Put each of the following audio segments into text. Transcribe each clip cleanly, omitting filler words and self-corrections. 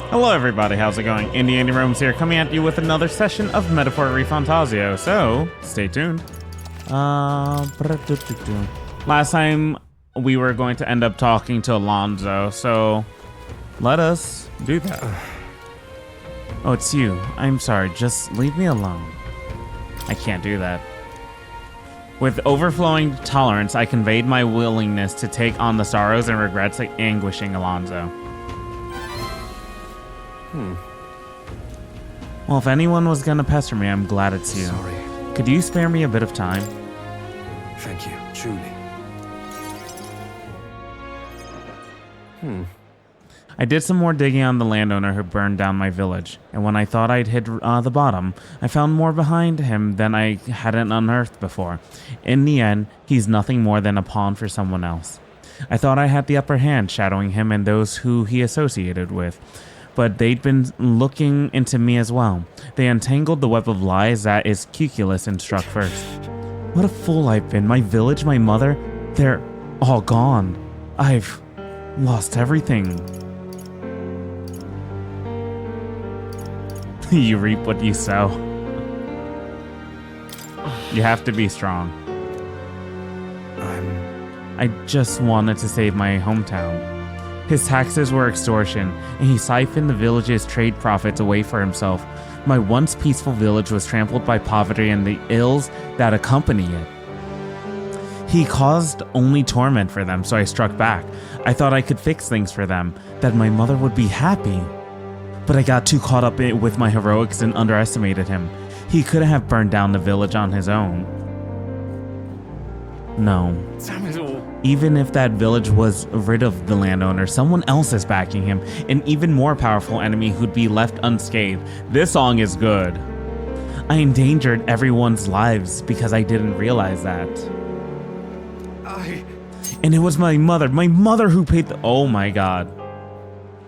Hello everybody, how's it going? Andy Rome's here, coming at you with another session of Metaphor ReFantazio, so stay tuned. Last time we were going to end up talking to Alonso, so let us do that. Oh, it's you. I'm sorry, just leave me alone. I can't do that. With overflowing tolerance, I conveyed my willingness to take on the sorrows and regrets anguishing Alonso. Well, if anyone was gonna pester me, I'm glad it's you. Sorry. Could you spare me a bit of time? Thank you, truly. I did some more digging on the landowner who burned down my village, and when I thought I'd hit the bottom, I found more behind him than I hadn't unearthed before. In the end, he's nothing more than a pawn for someone else. I thought I had the upper hand, shadowing him and those who he associated with. But they'd been looking into me as well. They untangled the web of lies that is cuculus and struck first. What a fool I've been. My village, my mother, they're all gone. I've lost everything. You reap what you sow. You have to be strong. I just wanted to save my hometown. His taxes were extortion, and he siphoned the village's trade profits away for himself. My once peaceful village was trampled by poverty and the ills that accompany it. He caused only torment for them, so I struck back. I thought I could fix things for them, that my mother would be happy. But I got too caught up with my heroics and underestimated him. He couldn't have burned down the village on his own. No. Damn it all. Even if that village was rid of the landowner, someone else is backing him, an even more powerful enemy who'd be left unscathed. This song is good. I endangered everyone's lives because I didn't realize that. And it was my mother who paid the— oh my god.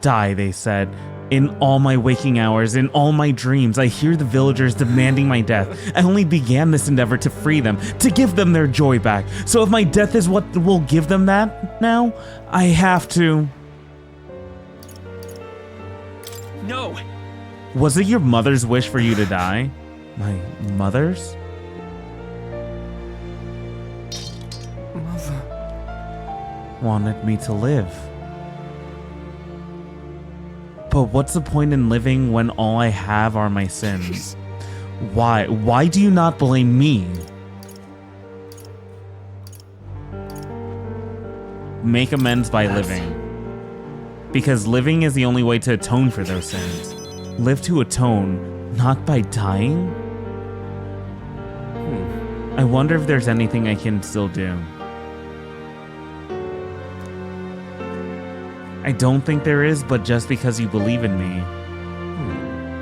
Die, they said. In all my waking hours, in all my dreams, I hear the villagers demanding my death. I only began this endeavor to free them, to give them their joy back. So if my death is what will give them that now, I have to. No! Was it your mother's wish for you to die? My mother's? Mother. Wanted me to live. But what's the point in living when all I have are my sins? Why? Why do you not blame me? Make amends by living. Because living is the only way to atone for those sins. Live to atone, not by dying? I wonder if there's anything I can still do. I don't think there is, but just because you believe in me.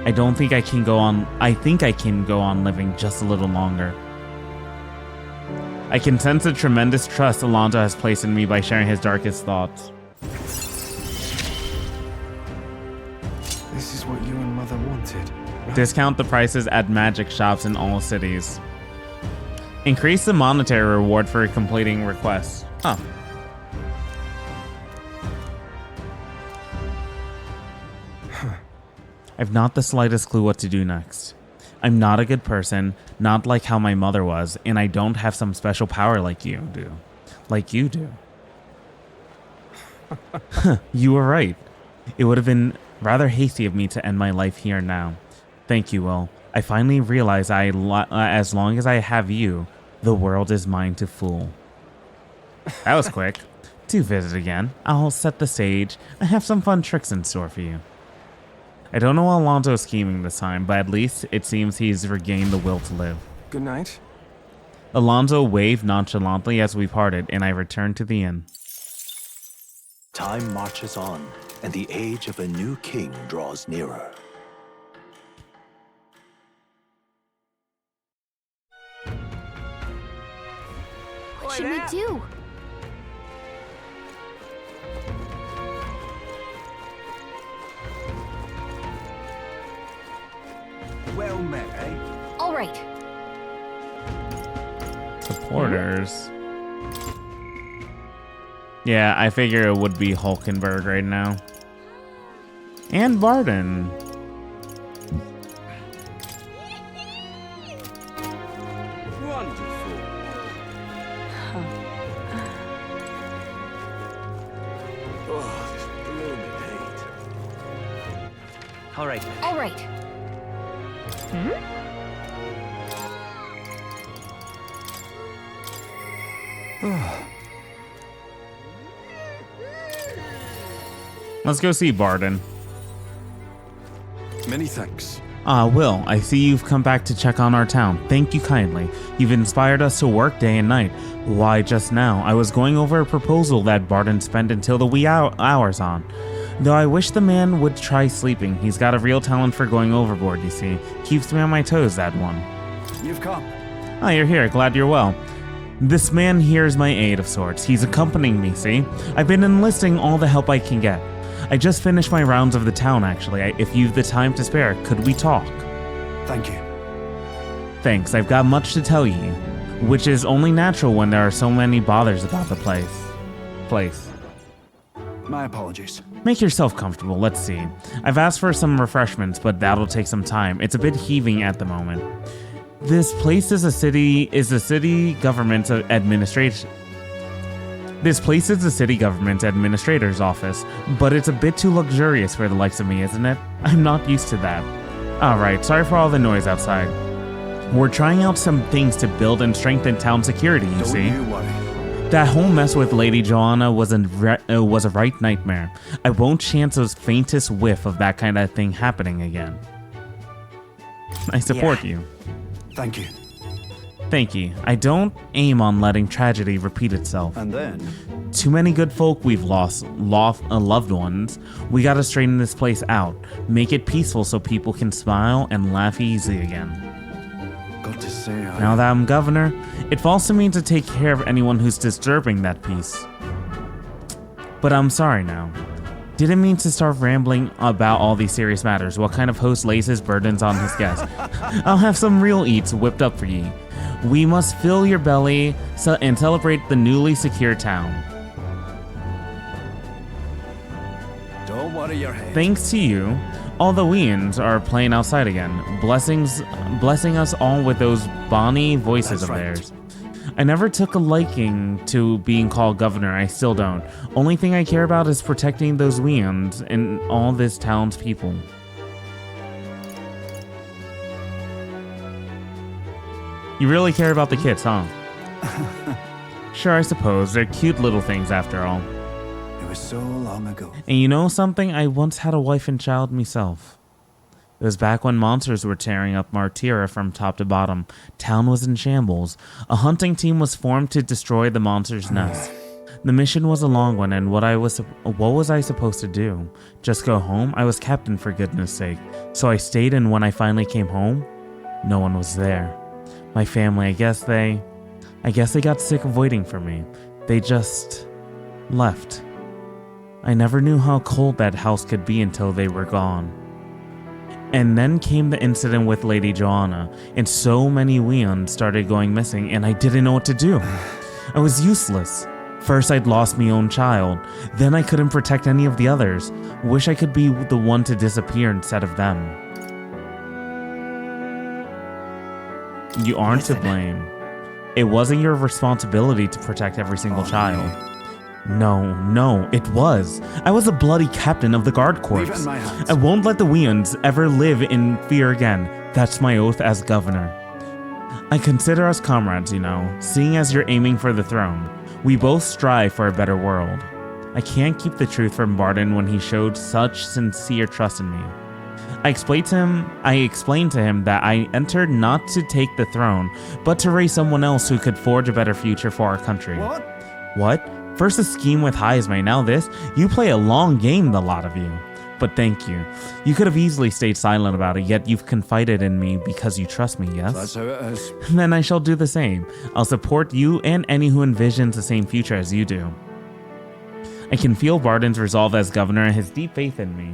I don't think I can go on. I think I can go on living just a little longer. I can sense the tremendous trust Alonso has placed in me by sharing his darkest thoughts. This is what you and Mother wanted, right? Discount the prices at magic shops in all cities. Increase the monetary reward for completing requests. Huh. I've not the slightest clue what to do next. I'm not a good person, not like how my mother was, and I don't have some special power like you do. Like you do. You were right. It would have been rather hasty of me to end my life here now. Thank you, Will. I finally realize as long as I have you, the world is mine to fool. That was quick. Do visit again. I'll set the stage. I have some fun tricks in store for you. I don't know Alonso's scheming this time, but at least it seems he's regained the will to live. Good night. Alonso waved nonchalantly as we parted, and I returned to the inn. Time marches on, and the age of a new king draws nearer. What should we do? Well met, eh? All right. Supporters. Yeah, I figure it would be Hulkenberg right now. And Barden. Wonderful. Oh, this blooming heat. All right. All right. Let's go see Barden. Many thanks. Will, I see you've come back to check on our town. Thank you kindly. You've inspired us to work day and night. Why, just now, I was going over a proposal that Barden spent until the wee hours on. Though I wish the man would try sleeping. He's got a real talent for going overboard, you see. Keeps me on my toes, that one. You've come. Oh, you're here. Glad you're well. This man here is my aide of sorts. He's accompanying me, see? I've been enlisting all the help I can get. I just finished my rounds of the town, actually. If you've the time to spare, could we talk? Thank you. Thanks, I've got much to tell you, which is only natural when there are so many bothers about the place. My apologies. Make yourself comfortable, let's see. I've asked for some refreshments, but that'll take some time. It's a bit heaving at the moment. This place is a city government administration. This place is the city government administrator's office, but it's a bit too luxurious for the likes of me, isn't it? I'm not used to that. Alright, sorry for all the noise outside. We're trying out some things to build and strengthen town security, you see. Don't you worry. That whole mess with Lady Joanna was a right nightmare. I won't chance the faintest whiff of that kind of thing happening again. I support you. Thank you. Thank you. I don't aim on letting tragedy repeat itself. And then, Too many good folk we've lost loved ones. We gotta straighten this place out. Make it peaceful so people can smile and laugh easy again. got to say, Now that I'm governor, it falls to me to take care of anyone who's disturbing that peace. But I'm sorry now. Didn't mean to start rambling about all these serious matters. What kind of host lays his burdens on his guests? I'll have some real eats whipped up for ye. We must fill your belly and celebrate the newly secure town. don't worry your head. Thanks to you, all the Weans are playing outside again, blessing us all with those bonny voices That's of right. theirs. I never took a liking to being called governor. I still don't. Only thing I care about is protecting those Weans and all this town's people. You really care about the kids, huh? Sure, I suppose. They're cute little things after all. It was so long ago. And you know something? I once had a wife and child myself. It was back when monsters were tearing up Martira from top to bottom. Town was in shambles. A hunting team was formed to destroy the monster's nest. The mission was a long one, and what was I supposed to do? Just go home? I was captain, for goodness sake. So I stayed, and when I finally came home, no one was there. My family, I guess they got sick of waiting for me. They just left. I never knew how cold that house could be until they were gone. And then came the incident with Lady Joanna, and so many Weons started going missing, and I didn't know what to do. I was useless. First I'd lost my own child, then I couldn't protect any of the others. Wish I could be the one to disappear instead of them. You aren't to blame. It wasn't your responsibility to protect every single child. No, it was. I was a bloody captain of the guard corps. Leave it in my hands. I won't let the Weons ever live in fear again. That's my oath as governor. I consider us comrades, you know, seeing as you're aiming for the throne. We both strive for a better world. I can't keep the truth from Barden when he showed such sincere trust in me. I explained to him that I entered not to take the throne, but to raise someone else who could forge a better future for our country. What? First a scheme with Heisme, now this? You play a long game, the lot of you. But thank you. You could have easily stayed silent about it, yet you've confided in me because you trust me, yes? That's how it is. Then I shall do the same. I'll support you and any who envisions the same future as you do. I can feel Barden's resolve as governor and his deep faith in me.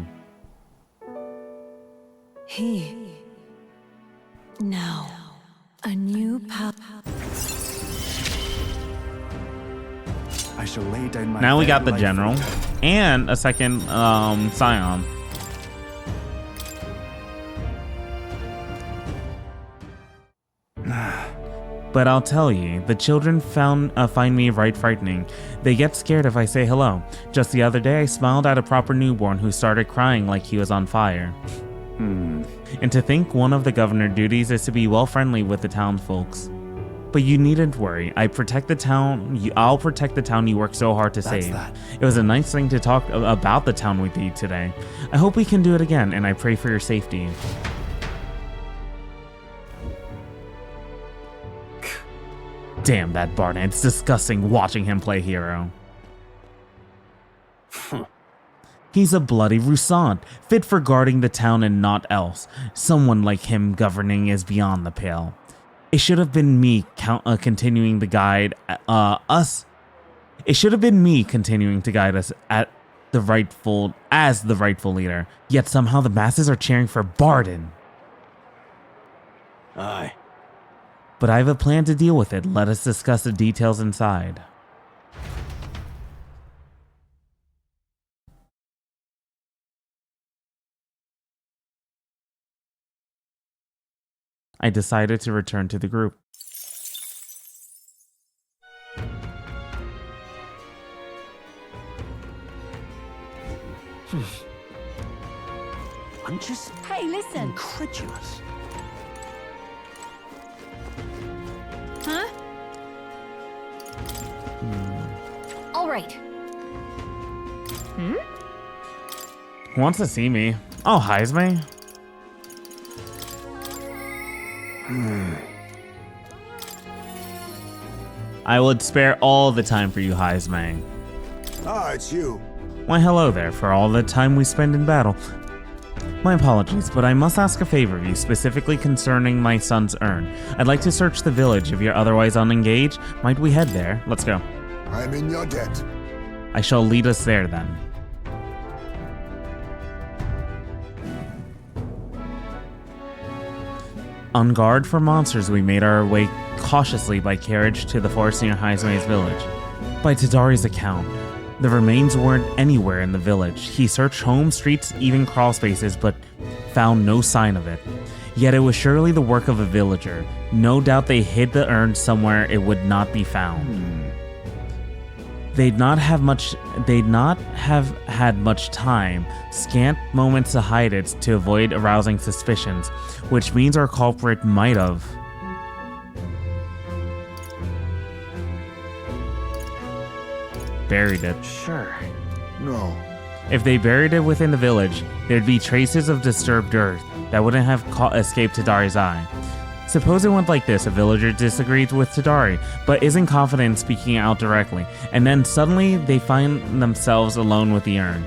Now, a new path. I shall lay down my Now we got very the life general for it. and a second scion. But I'll tell you, the children find me right frightening. They get scared if I say hello. Just the other day, I smiled at a proper newborn who started crying like he was on fire. And to think one of the governor duties is to be well friendly with the townsfolks. But you needn't worry. I'll protect the town you work so hard to save. It was a nice thing to talk about the town with you today. I hope we can do it again, and I pray for your safety. Damn that Barton. It's disgusting watching him play hero. He's a bloody Roussant, fit for guarding the town and naught else. Someone like him governing is beyond the pale. It should have been me continuing to guide us. It should have been me continuing to guide us as the rightful leader. Yet somehow the masses are cheering for Barton. Aye. But I have a plan to deal with it. Let us discuss the details inside. I decided to return to the group. I'm just Hey, listen. incredulous. Huh? All right. Who wants to see me? Oh, Heisme. I would spare all the time for you, Heisme. Ah, it's you. Why, hello there, for all the time we spend in battle. My apologies, but I must ask a favor of you, specifically concerning my son's urn. I'd like to search the village. If you're otherwise unengaged, might we head there? Let's go. I'm in your debt. I shall lead us there then. On guard for monsters, we made our way cautiously by carriage to the forest near Heisme's village. By Tadari's account, the remains weren't anywhere in the village. He searched homes, streets, even crawl spaces, but found no sign of it. Yet it was surely the work of a villager. No doubt they hid the urn somewhere it would not be found. They'd not have had much time, scant moments to hide it to avoid arousing suspicions, which means our culprit might have. Buried it. Sure. No. If they buried it within the village, there'd be traces of disturbed earth that wouldn't have escaped Tadari's eye. Suppose it went like this: a villager disagrees with Tadari, but isn't confident in speaking out directly, and then suddenly they find themselves alone with the urn.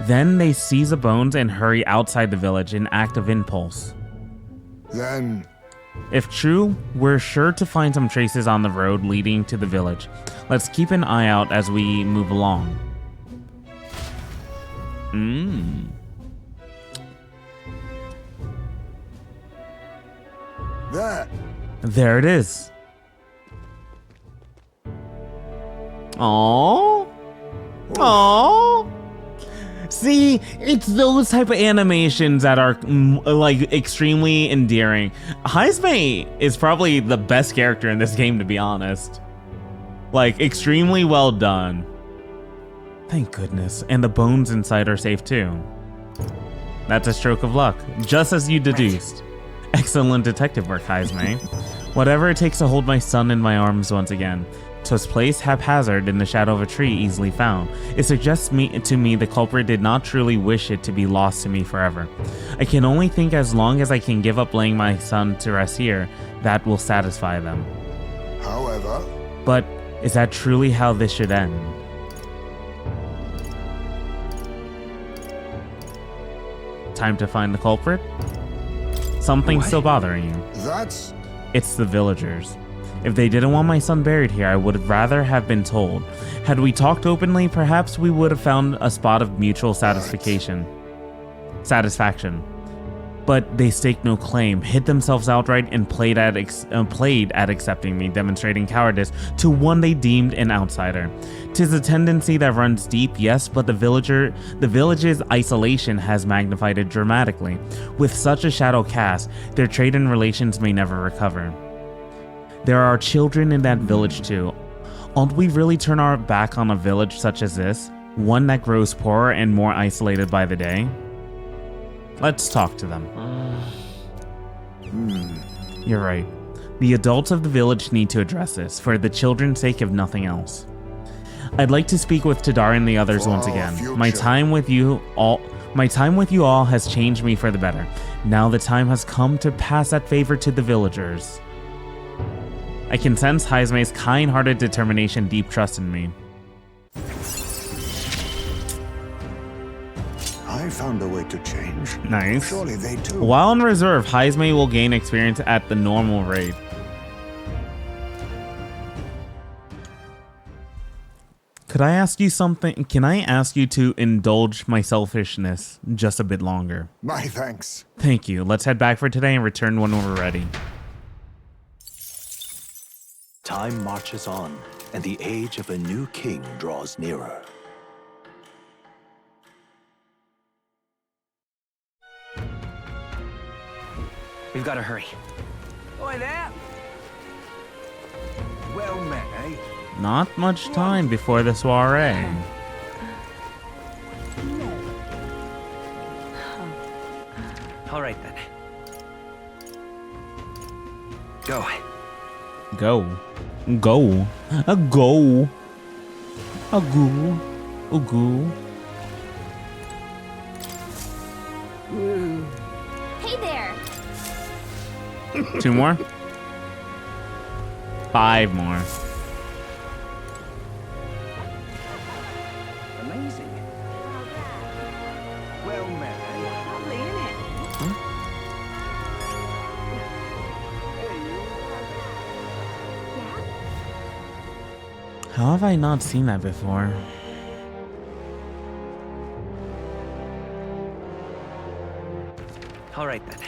Then they seize the bones and hurry outside the village in act of impulse. Then If true, we're sure to find some traces on the road leading to the village. Let's keep an eye out as we move along. There it is. Aww. Aww. See, it's those type of animations that are like extremely endearing. Heisme is probably the best character in this game, to be honest. Like, extremely well done. Thank goodness. And the bones inside are safe too. That's a stroke of luck, just as you deduced. Excellent detective work, Heisme. Whatever it takes to hold my son in my arms once again. 'Twas placed haphazard in the shadow of a tree easily found. It suggests to me the culprit did not truly wish it to be lost to me forever. I can only think as long as I can give up laying my son to rest here, that will satisfy them. however, But is that truly how this should end? Time to find the culprit? Something's still bothering you. that's It's the villagers. If they didn't want my son buried here, I would rather have been told. Had we talked openly, perhaps we would have found a spot of mutual satisfaction. But they staked no claim, hid themselves outright, and played at accepting me, demonstrating cowardice to one they deemed an outsider. 'Tis a tendency that runs deep, yes, but the village's isolation has magnified it dramatically. With such a shadow cast, their trade and relations may never recover. There are children in that village too. Ought we really turn our back on a village such as this? One that grows poorer and more isolated by the day? Let's talk to them. You're right. The adults of the village need to address this, for the children's sake if nothing else. I'd like to speak with Tadar and the others once again. My time with you all has changed me for the better. Now the time has come to pass that favor to the villagers. I can sense Haizme's kind-hearted determination, deep trust in me. I found a way to change. Nice. Surely they too. While in reserve, Haizme will gain experience at the normal rate. Could I ask you something? Can I ask you to indulge my selfishness just a bit longer? My thanks. Thank you. Let's head back for today and return when we're ready. Time marches on, and the age of a new king draws nearer. We've got to hurry. Oi there! Well met, eh? Not much time before the soiree. All right then. Go. Go. Go. A go. A goo. A goo. Hey there! 2 more? 5 more. Amazing. Well met, eh? Lovely, isn't it? How have I not seen that before? All right then.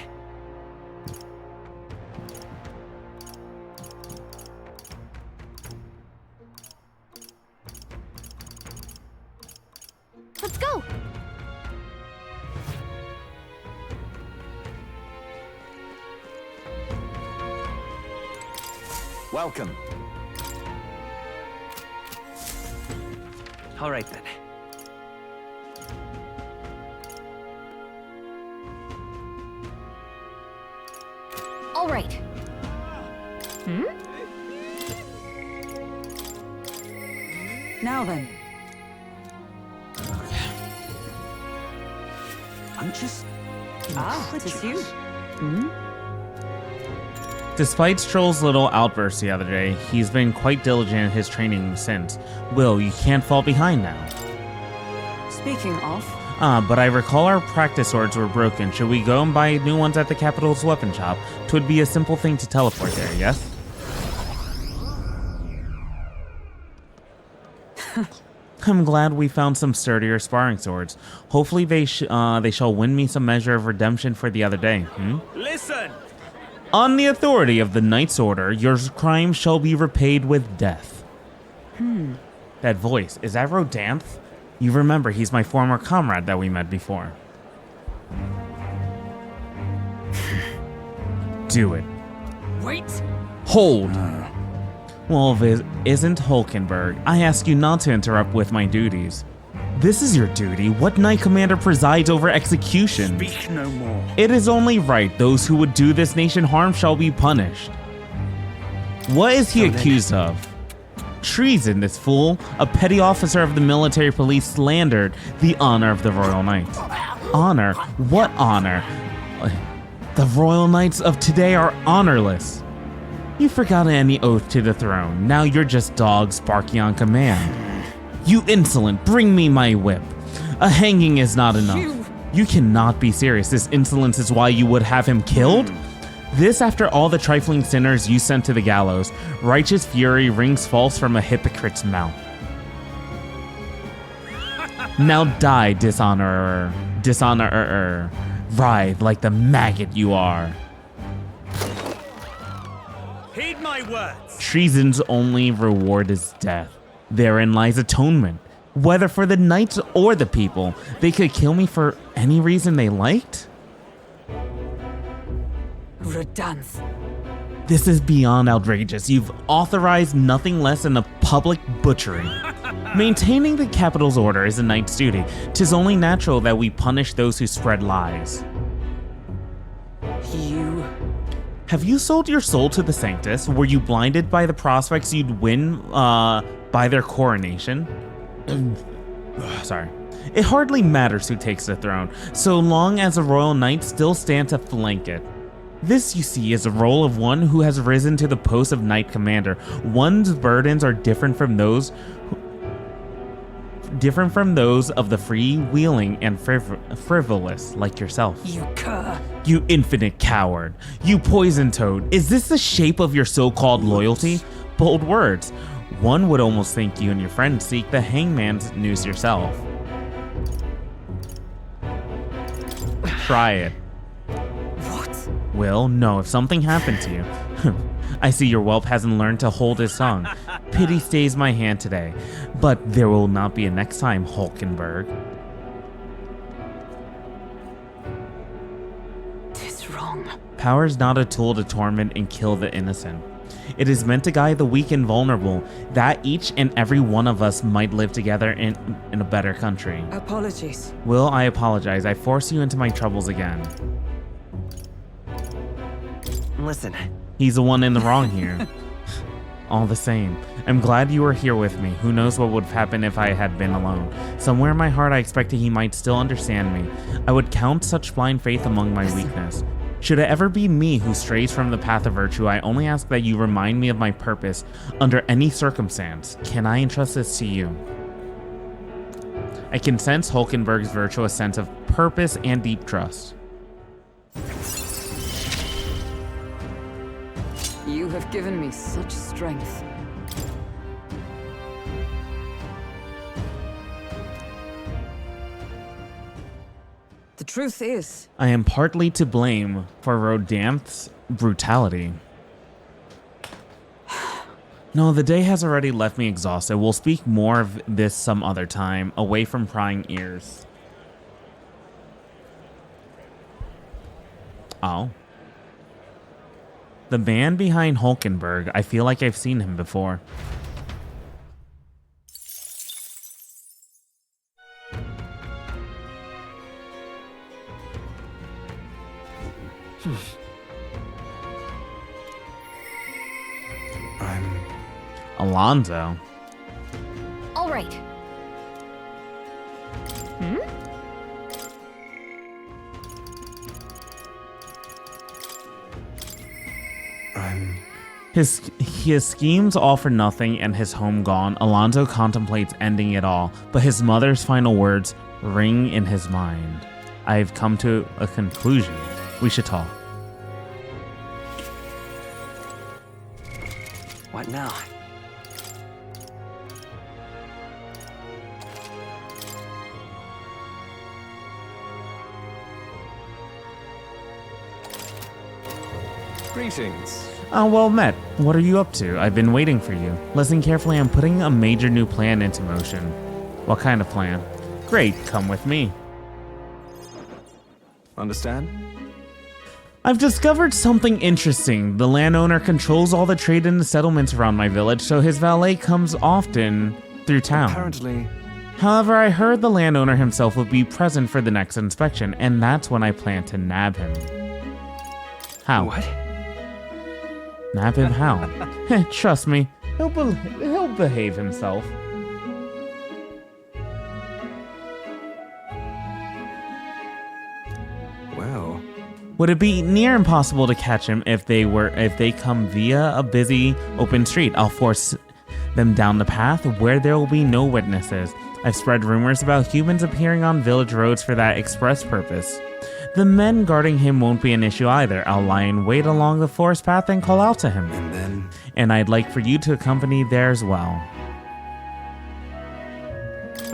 Let's go! Welcome. All right then. All right. Now then. I'm just... It's you. Despite Stroll's little outburst the other day, he's been quite diligent in his training since. Will, you can't fall behind now. Speaking of, But I recall our practice swords were broken. Should we go and buy new ones at the capital's weapon shop? 'Twould be a simple thing to teleport there, yes? I'm glad we found some sturdier sparring swords. Hopefully they shall win me some measure of redemption for the other day. Listen! On the authority of the Knight's Order, your crime shall be repaid with death. That voice, is that Rodanth? You remember, he's my former comrade that we met before. Do it. wait. Hold. Well, this isn't Hulkenberg. I ask you not to interrupt with my duties. This is your duty. What Knight Commander presides over execution? Speak no more. It is only right. Those who would do this nation harm shall be punished. What is he accused of? Treason, this fool. A petty officer of the military police slandered the honor of the Royal Knights. Honor? What honor? The Royal Knights of today are honorless. You've forgotten any oath to the throne. Now you're just dogs barking on command. You insolent, bring me my whip. A hanging is not enough. You cannot be serious. This insolence is why you would have him killed? This after all the trifling sinners you sent to the gallows. Righteous fury rings false from a hypocrite's mouth. Now die, dishonorer. Dishonorer. Writhe like the maggot you are. Heed my words. Treason's only reward is death. Therein lies atonement. Whether for the knights or the people, they could kill me for any reason they liked? Rodanth. This is beyond outrageous. You've authorized nothing less than a public butchery. Maintaining the capital's order is a knight's duty. 'Tis only natural that we punish those who spread lies. You. Have you sold your soul to the Sanctus? Were you blinded by the prospects you'd win by their coronation? Sorry. It hardly matters who takes the throne, so long as a royal knight still stands to flank it. This, you see, is the role of one who has risen to the post of knight commander. One's burdens are different from those of the free-wheeling and frivolous like yourself. You cur. You infinite coward. You poison toad. Is this the shape of your so-called loyalty? Bold words. One would almost think you and your friend seek the hangman's noose yourself. Try it. What? Will, no, if something happened to you. I see your whelp hasn't learned to hold his tongue. Pity stays my hand today. But there will not be a next time, Hulkenberg. Tis wrong. Power is not a tool to torment and kill the innocent. It is meant to guide the weak and vulnerable, that each and every one of us might live together in a better country. Apologies. Will, I apologize. I force you into my troubles again. Listen, He's the one in the wrong here. All the same, I'm glad you were here with me. Who knows what would have happened if I had been alone. Somewhere in my heart I expected he might still understand me. I would count such blind faith among my weakness. Should it ever be me who strays from the path of virtue, I only ask that you remind me of my purpose under any circumstance. Can I entrust this to you? I can sense Hulkenberg's virtuous sense of purpose and deep trust. You have given me such strength. The truth is, I am partly to blame for Rodamth's brutality. No, the day has already left me exhausted. We'll speak more of this some other time, away from prying ears. Oh. The man behind Hulkenberg, I feel like I've seen him before. Alonzo. All right. His schemes all for nothing and his home gone. Alonzo contemplates ending it all, but his mother's final words ring in his mind. I've come to a conclusion. We should talk. what now? Greetings. Well met. What are you up to? I've been waiting for you. Listen carefully, I'm putting a major new plan into motion. What kind of plan? Great, come with me. Understand? I've discovered something interesting. The landowner controls all the trade in the settlements around my village, so his valet comes often through town. Apparently, However, I heard the landowner himself would be present for the next inspection, and that's when I plan to nab him. How? What? Nab him how? Trust me, he'll behave himself. well, Would it be near impossible to catch him if they come via a busy open street? I'll force them down the path where there will be no witnesses. I've spread rumors about humans appearing on village roads for that express purpose. The men guarding him won't be an issue either. I'll lie in wait along the forest path and call out to him. and then And I'd like for you to accompany there as well.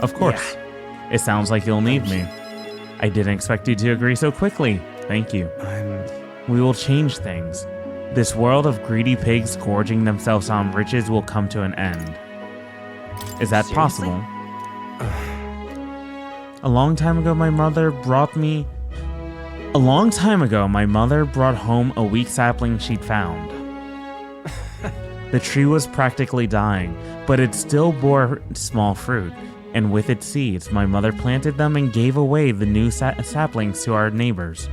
Of course. It sounds like you'll need me. I didn't expect you to agree so quickly. Thank you. We will change things. This world of greedy pigs gorging themselves on riches will come to an end. Is that Seriously? possible? A long time ago, my mother brought home a weak sapling she'd found. The tree was practically dying, but it still bore small fruit, and with its seeds, my mother planted them and gave away the new saplings to our neighbors.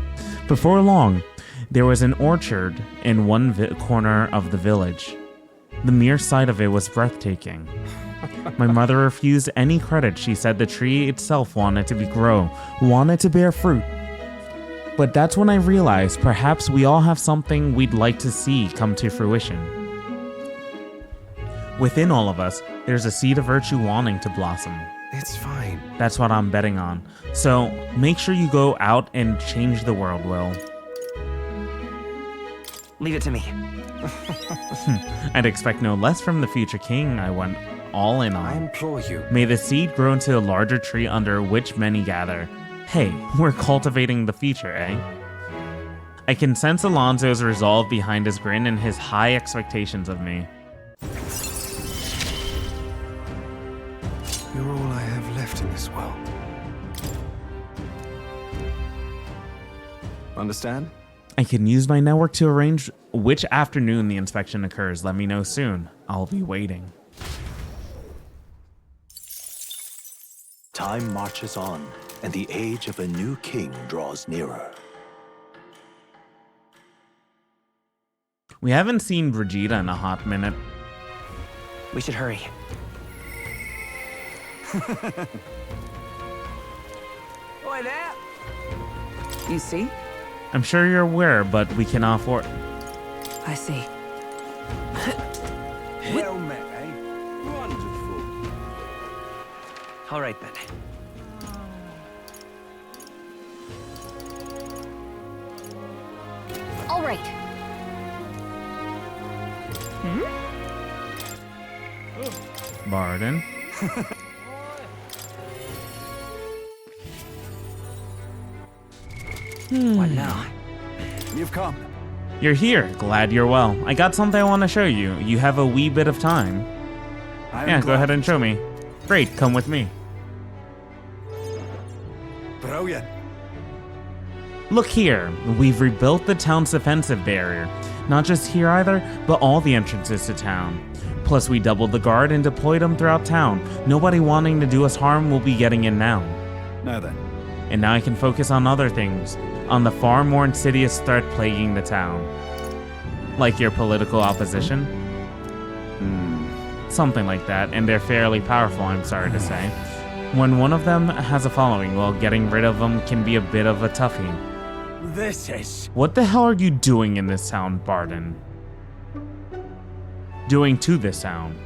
Before long, there was an orchard in one corner of the village. The mere sight of it was breathtaking. My mother refused any credit. She said the tree itself wanted to wanted to bear fruit. But that's when I realized perhaps we all have something we'd like to see come to fruition. Within all of us, there's a seed of virtue wanting to blossom. It's fine. That's what I'm betting on. So make sure you go out and change the world, Will. Leave it to me. I'd expect no less from the future king I went all in I on. implore you. May the seed grow into a larger tree under which many gather. Hey, we're cultivating the future, eh? I can sense Alonso's resolve behind his grin and his high expectations of me. You're all I have left in this world. Understand? I can use my network to arrange which afternoon the inspection occurs. Let me know soon. I'll be waiting. Time marches on, and the age of a new king draws nearer. We haven't seen Brigida in a hot minute. We should hurry. Oi there! You see? I'm sure you're aware, but we cannot afford. I see. Well met, eh? Wonderful. All right then. All right. Barden. What now? You've come. You're here. Glad you're well. I got something I want to show you. You have a wee bit of time. Yeah, go ahead and show me. Great, come with me. Brilliant. Look here. We've rebuilt the town's defensive barrier. Not just here either, but all the entrances to town. Plus, we doubled the guard and deployed them throughout town. Nobody wanting to do us harm will be getting in now. Now then. And now I can focus on other things, on the far more insidious threat plaguing the town. Like your political opposition? Something like that, and they're fairly powerful, I'm sorry to say. When one of them has a following, well, getting rid of them can be a bit of a toughie. This is... What the hell are you doing in this town, Barden? Doing to this town?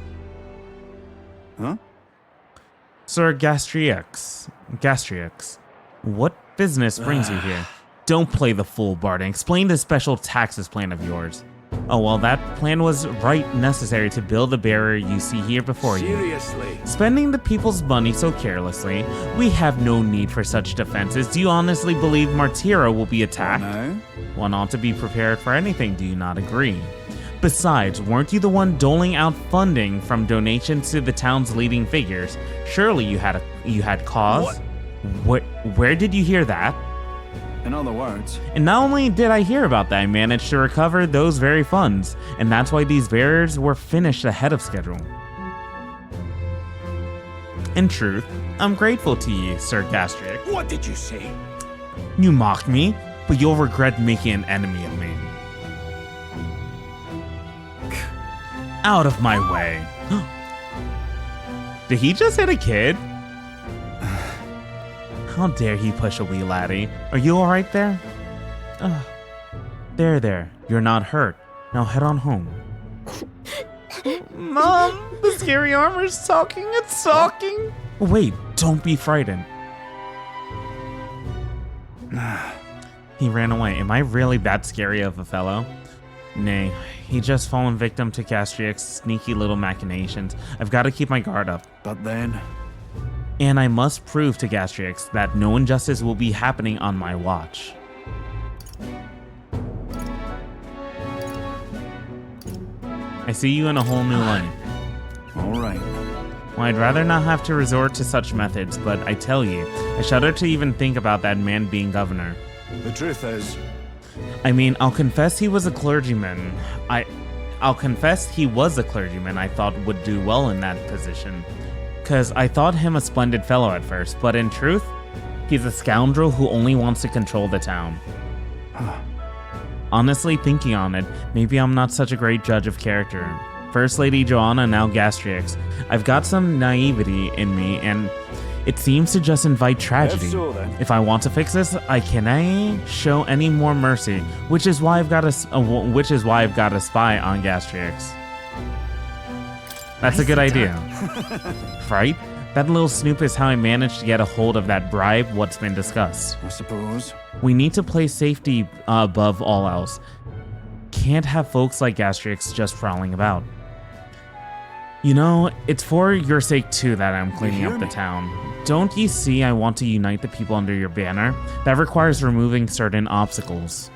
Huh? Sir Gastrix, what business brings you here? Don't play the fool, Barden. Explain the special taxes plan of yours. Oh, well, that plan was necessary to build the barrier you see here before you. Seriously? Spending the people's money so carelessly, we have no need for such defenses. Do you honestly believe Martira will be attacked? No. One ought to be prepared for anything, do you not agree? Besides, weren't you the one doling out funding from donations to the town's leading figures? Surely you had cause? What? Where did you hear that? In other words, And not only did I hear about that, I managed to recover those very funds, and that's why these barriers were finished ahead of schedule. In truth, I'm grateful to you, Sir Gastric. what did you say? You mocked me, but you'll regret making an enemy of me. Out of my way. Did he just hit a kid? How dare he push a wee laddie? Are you alright there? There. You're not hurt. Now head on home. Mom, the scary armor's talking. It's talking. Wait, don't be frightened. He ran away. Am I really that scary of a fellow? Nay, he just fallen victim to Castriac's sneaky little machinations. I've got to keep my guard up. But then... And I must prove to Gastrix that no injustice will be happening on my watch. I see you in a whole new light. All right. Well, I'd rather not have to resort to such methods, but I tell you, I shudder to even think about that man being governor. The truth is... I mean, I'll confess he was a clergyman. I'll confess he was a clergyman I thought would do well in that position. Cause I thought him a splendid fellow at first, but in truth, he's a scoundrel who only wants to control the town. Honestly, thinking on it, maybe I'm not such a great judge of character. First Lady Joanna, now Gastrix. I've got some naivety in me, and it seems to just invite tragedy. If so, then. If I want to fix this, I can't show any more mercy, which is why I've got a spy on Gastrix. That's a good idea, right? That little snoop is how I managed to get a hold of that bribe. What's been discussed. I suppose. We need to place safety above all else. Can't have folks like Gastrix just prowling about. You know, it's for your sake too that I'm cleaning up the town. Don't you see I want to unite the people under your banner? That requires removing certain obstacles.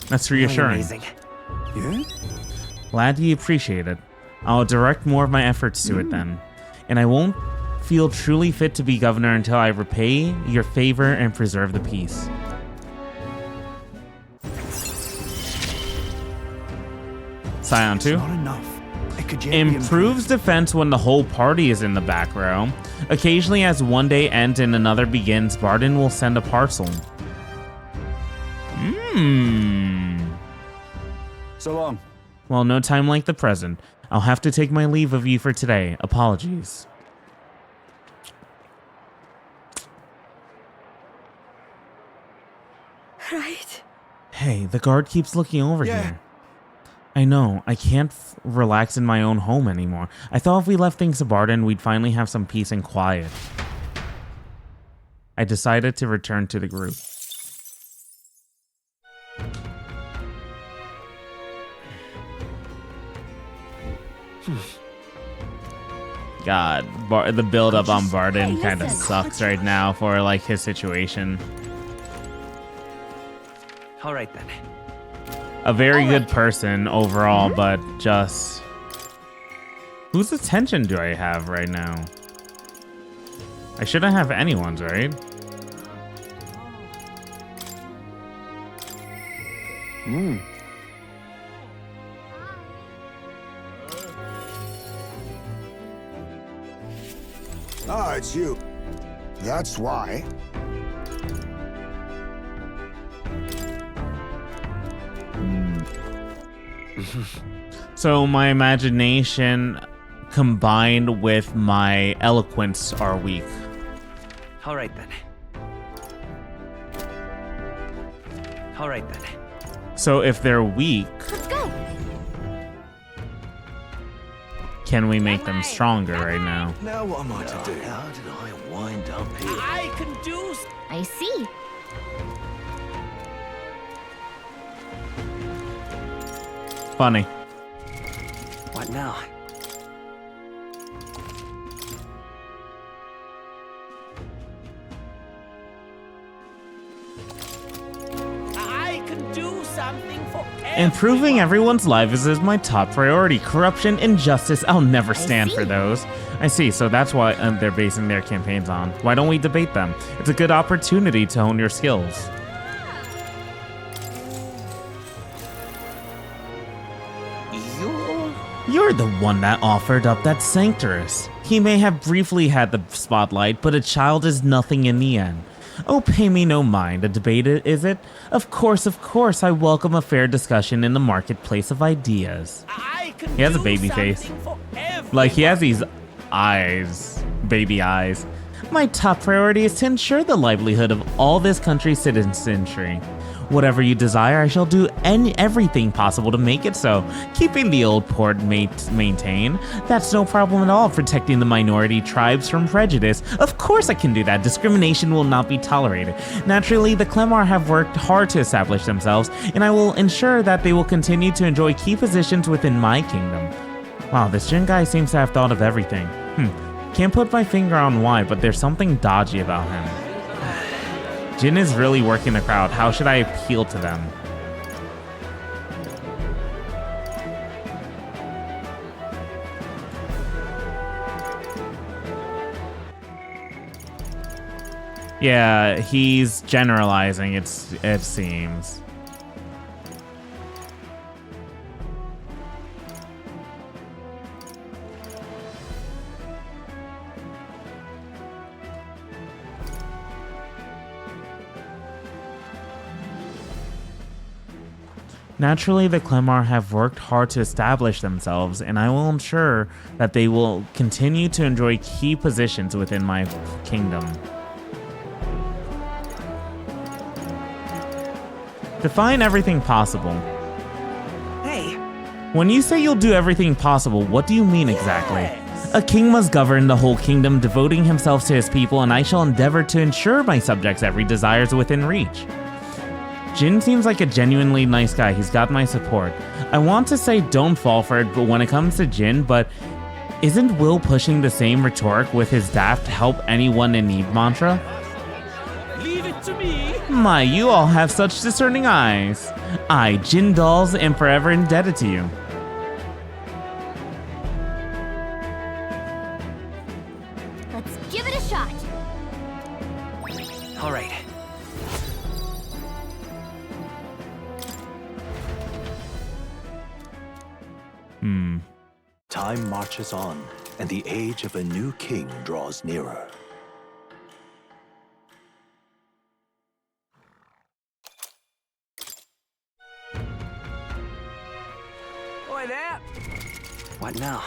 That's reassuring. Amazing. Yeah? Glad you appreciate it. I'll direct more of my efforts to it then. And I won't feel truly fit to be governor until I repay your favor and preserve the peace. Scion 2. Not enough. It could yet be Improves defense when the whole party is in the back row. Occasionally, as one day ends and another begins, Barden will send a parcel. So long. Well, no time like the present. I'll have to take my leave of you for today. Apologies. Right. Hey, the guard keeps looking over here. I know, I can't relax in my own home anymore. I thought if we left things to Barden, we'd finally have some peace and quiet. I decided to return to the group. God, the build-up on Barden Hey, kind of listen. sucks right now for like his situation. All right then. A very good person overall, but just... Whose attention do I have right now? I shouldn't have anyone's, right? Ah, it's you. That's why. So my imagination combined with my eloquence are weak. All right then. All right then. So if they're weak, Let's go. can we make them stronger right now? Now what am I to do? How did I wind up here? I see. Funny. What now? Improving everyone's lives is my top priority. Corruption, injustice, I'll never stand see. for those. I see, so that's what they're basing their campaigns on. Why don't we debate them? It's a good opportunity to hone your skills. You're the one that offered up that Sanctorus. He may have briefly had the spotlight, but a child is nothing in the end. Oh, pay me no mind. A debate, is it? Of course, I welcome a fair discussion in the marketplace of ideas. He has a baby face. Like, he has these eyes. Baby eyes. My top priority is to ensure the livelihood of all this country's citizenry. Whatever you desire, I shall do everything possible to make it so. Keeping the old port maintained, that's no problem at all. Protecting the minority tribes from prejudice, of course I can do that. Discrimination will not be tolerated. Naturally, the Clemar have worked hard to establish themselves, and I will ensure that they will continue to enjoy key positions within my kingdom. Wow, this Jin guy seems to have thought of everything. Can't put my finger on why, but there's something dodgy about him. Jin is really working the crowd. How should I appeal to them? Yeah, he's generalizing, it seems. Naturally, the Clemar have worked hard to establish themselves, and I will ensure that they will continue to enjoy key positions within my kingdom. Define everything possible. Hey, When you say you'll do everything possible, what do you mean exactly? A king must govern the whole kingdom, devoting himself to his people, and I shall endeavor to ensure my subjects' every desire is within reach. Jin seems like a genuinely nice guy. He's got my support. I want to say don't fall for it, but when it comes to Jin, but isn't Will pushing the same rhetoric with his daft help anyone in need mantra? Leave it to me. My, you all have such discerning eyes. I, Jin Dolls, am forever indebted to you. Let's give it a shot. All right. Time marches on, and the age of a new king draws nearer. Oi there. What now?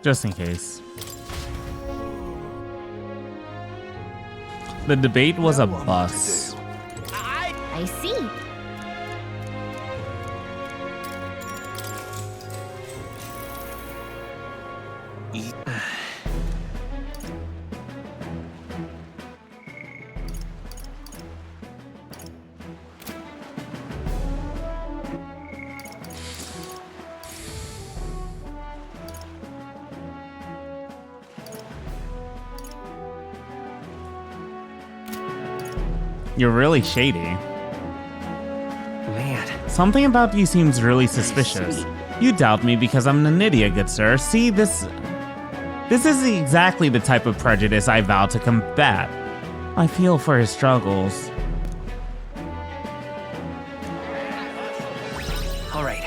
Just in case. The debate was a bust. I see. You're really shady. Man. Something about you seems really suspicious. You doubt me because I'm Nanidia, good sir. See, this is exactly the type of prejudice I vow to combat. I feel for his struggles. All right.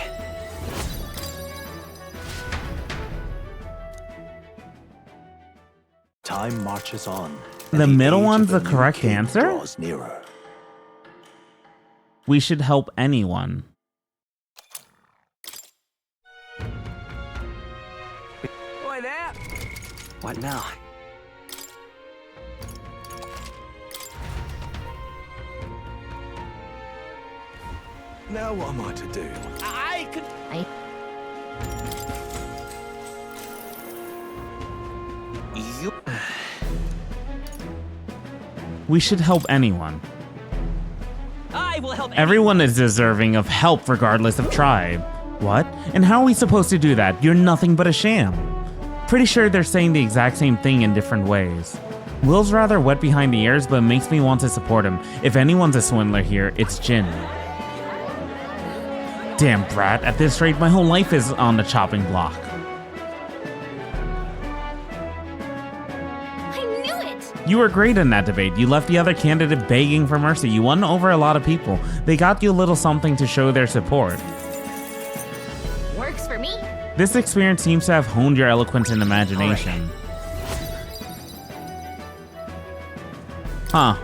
Time marches on. The and middle age one's of the a new correct king answer? draws nearer. We should help anyone. Oi there. What now? Now what am I to do? I could. You. We should help anyone. I will help. Everyone is deserving of help regardless of tribe. What? And how are we supposed to do that? You're nothing but a sham. Pretty sure they're saying the exact same thing in different ways. Will's rather wet behind the ears, but makes me want to support him. If anyone's a swindler here, it's Jin. Damn brat, at this rate my whole life is on the chopping block. I knew it. You were great in that debate. You left the other candidate begging for mercy. You won over a lot of people. They got you a little something to show their support. Works for me. This experience seems to have honed your eloquence and imagination. Huh.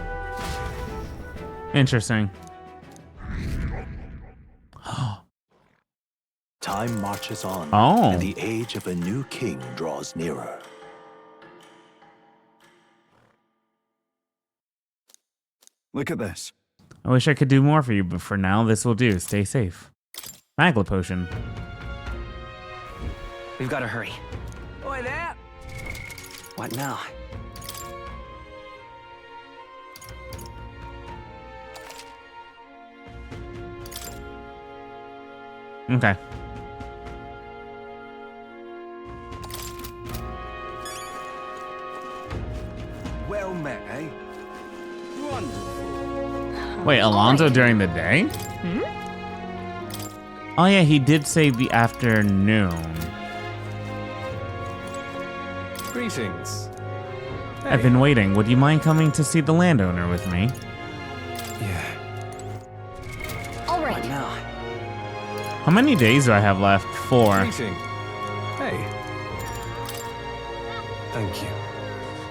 Interesting. Time marches on, Oh. and the age of a new king draws nearer. Look at this. I wish I could do more for you, but for now, this will do. Stay safe. Magla potion. We've got to hurry. Oi there. What now? Okay. Well met, eh? Wonderful. Wait, Alonso during the day? Oh yeah, he did say the afternoon. Greetings. I've been waiting. Would you mind coming to see the landowner with me? Yeah. How many days do I have left? 4. Greeting. Hey. Thank you.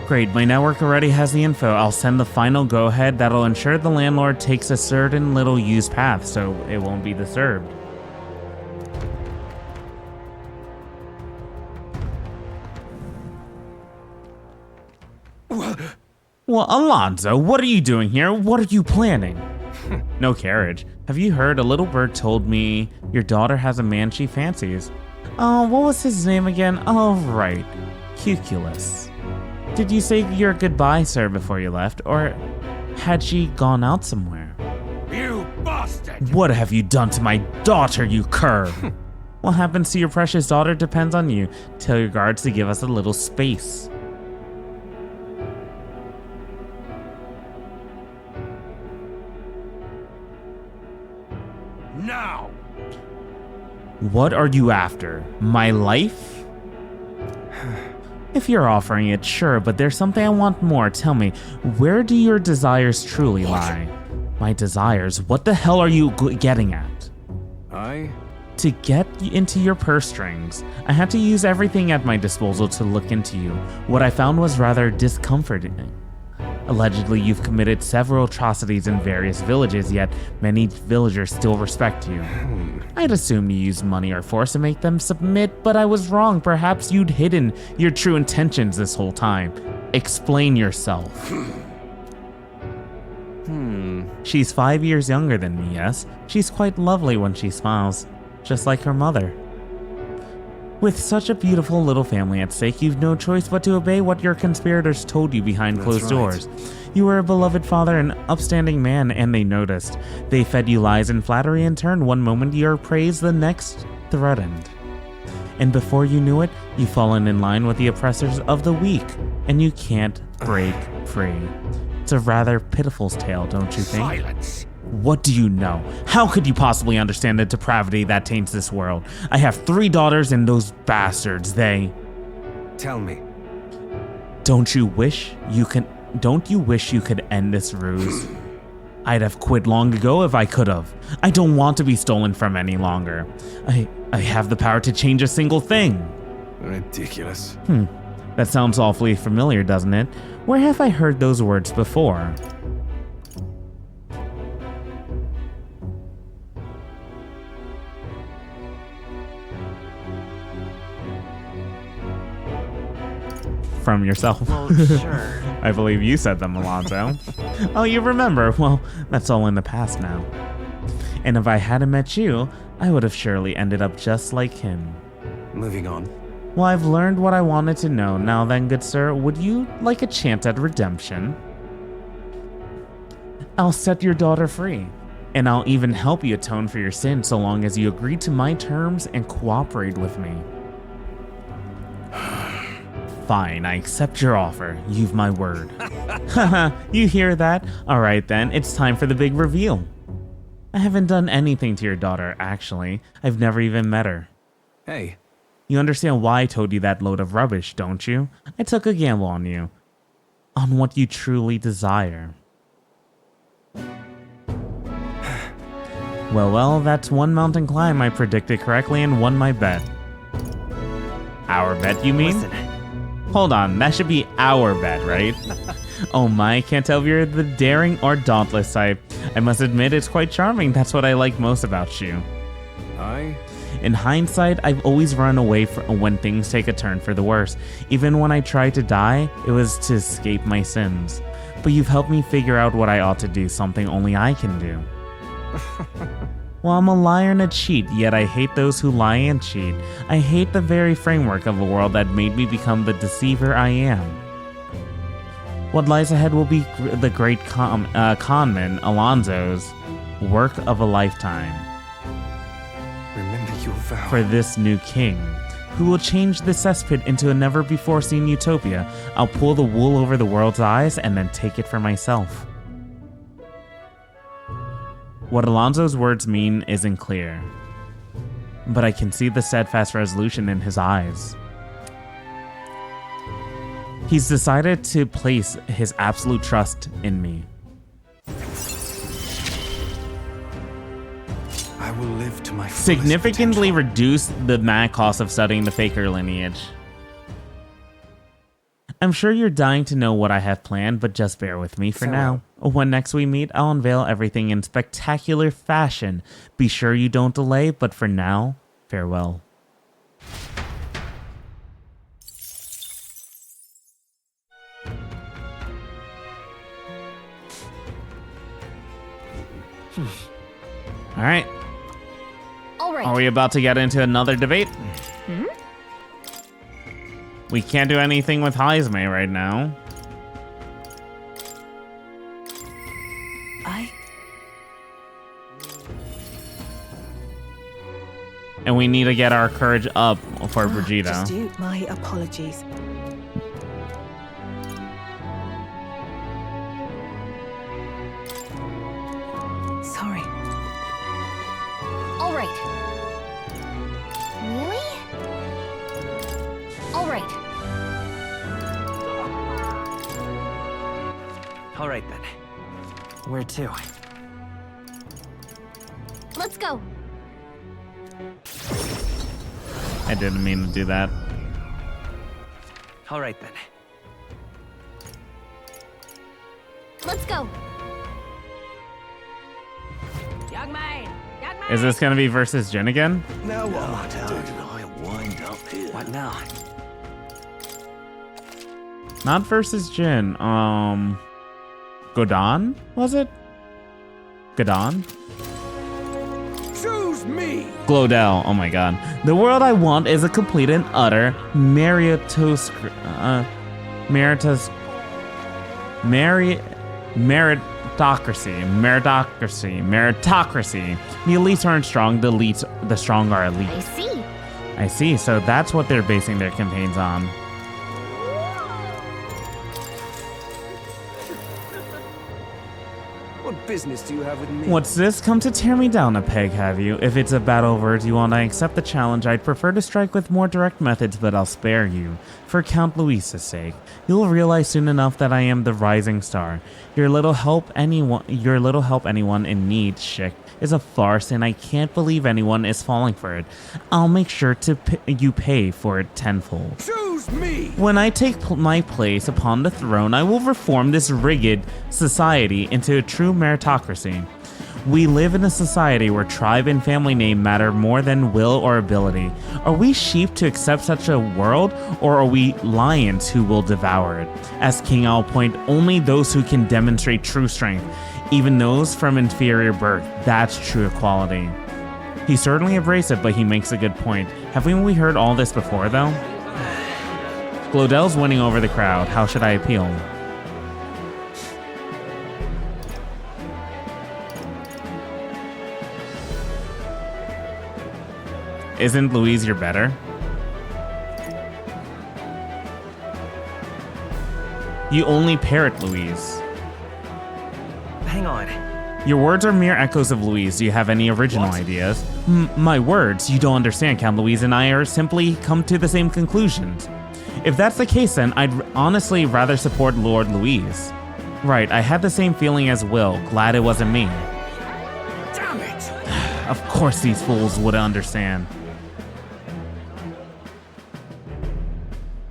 Great, my network already has the info. I'll send the final go-ahead that'll ensure the landlord takes a certain little used path so it won't be disturbed. Well, Alonzo, what are you doing here? What are you planning? No carriage. Have you heard? A little bird told me your daughter has a man she fancies. Oh, what was his name again? Oh, right. Cuculus. Did you say your goodbye, sir, before you left? Or had she gone out somewhere? You bastard! What have you done to my daughter, you cur? What happens to your precious daughter depends on you. Tell your guards to give us a little space. Now! What are you after? My life? If you're offering it, sure, but there's something I want more. Tell me, where do your desires truly lie? My desires? What the hell are you getting at? To get into your purse strings, I had to use everything at my disposal to look into you. What I found was rather discomforting. Allegedly, you've committed several atrocities in various villages, yet many villagers still respect you. I'd assumed you used money or force to make them submit, but I was wrong. Perhaps you'd hidden your true intentions this whole time. Explain yourself. She's 5 years younger than me, yes? She's quite lovely when she smiles, just like her mother. With such a beautiful little family at stake, you've no choice but to obey what your conspirators told you behind closed doors. You were a beloved father, an upstanding man, and they noticed. They fed you lies and flattery in turn. One moment you're praised, the next threatened. And before you knew it, you've fallen in line with the oppressors of the weak, and you can't break free. It's a rather pitiful tale, don't you think? Silence! What do you know? How could you possibly understand the depravity that taints this world? I have 3 daughters and those bastards, they... Tell me. Don't you wish you could end this ruse? I'd have quit long ago if I could have. I don't want to be stolen from any longer. I have the power to change a single thing. Ridiculous. That sounds awfully familiar, doesn't it? Where have I heard those words before? From yourself. Well, sure. I believe you said them, Alonzo. Oh, you remember? Well, that's all in the past now. And if I hadn't met you, I would have surely ended up just like him. Moving on. Well, I've learned what I wanted to know. Now then, good sir, would you like a chance at redemption? I'll set your daughter free, and I'll even help you atone for your sin so long as you agree to my terms and cooperate with me. Fine, I accept your offer. You've my word. Haha, you hear that? Alright then, it's time for the big reveal. I haven't done anything to your daughter, actually. I've never even met her. Hey. You understand why I told you that load of rubbish, don't you? I took a gamble on you. On what you truly desire. Well, that's one mountain climb I predicted correctly and won my bet. Our bet, you mean? Listen. Hold on, that should be our bet, right? Oh my, can't tell if you're the daring or dauntless type. I must admit it's quite charming. That's what I like most about you. In hindsight, I've always run away from when things take a turn for the worse. Even when I tried to die, it was to escape my sins. But you've helped me figure out what I ought to do, something only I can do. Well, I'm a liar and a cheat, yet I hate those who lie and cheat. I hate the very framework of a world that made me become the deceiver I am. What lies ahead will be the great conman, Alonzo's work of a lifetime. Remember your vow. For this new king, who will change the cesspit into a never-before-seen utopia, I'll pull the wool over the world's eyes and then take it for myself. What Alonzo's words mean isn't clear, but I can see the steadfast resolution in his eyes. He's decided to place his absolute trust in me. I will live to my fullest significantly potential. reduce the mad cost of studying the Faker lineage. I'm sure you're dying to know what I have planned, but just bear with me for now. When next we meet, I'll unveil everything in spectacular fashion. Be sure you don't delay, but for now, farewell. All right. All right. Are we about to get into another debate? Hmm? We can't do anything with Heisme right now. And we need to get our courage up for Brigitte. Just you. My apologies. Sorry. All right. Really? All right. All right then. Where to? Let's go. I didn't mean to do that. All right then. Let's go. Young man. Young man. Is this going to be versus Jin again? Now what? Now did I wind up here? What now? Not versus Jin. Godon? Was it? Godon? Choose me! Glodell. Oh my god. The world I want is a complete and utter meritocracy. The elites aren't strong, the strong are elite. I see. I see, so that's what they're basing their campaigns on. What business do you have with me? What's this? Come to tear me down a peg, have you? If it's a battle words you want, I accept the challenge. I'd prefer to strike with more direct methods, but I'll spare you. For Count Luis's sake. You'll realize soon enough that I am the rising star. Your little help anyone in need, Schick, is a farce, and I can't believe anyone is falling for it. I'll make sure to you pay for it tenfold. Choose me! When I take my place upon the throne, I will reform this rigged society into a true meritocracy. We live in a society where tribe and family name matter more than will or ability. Are we sheep to accept such a world, or are we lions who will devour it? As King, I'll appoint only those who can demonstrate true strength, even those from inferior birth. That's true equality. He certainly embraced it, but he makes a good point. Haven't we heard all this before, though? Glodell's winning over the crowd. How should I appeal? Isn't Louise your better? You only parrot Louise. Hang on. Your words are mere echoes of Louise. Do you have any original ideas? My words? You don't understand, Count Louise and I are simply come to the same conclusions. If that's the case, then I'd honestly rather support Lord Louise. Right, I had the same feeling as Will. Glad it wasn't me. Damn it! Of course these fools would understand.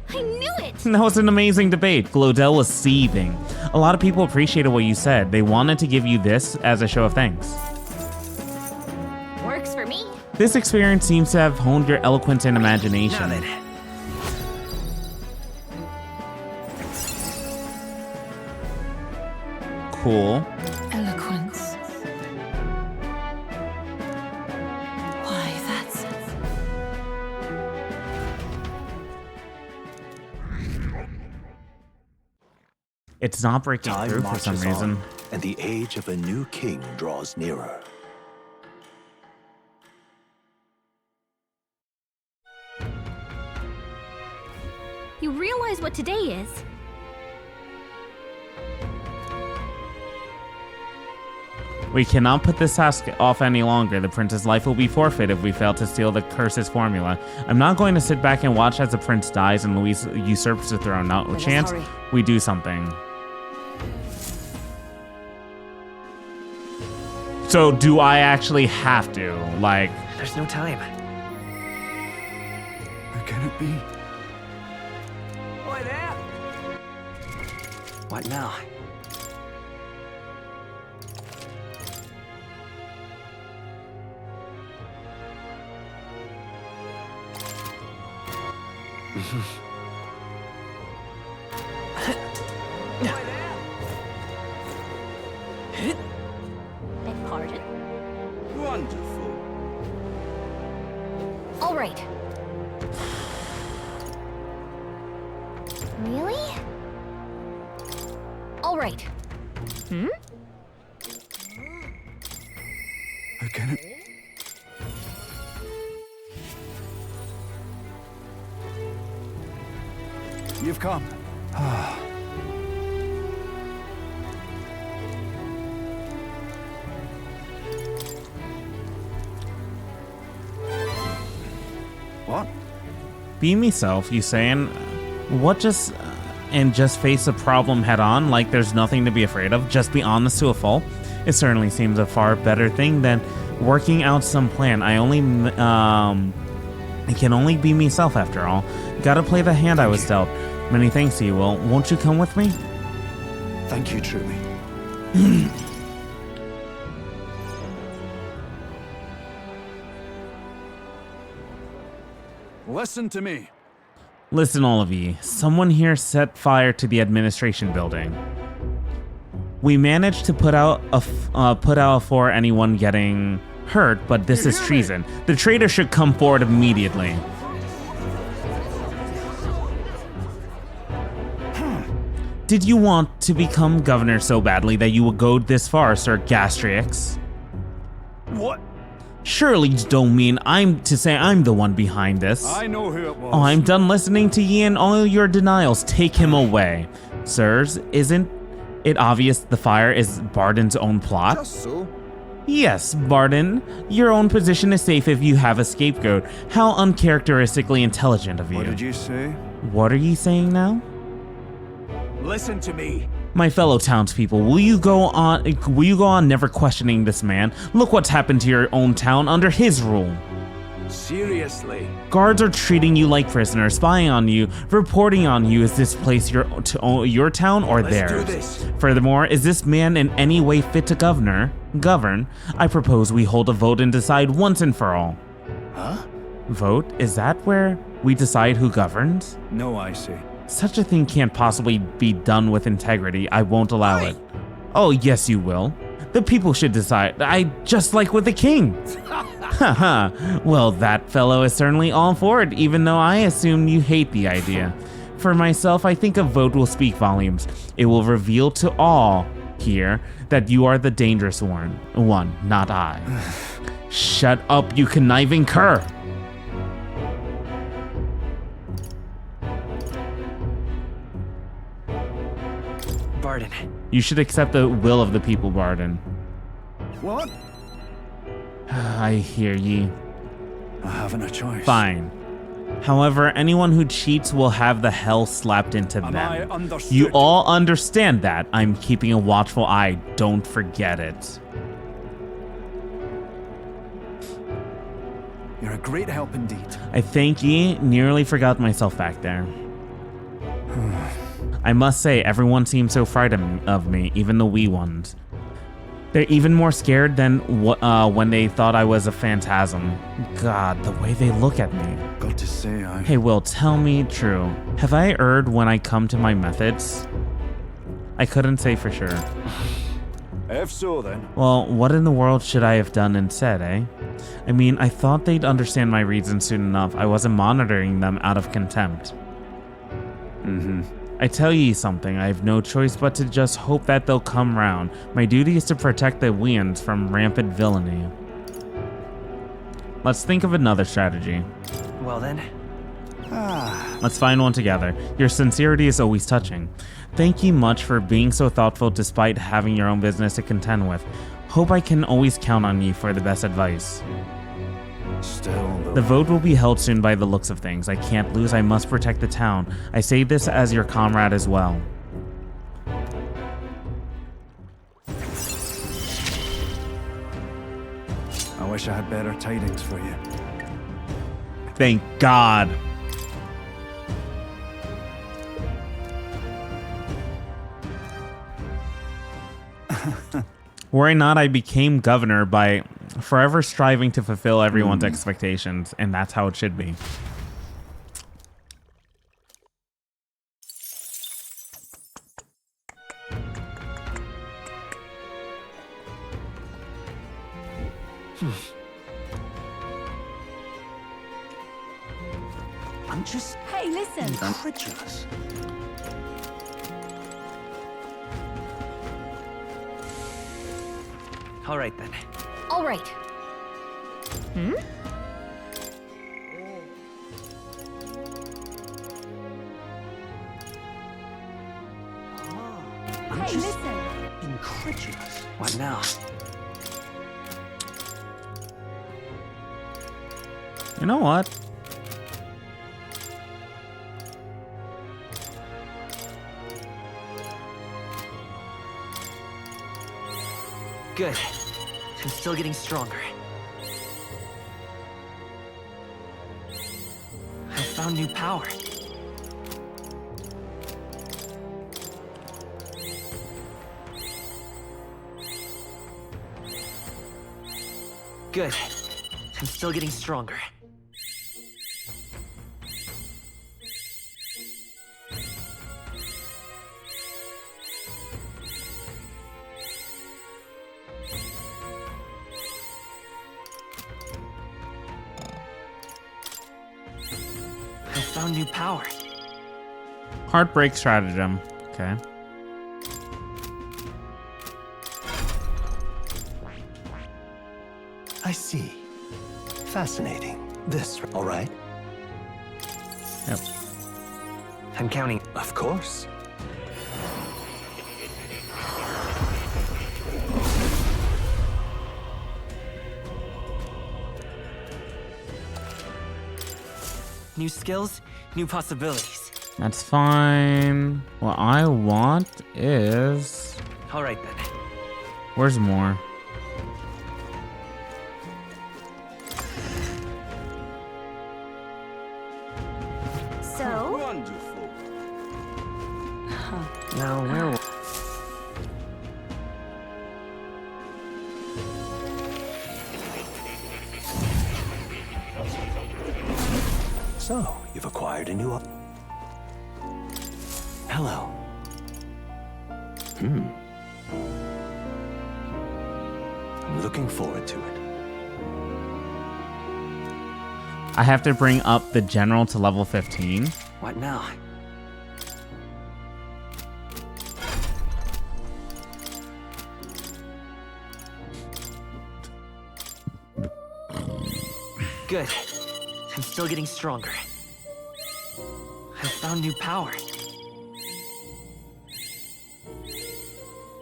I knew it. That was an amazing debate. Glodell was seething. A lot of people appreciated what you said. They wanted to give you this as a show of thanks. Works for me. This experience seems to have honed your eloquence and imagination. Now then. Cool. Eloquence. Why, that's... It's not breaking Time through for some marches reason. on, and the age of a new king draws nearer. You realize what today is? We cannot put this task off any longer. The prince's life will be forfeit if we fail to steal the curse's formula. I'm not going to sit back and watch as the prince dies and Louise usurps the throne. Not a Let us chance hurry. we do something. So do I actually have to? Like, There's no time. How can it be? Oi there! What now? Beg pardon? Wonderful. All right. Really? All right. How can it? You've come. What? be myself, you saying? What just... and just face a problem head on like there's nothing to be afraid of? Just be honest to a fault? It certainly seems a far better thing than working out some plan. I can only be myself after all. Gotta play the hand I was dealt. Many thanks to you, Will. Won't you come with me? Thank you, truly. Listen to me. Listen, all of you. Someone here set fire to the administration building. We managed to put out for anyone getting hurt, but this is treason. The traitor should come forward immediately. Did you want to become governor so badly that you would go this far, Sir Gastrix? What? Surely you don't mean I'm the one behind this. I know who it was. Oh, I'm done listening to ye and all your denials. Take him away. Sirs, isn't it obvious the fire is Barden's own plot? Just so. Yes, Barden. Your own position is safe if you have a scapegoat. How uncharacteristically intelligent of you. What did you say? What are you saying now? Listen to me. My fellow townspeople, will you go on never questioning this man? Look what's happened to your own town under his rule. Seriously. Guards are treating you like prisoners, spying on you, reporting on you. Is this place your town or Let's theirs? do this. Furthermore, is this man in any way fit to govern? I propose we hold a vote and decide once and for all. Huh? Vote? Is that where we decide who governs? No, I see. Such a thing can't possibly be done with integrity. I won't allow it. Oh, yes, you will. The people should decide. Just like with the king. Haha. Well, that fellow is certainly all for it, even though I assume you hate the idea. For myself, I think a vote will speak volumes. It will reveal to all here that you are the dangerous one, not I. Shut up, you conniving cur! Barden. You should accept the will of the people, Barden. What? I hear ye. I haven't a choice. Fine. However, anyone who cheats will have the hell slapped into Am them. I understood? You all understand that. I'm keeping a watchful eye. Don't forget it. You're a great help indeed. I thank ye. Nearly forgot myself back there. I must say, everyone seems so frightened of me, even the wee ones. They're even more scared than when they thought I was a phantasm. God, the way they look at me. Got to say, I... Hey, Will, tell me true. Have I erred when I come to my methods? I couldn't say for sure. If so, then. Well, what in the world should I have done instead, eh? I mean, I thought they'd understand my reasons soon enough. I wasn't monitoring them out of contempt. I tell ye something, I have no choice but to just hope that they'll come round. My duty is to protect the Weans from rampant villainy. Let's think of another strategy. Well then. Let's find one together. Your sincerity is always touching. Thank ye much for being so thoughtful despite having your own business to contend with. Hope I can always count on ye for the best advice. Still, though. The vote will be held soon by the looks of things. I can't lose, I must protect the town. I say this as your comrade as well. wish I had better tidings for you. Thank God. Were I not, I became governor by forever striving to fulfill everyone's expectations, and that's how it should be. I'm just Hey, listen. incredulous. All right then. All right. Hmm? I'm Hey, just listen. incredulous. What now? You know what? Good. I'm still getting stronger. I found new power. Good. I'm still getting stronger. I found new power. Heartbreak stratagem. Okay. I see. Fascinating. This, all right? Yep. I'm counting. Of course. New skills, new possibilities. That's fine. What I want is... All right then. Where's more? So, Wonderful. Now where? So, you've acquired a new... Hello. I'm looking forward to it. I have to bring up the general to level 15. What now? Good. I'm still getting stronger. I found new power.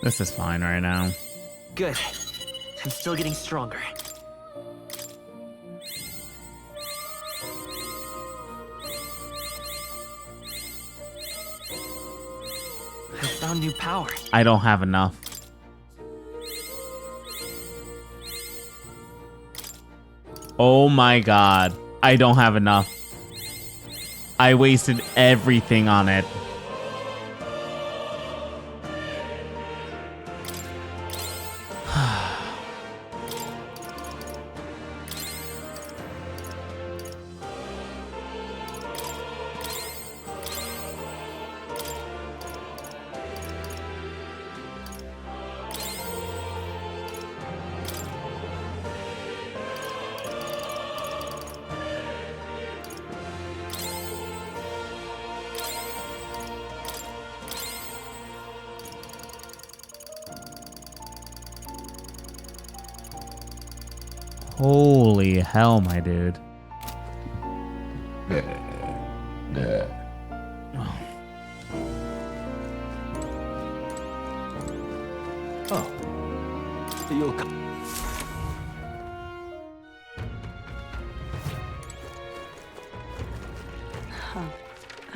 This is fine right now. Good. I'm still getting stronger. I found new power. I don't have enough. Oh my god. I don't have enough. I wasted everything on it. Holy hell, my dude. Oh. You'll come.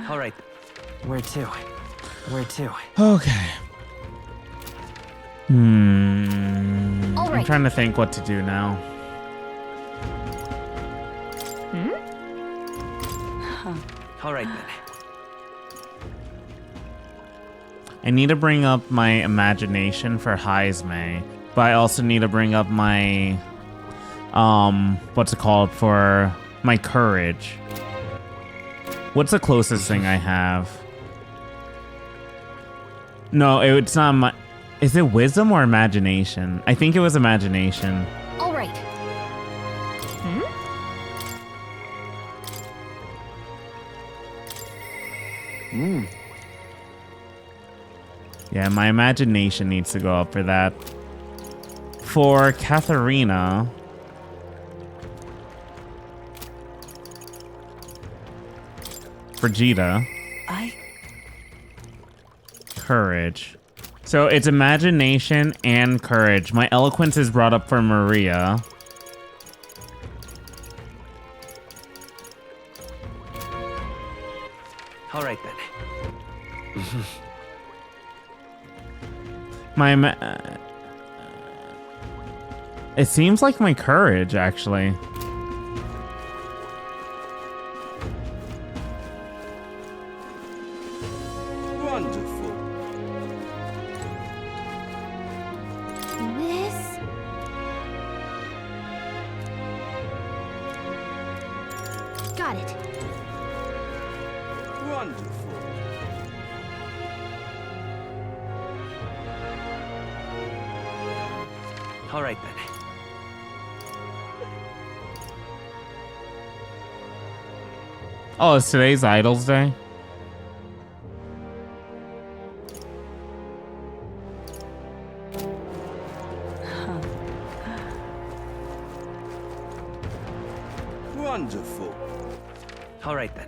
All right. Where to? Where to? Okay. All I'm right. trying to think what to do now. All right then. I need to bring up my imagination for Heisme, but I also need to bring up my, what's it called, for my courage. What's the closest thing I have? No, it's not my, is it wisdom or imagination? I think it was imagination. All right. Yeah, my imagination needs to go up for that. For Katharina, Brigida, courage. So it's imagination and courage. My eloquence is brought up for Maria. All right then. It seems like my courage, actually. Wonderful. This. Got it. Wonderful. All right then. Oh, it's today's Idols Day? Wonderful. All right then.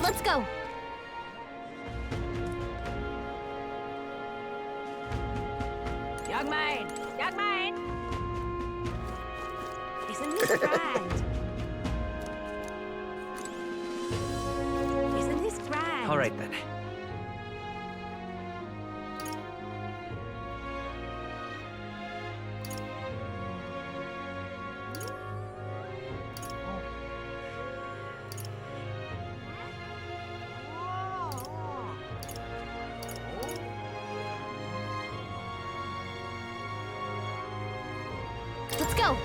Let's go. Young man, isn't this grand? Isn't this grand? All right then. Let's go.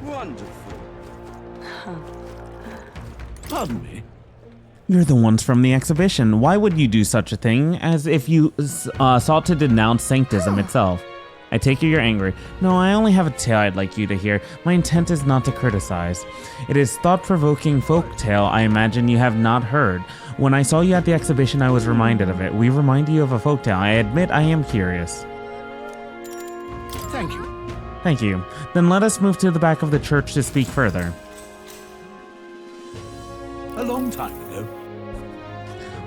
Wonderful. Pardon me? You're the ones from the exhibition. Why would you do such a thing as if you sought to denounce sanctism itself? I take it you're angry. No, I only have a tale I'd like you to hear. My intent is not to criticize. It is thought-provoking folk tale I imagine you have not heard. When I saw you at the exhibition, I was reminded of it. We remind you of a folk tale. I admit I am curious. Thank you. Thank you. Then let us move to the back of the church to speak further. A long time ago.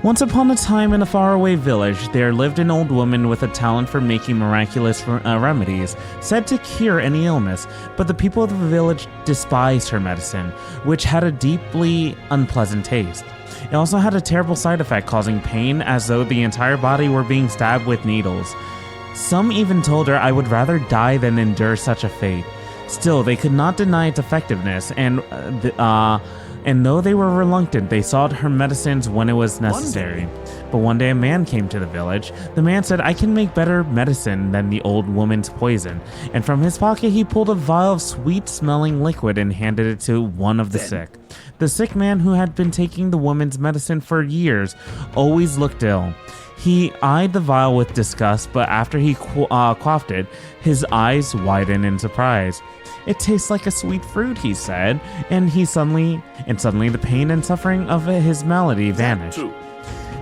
Once upon a time in a faraway village, there lived an old woman with a talent for making miraculous remedies, said to cure any illness, but the people of the village despised her medicine, which had a deeply unpleasant taste. It also had a terrible side effect, causing pain as though the entire body were being stabbed with needles. Some even told her I would rather die than endure such a fate. Still, they could not deny its effectiveness, and though they were reluctant, they sought her medicines when it was necessary. But one day a man came to the village. The man said, I can make better medicine than the old woman's poison. And from his pocket he pulled a vial of sweet-smelling liquid and handed it to one of the sick. The sick man, who had been taking the woman's medicine for years, always looked ill. He eyed the vial with disgust, but after he quaffed it, his eyes widened in surprise. It tastes like a sweet fruit, he said, and suddenly the pain and suffering of his malady vanished.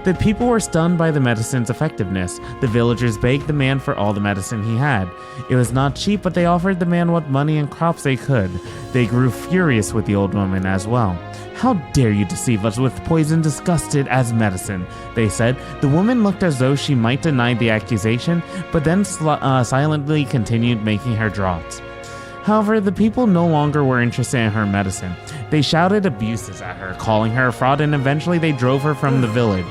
The people were stunned by the medicine's effectiveness. The villagers begged the man for all the medicine he had. It was not cheap, but they offered the man what money and crops they could. They grew furious with the old woman as well. How dare you deceive us with poison disgusted as medicine, they said. The woman looked as though she might deny the accusation, but then silently continued making her draughts. However, the people no longer were interested in her medicine. They shouted abuses at her, calling her a fraud, and eventually they drove her from the village.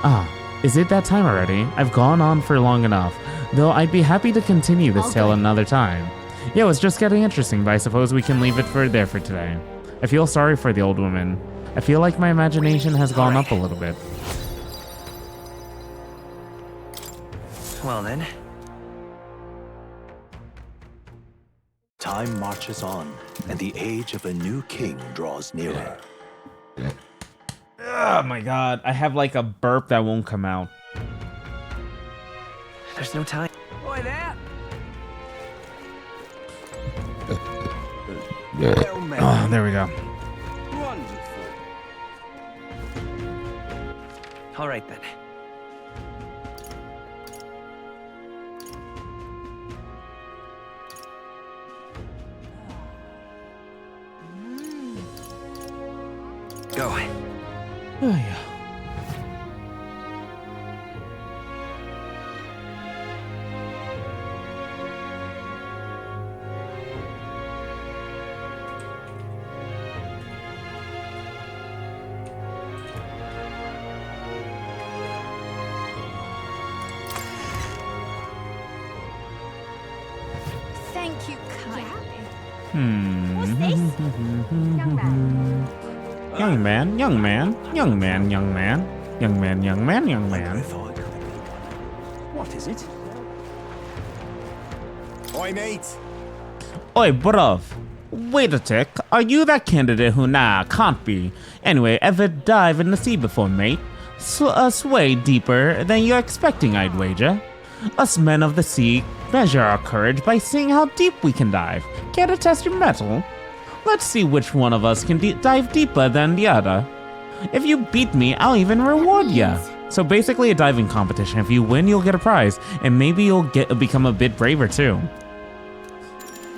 Ah, is it that time already? I've gone on for long enough, though I'd be happy to continue this tale another time. Yeah, it's just getting interesting, but I suppose we can leave it for today. I feel sorry for the old woman. I feel like my imagination has gone up a little bit. Well then. Time marches on, and the age of a new king draws nearer. Oh my god, I have like a burp that won't come out. There's no time. Oi there. Well met. Oh, there we go. Wonderful. All right then. Go. Oh yeah. Thank you kindly. What's this? Young man, young man, young man, young man, young man, young man, young man. What is it? Oi, mate. Oi, bruv. Wait a tick. Are you that candidate who, nah, can't be. Anyway, ever dive in the sea before, mate? Sway deeper than you're expecting, I'd wager. Us men of the sea measure our courage by seeing how deep we can dive. Care to test your mettle? Let's see which one of us can dive deeper than the other. If you beat me, I'll even reward ya. So basically a diving competition. If you win, you'll get a prize, and maybe you'll become a bit braver too.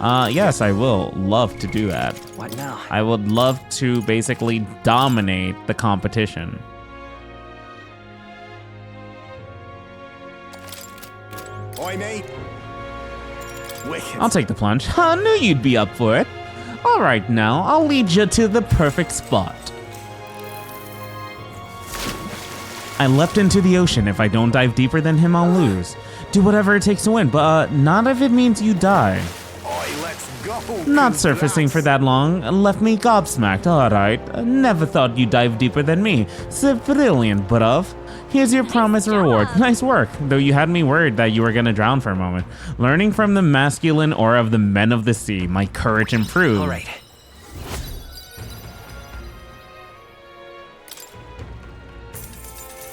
Yes, I will love to do that. What now? I would love to basically dominate the competition. Oi, mate. Wicked. I'll take the plunge. I knew you'd be up for it. All right, now I'll lead you to the perfect spot. I leapt into the ocean. If I don't dive deeper than him, I'll lose. Do whatever it takes to win, but not if it means you die. Oi, let's go. Not surfacing for that long left me gobsmacked. All right, never thought you'd dive deeper than me. So brilliant, bruv. Here's your promised reward. Nice work, though you had me worried that you were gonna drown for a moment. Learning from the masculine aura of the men of the sea, my courage improved. All right.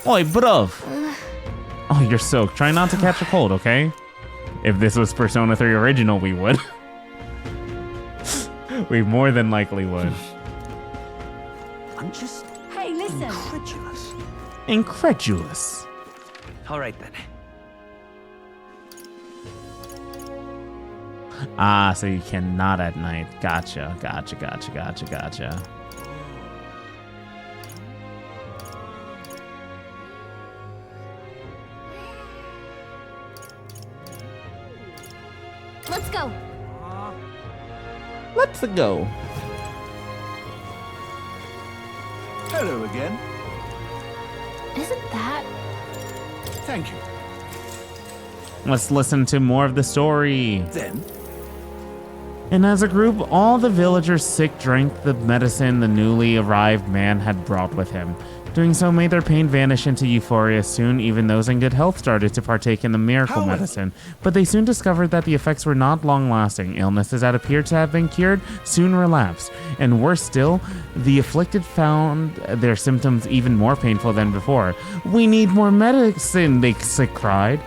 Oi, bruv. Oh, you're soaked. Try not to catch a cold, okay? If this was Persona 3 Original, we would. We more than likely would. I'm just Hey, listen. incredulous. Incredulous. All right then. Ah, so you cannot at night. Gotcha, gotcha, gotcha, gotcha, gotcha. Let's go. Let's go. Hello again. Isn't that? Thank you. Let's listen to more of the story. Then, And as a group, all the villagers sick drank the medicine the newly arrived man had brought with him. Doing so made their pain vanish into euphoria. Soon, even those in good health started to partake in the miracle medicine. But they soon discovered that the effects were not long-lasting. Illnesses that appeared to have been cured soon relapsed. And worse still, the afflicted found their symptoms even more painful than before. "We need more medicine," they cried.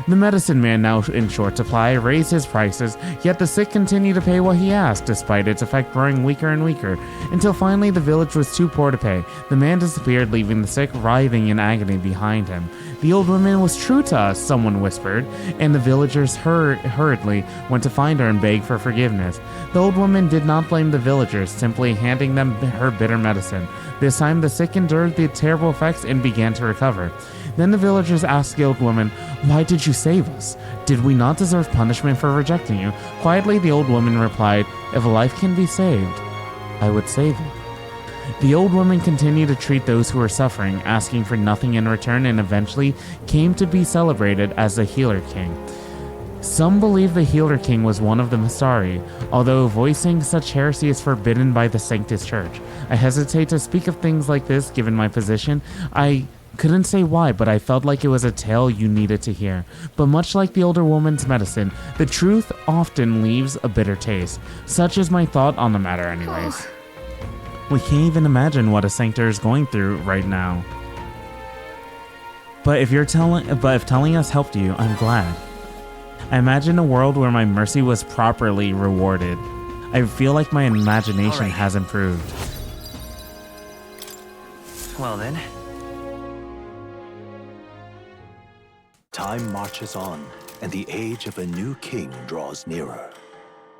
The medicine man, now in short supply, raised his prices, yet the sick continued to pay what he asked, despite its effect growing weaker and weaker, until finally the village was too poor to pay. The man disappeared, leaving the sick writhing in agony behind him. The old woman was true to us, someone whispered, and the villagers hurriedly went to find her and beg for forgiveness. The old woman did not blame the villagers, simply handing them her bitter medicine. This time the sick endured the terrible effects and began to recover. Then the villagers asked the old woman, "Why did you save us? Did we not deserve punishment for rejecting you?" Quietly the old woman replied, "If a life can be saved, I would save it." The old woman continued to treat those who were suffering, asking for nothing in return, and eventually came to be celebrated as the Healer King. Some believe the Healer King was one of the Masari, although voicing such heresy is forbidden by the Sanctus Church. I hesitate to speak of things like this given my position. I couldn't say why, but I felt like it was a tale you needed to hear. But much like the older woman's medicine, the truth often leaves a bitter taste. Such is my thought on the matter anyways. We can't even imagine what a sanctor is going through right now. But if telling us helped you, I'm glad. I imagine a world where my mercy was properly rewarded. I feel like my imagination has improved. Well then. Time marches on, and the age of a new king draws nearer.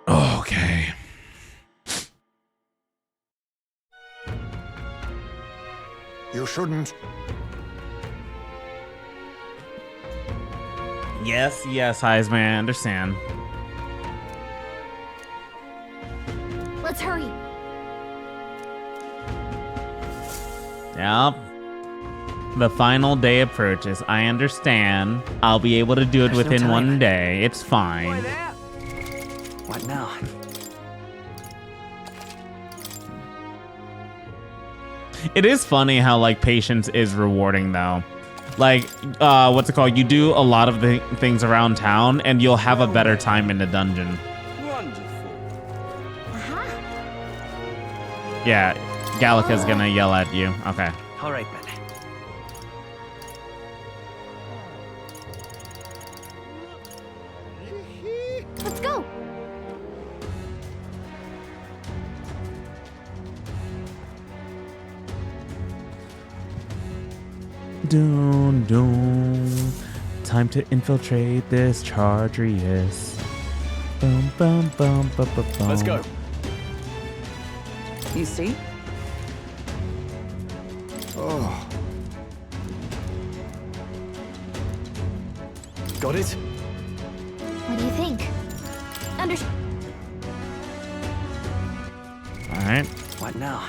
Okay. You shouldn't. Yes, Heisman, I understand. Let's hurry. Yep. The final day approaches. I understand. I'll be able to do it There's no within one time. day. It's fine. What now? It is funny how, like, patience is rewarding, though. Like, what's it called? You do a lot of the things around town, and you'll have a better time in the dungeon. Yeah, Gallica's gonna yell at you. Okay. All right then. Let's go. Doon, doon. Time to infiltrate this Chartrius. Boom, boom, boom, boom, boom, boom. Let's go. You see? Oh, Got it? What do you think? Alright, What now?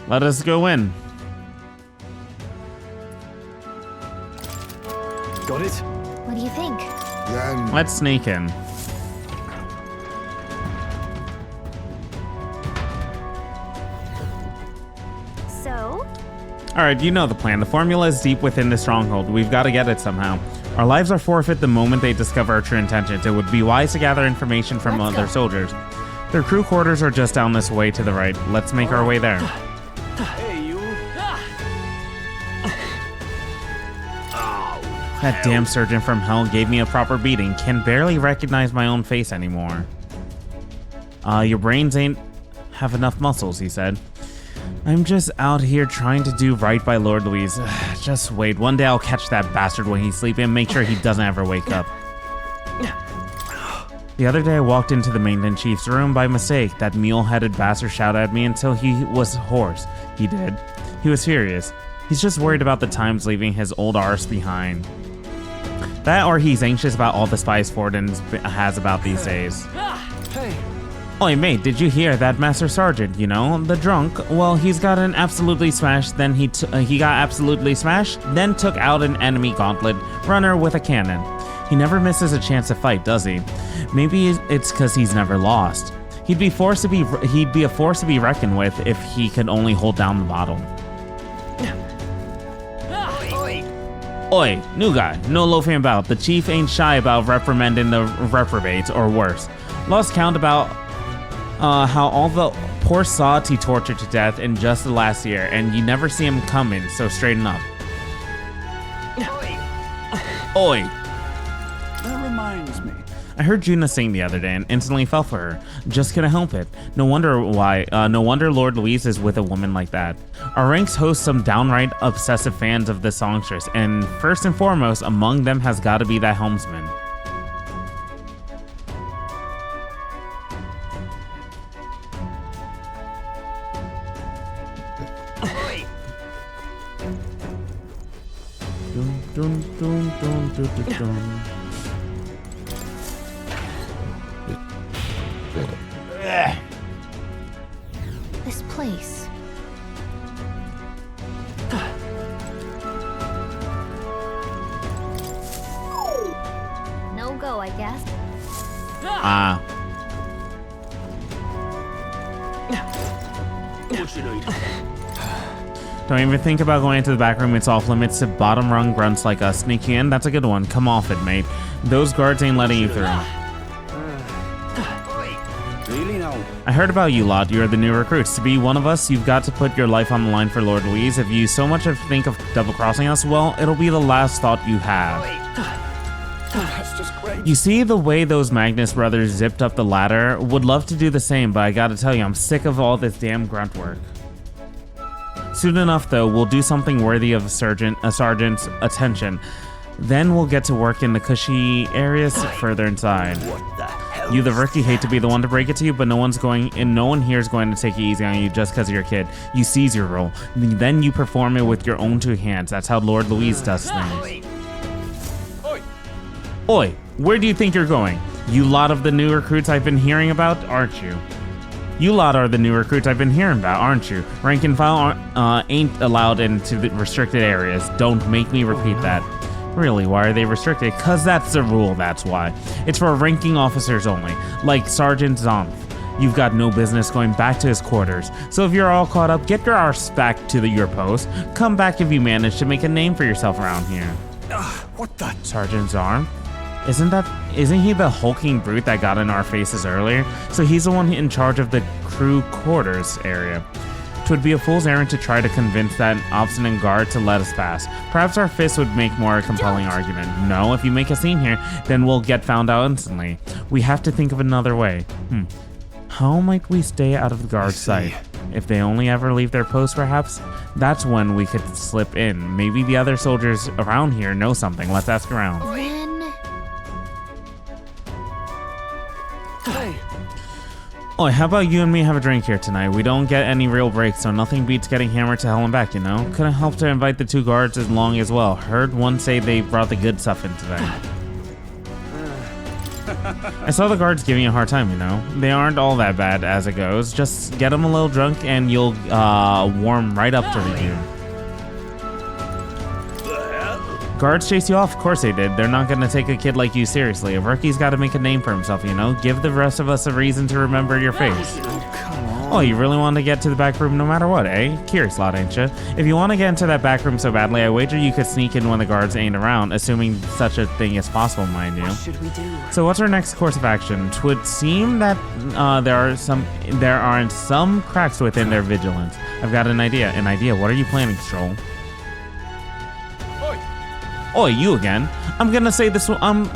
let us go in. Got it? What do you think? then Let's sneak in. So? Alright, you know the plan. The formula is deep within the stronghold. We've got to get it somehow. Our lives are forfeit the moment they discover our true intentions. It would be wise to gather information from Let's other go. soldiers. Their crew quarters are just down this way to the right. Let's make our way there. Hey, you. That damn surgeon from hell gave me a proper beating. Can barely recognize my own face anymore. Your brains ain't have enough muscles, he said. I'm just out here trying to do right by Lord Louise. Just wait. One day I'll catch that bastard when he's sleeping and make sure he doesn't ever wake up. The other day I walked into the maintenance chief's room by mistake. That mule-headed bastard shouted at me until he was hoarse. He did. He was furious. He's just worried about the times leaving his old arse behind. That or he's anxious about all the spies Forden has about these days. Hey. Oi, mate, did you hear that Master Sergeant, you know, the drunk? Well, he's gotten absolutely smashed, then he got absolutely smashed, then took out an enemy gauntlet runner with a cannon. He never misses a chance to fight, does he? Maybe it's because he's never lost. He'd be a force to be reckoned with if he could only hold down the bottle. Oi, new guy, no loafing about. The chief ain't shy about reprimanding the reprobates, or worse. Lost count about how all the poor sods he tortured to death in just the last year, and you never see him coming, so straighten up. Oi! That reminds me. I heard Juna sing the other day and instantly fell for her. Just couldn't help it. No wonder Lord Louise is with a woman like that. Our ranks host some downright obsessive fans of this songstress, and first and foremost, among them has got to be that helmsman. Dun, dun, dun, dun, dun, dun. This place. No go, I guess. Ah. Don't even think about going into the back room. It's off limits to bottom rung grunts like us. Sneaking in, that's a good one. Come off it, mate. Those guards ain't letting you through. Really now? I heard about you lot. You're the new recruits. To be one of us, you've got to put your life on the line for Lord Louise. If you so much think of double-crossing us, well, it'll be the last thought you have. That's just great. You see the way those Magnus brothers zipped up the ladder? Would love to do the same, but I gotta tell you, I'm sick of all this damn grunt work. Soon enough, though, we'll do something worthy of a sergeant's attention. Then we'll get to work in the cushy areas further inside. What the hell? You, the rookie, hate to be the one to break it to you, but no one here is going to take it easy on you just because you're a kid. You seize your role, then you perform it with your own two hands. That's how Lord Louise does things. Oi, where do you think you're going? You lot of the new recruits I've been hearing about, aren't you? You lot are the new recruits I've been hearing about, aren't you? Rank and file ain't allowed into the restricted areas. Don't make me repeat that. Really, why are they restricted? Cause that's the rule, that's why. It's for ranking officers only, like Sergeant Zomph. You've got no business going back to his quarters. So if you're all caught up, get your arse back to your post. Come back if you manage to make a name for yourself around here. What the? Sergeant Zomph? Isn't he the hulking brute that got in our faces earlier? So he's the one in charge of the crew quarters area. 'Twould be a fool's errand to try to convince that obstinate guard to let us pass. Perhaps our fists would make more compelling argument. No, if you make a scene here, then we'll get found out instantly. We have to think of another way. How might we stay out of the guard's sight? If they only ever leave their post, perhaps? That's when we could slip in. Maybe the other soldiers around here know something. Let's ask around. Then Hey, Oh, how about you and me have a drink here tonight? We don't get any real breaks, so nothing beats getting hammered to hell and back, you know? Couldn't help to invite the two guards along as well. Heard one say they brought the good stuff in today. I saw the guards giving you a hard time, you know? They aren't all that bad as it goes. Just get them a little drunk and you'll warm right up to the view. Guards chase you off? Of course they did. They're not gonna take a kid like you seriously. A rookie's gotta make a name for himself, you know? Give the rest of us a reason to remember your face. Oh, you really want to get to the back room no matter what, eh? Curious lot, ain't ya? If you want to get into that back room so badly, I wager you could sneak in when the guards ain't around, assuming such a thing is possible, mind you. What should we do? So what's our next course of action? 'Twould seem that there aren't some cracks within their vigilance. I've got an idea. What are you planning, Stroll? Oi, you again. I'm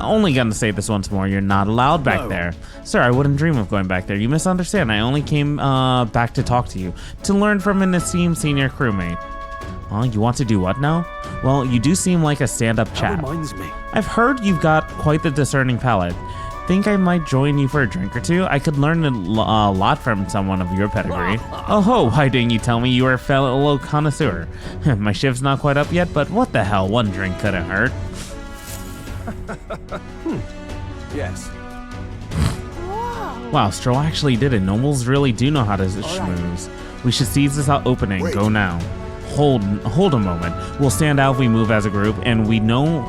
only gonna say this once more. You're not allowed back there. Sir, I wouldn't dream of going back there. You misunderstand. I only came back to talk to you, to learn from an esteemed senior crewmate. You want to do what now? Well, you do seem like a stand-up that chap. reminds me. I've heard you've got quite the discerning palate. Think I might join you for a drink or two? I could learn a lot from someone of your pedigree. Oh ho, why didn't you tell me you were a fellow connoisseur? My shift's not quite up yet, but what the hell, one drink couldn't hurt. Yes. Wow, Stroll actually did it. Nobles really do know how to schmooze. We should seize this opening. Wait. Go now. Hold a moment. We'll stand out if we move as a group, and we know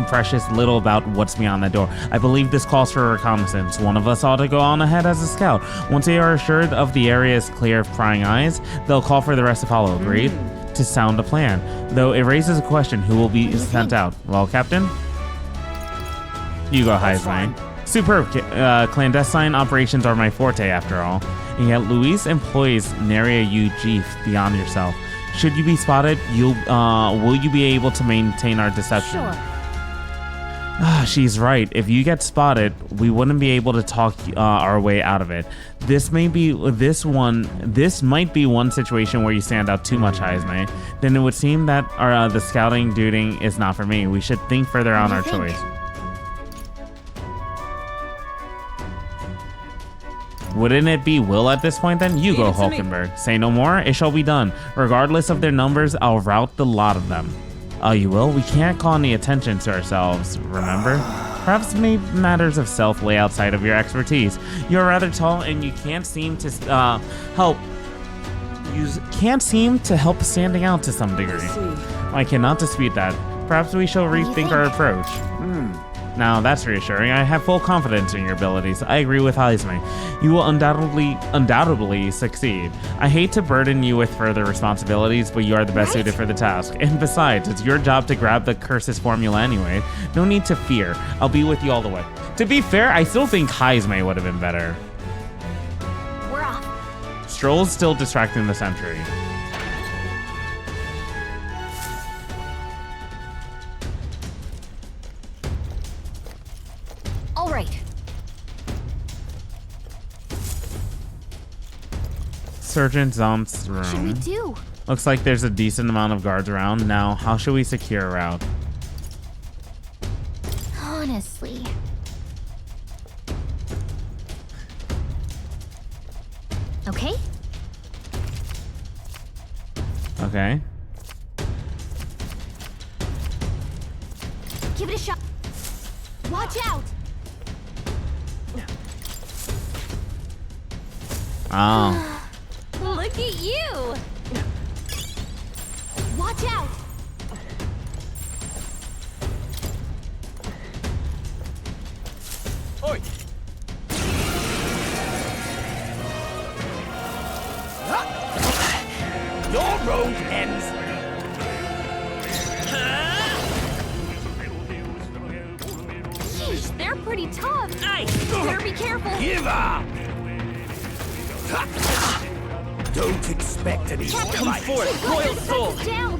precious little about what's beyond the door. I believe this calls for a reconnaissance. One of us ought to go on ahead as a scout. Once they are assured of the area is clear of prying eyes, they'll call for the rest to follow. Agreed? To sound a plan. Though it raises a question, who will be sent out? Well, Captain? You go, Heisman. Superb. Clandestine operations are my forte, after all. And yet Louise employs nary a UG beyond yourself. Should you be spotted, will you be able to maintain our deception? sure. She's right. If you get spotted, we wouldn't be able to talk our way out of it. This might be one situation where you stand out too much, Haizme. Then it would seem that the scouting duty is not for me. We should think further on our choice. Wouldn't it be Will at this point then? You go, Hulkenberg. Say no more, it shall be done. Regardless of their numbers, I'll rout the lot of them. You will? We can't call any attention to ourselves, remember? Perhaps matters of self lay outside of your expertise. You're rather tall and you can't seem to help. You can't seem to help standing out to some degree. I cannot dispute that. Perhaps we shall rethink our approach. Now that's reassuring. I have full confidence in your abilities. I agree with Haizme. You will undoubtedly succeed. I hate to burden you with further responsibilities, but you are the best suited for the task. And besides, it's your job to grab the curse's formula anyway. No need to fear. I'll be with you all the way. To be fair, I still think Haizme would have been better. We're off. Stroll's still distracting the sentry. All right. Sergeant Zomp's room. What should we do? Looks like there's a decent amount of guards around. Now, how should we secure a route? Honestly. Okay. Okay. Give it a shot. Watch out. Oh. Look at you. Watch out. Oi! Your road ends. Sheesh, they're pretty tough. Better be careful. Give up! Don't expect any Captain, fight. forth, you got royal this soul. sentence down.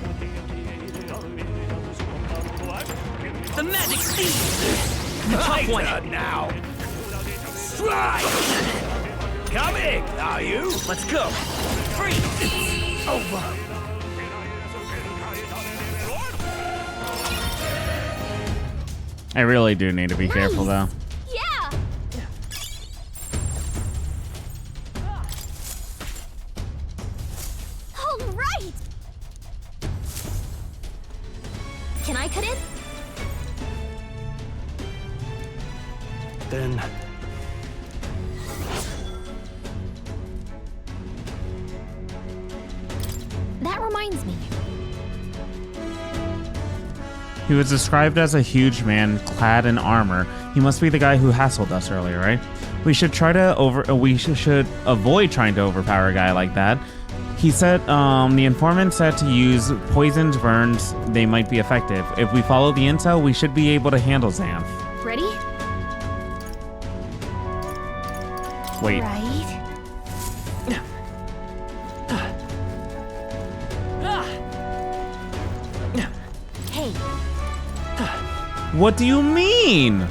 The magic steed! The tough one! Fighter now. Strike! Coming, are you? Let's go! Free! Over. I really do need to be careful though. Yeah. All right. Can I cut in? Then That reminds me. He was described as a huge man clad in armor. He must be the guy who hassled us earlier, right? We should should avoid trying to overpower a guy like that. He said the informant said to use poisoned burns. They might be effective. If we follow the intel, we should be able to handle Xanth. Ready? Wait. Right. Hey, What do you mean?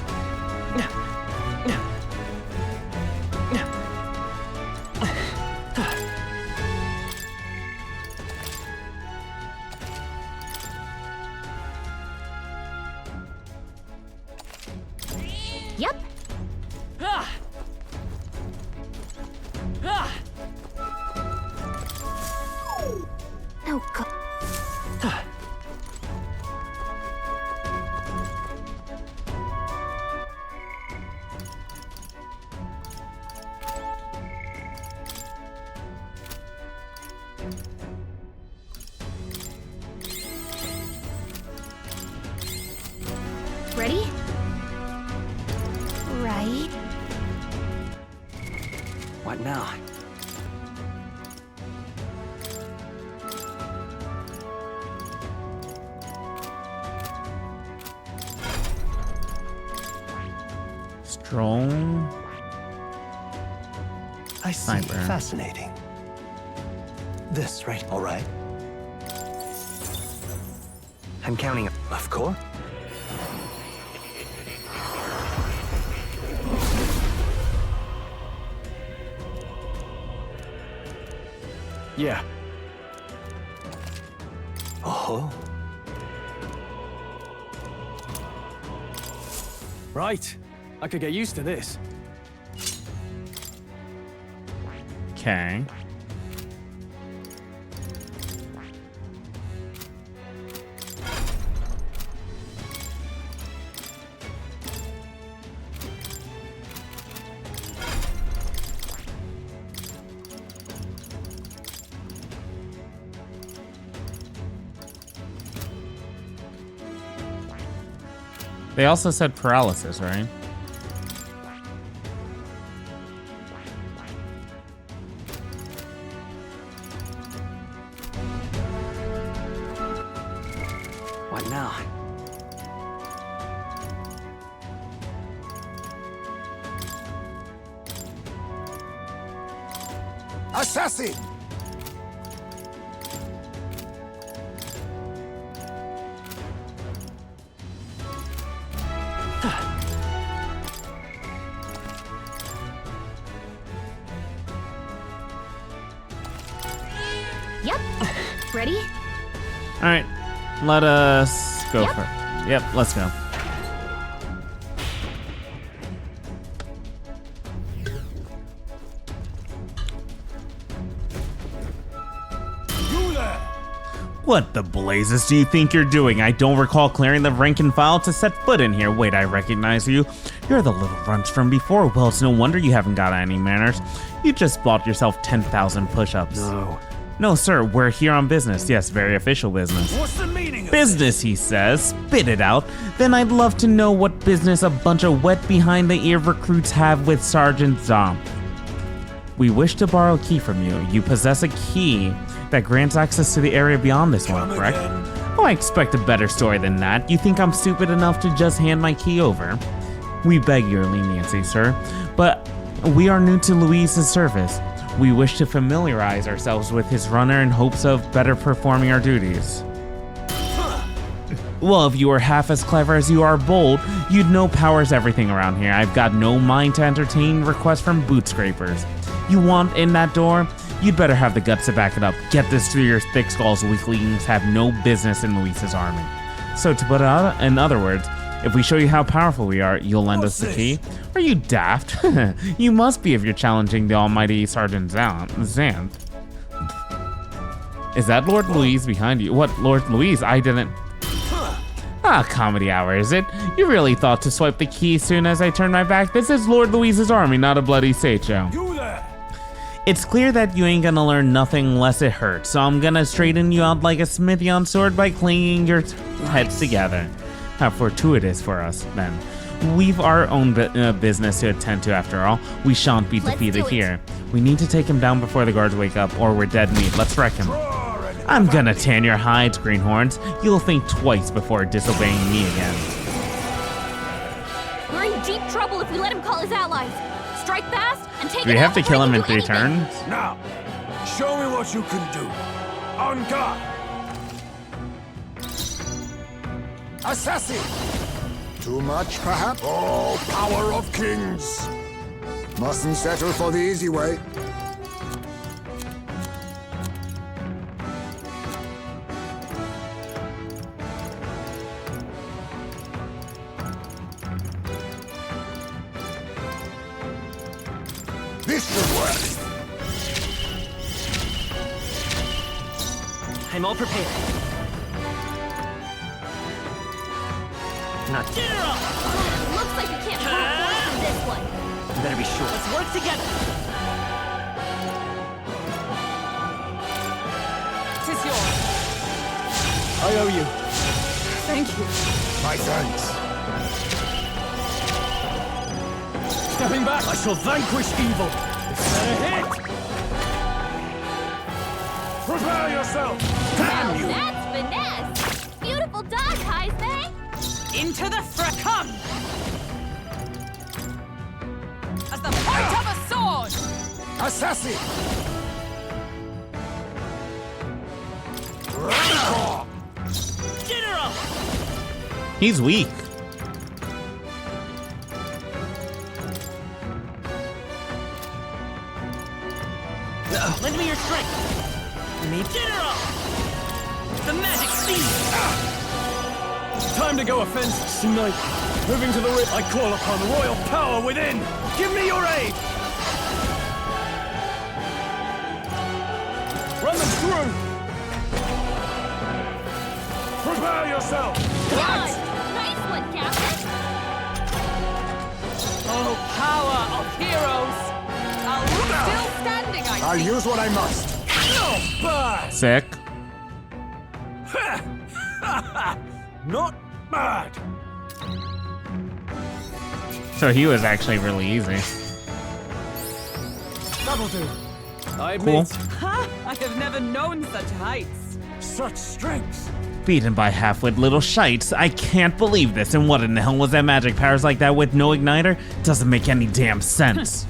yep. Oh, God. Ready? Right. What now? Stroll. I see. Sniper. Fascinating. This right, all right? I'm counting. Of course. Yeah. Oh, Right. I could get used to this. Okay. They also said paralysis, right? What now? Assassin! Yep. Ready? All right, let us go Yep. for it. Yep, let's go. You there! What the blazes do you think you're doing? I don't recall clearing the rank and file to set foot in here. Wait, I recognize you. You're the little runts from before. Well, it's no wonder you haven't got any manners. You just bought yourself 10,000 push-ups. No. No, sir, we're here on business. Yes, very official business. What's the meaning of Business, he says. Spit it out. Then I'd love to know what business a bunch of wet behind the ear recruits have with Sergeant Zomp. We wish to borrow a key from you. You possess a key that grants access to the area beyond this one, Come correct? again? Oh, I expect a better story than that. You think I'm stupid enough to just hand my key over? We beg your leniency, sir, but we are new to Luis's service. We wish to familiarize ourselves with his runner in hopes of better performing our duties. Well, if you were half as clever as you are bold, you'd know power's everything around here. I've got no mind to entertain requests from boot scrapers. You want in that door? You'd better have the guts to back it up. Get this through your thick skulls. Weaklings have no business in Luis's army. So to put it out, in other words, if we show you how powerful we are, you'll lend us the key? Are you daft? You must be if you're challenging the almighty Sergeant Xanth. Is that Lord Louise behind you? What, Lord Louise? I didn't... Ah, comedy hour, is it? You really thought to swipe the key as soon as I turned my back? This is Lord Louise's army, not a bloody stage show. You there! It's clear that you ain't gonna learn nothing unless it hurts, so I'm gonna straighten you out like a smithy on sword by clinging your heads together. How fortuitous for us, then. We've our own business to attend to after all. We shan't be Let's defeated do it. here. We need to take him down before the guards wake up, or we're dead meat. Let's wreck him. I'm gonna tan your hides, greenhorns. You'll think twice before disobeying me again. We're in deep trouble if we let him call his allies. Strike fast and take Do we it have out to before kill he him can in do 3 anything. turns? Now, show me what you can do. On guard! Assassin! Too much, perhaps? Oh, power of kings! Mustn't settle for the easy way. This should work. I'm all prepared. Not Looks like we can't pull force from this one. You better be sure. Let's work together. Tis yours. I owe you. Thank you. My thanks. Stepping back. I shall vanquish evil. Better hit. Prepare yourself! Damn you! That's finesse. Beautiful dog, Heisman. Into the come! As the point of a sword! Assassin! General! He's weak. Lend me your strength. Maybe get her off! The magic speed! Time to go offensive, Snipe. Moving to the rear, I call upon the royal power within. Give me your aid. Run them through. Prepare yourself. Nice one, Captain. Oh, power of heroes! I'll still standing, I I'll see. use what I must. Not bad. Sick. Not bad. So he was actually really easy. That'll do. I Cool. admit, Ha! I have never known such heights. such strength. Beaten by half-wit little shites. I can't believe this. And what in the hell was that magic powers like that with no igniter? Doesn't make any damn sense.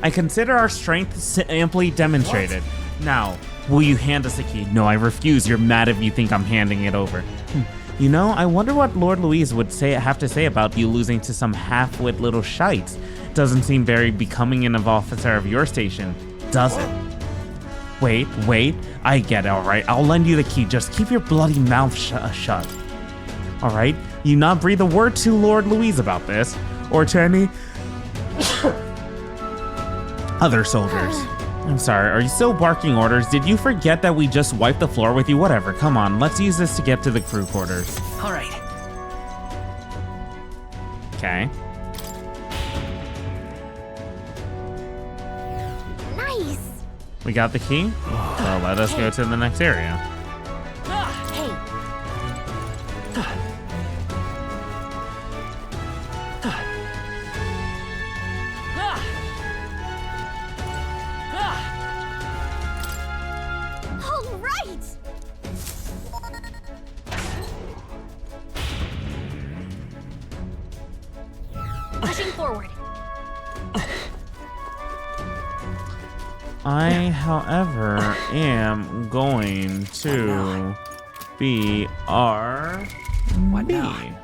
I consider our strength amply demonstrated. Now, will you hand us a key? No, I refuse. You're mad if you think I'm handing it over. You know, I wonder what Lord Louise would have to say about you losing to some half-wit little shites. Doesn't seem very becoming in an officer of your station, does it? Wait, I get it, alright. I'll lend you the key. Just keep your bloody mouth shut. Alright? You not breathe a word to Lord Louise about this, or to any other soldiers. I'm sorry, are you still barking orders? Did you forget that we just wiped the floor with you? Whatever, come on, let's use this to get to the crew quarters. Alright. Okay. Nice. We got the key? So let us go to the next area. Hey, all right. Pushing forward. I, however, am going to be What now? RB.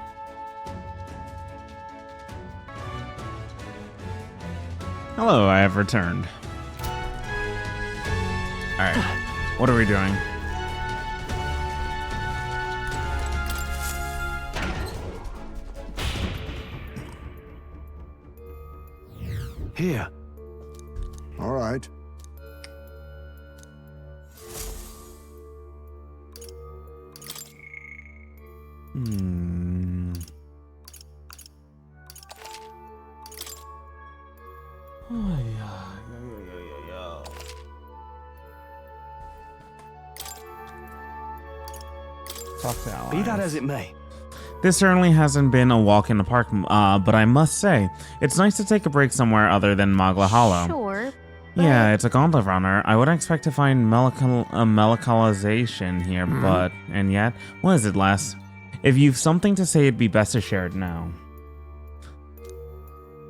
Hello, I have returned. Alright, what are we doing? Here. All right. Be that as it may. This certainly hasn't been a walk in the park, but I must say, it's nice to take a break somewhere other than Magla Hollow. Sure. Yeah, it's a gauntlet runner. I wouldn't expect to find melanchalization here, but, and yet, what is it, Les? If you've something to say, it'd be best to share it now.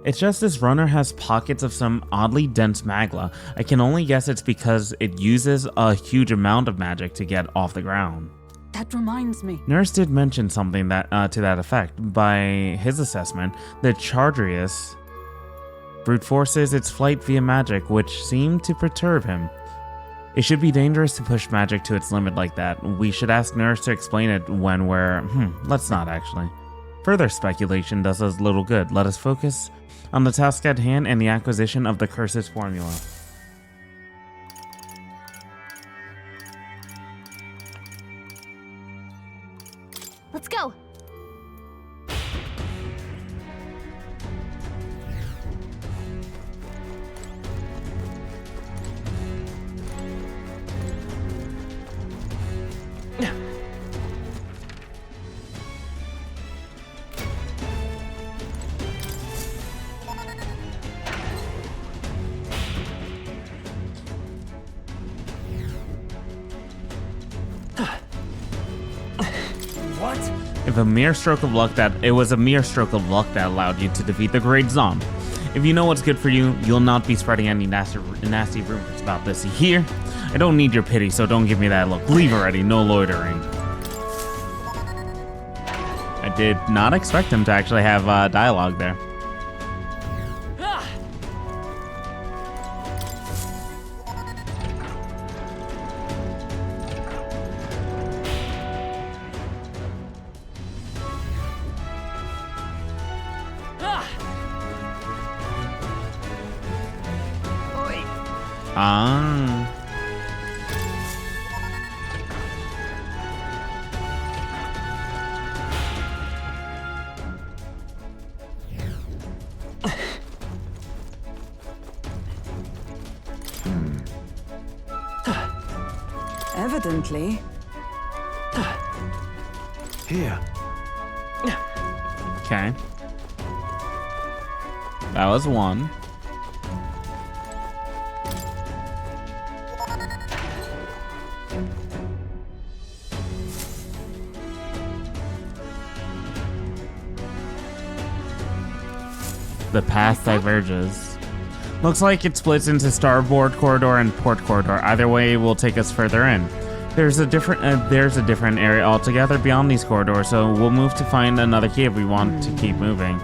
It's just this runner has pockets of some oddly dense magla. I can only guess it's because it uses a huge amount of magic to get off the ground. That reminds me. Nurse did mention something that to that effect. By his assessment, the Chardrius brute forces its flight via magic, which seemed to perturb him. It should be dangerous to push magic to its limit like that. We should ask Nurse to explain it when we're... let's not actually. Further speculation does us little good. Let us focus on the task at hand and the acquisition of the Curse's formula. Let's go. What? It was a mere stroke of luck that allowed you to defeat the Great Zom. If you know what's good for you, you'll not be spreading any nasty rumors about this. You hear? I don't need your pity, so don't give me that look. Leave already, no loitering. I did not expect him to actually have dialogue there. Ah. Evidently. Here. Okay. That was one. The path diverges. Looks like it splits into starboard corridor and port corridor. Either way will take us further in. There's a different area altogether beyond these corridors, so we'll move to find another key if we want to keep moving.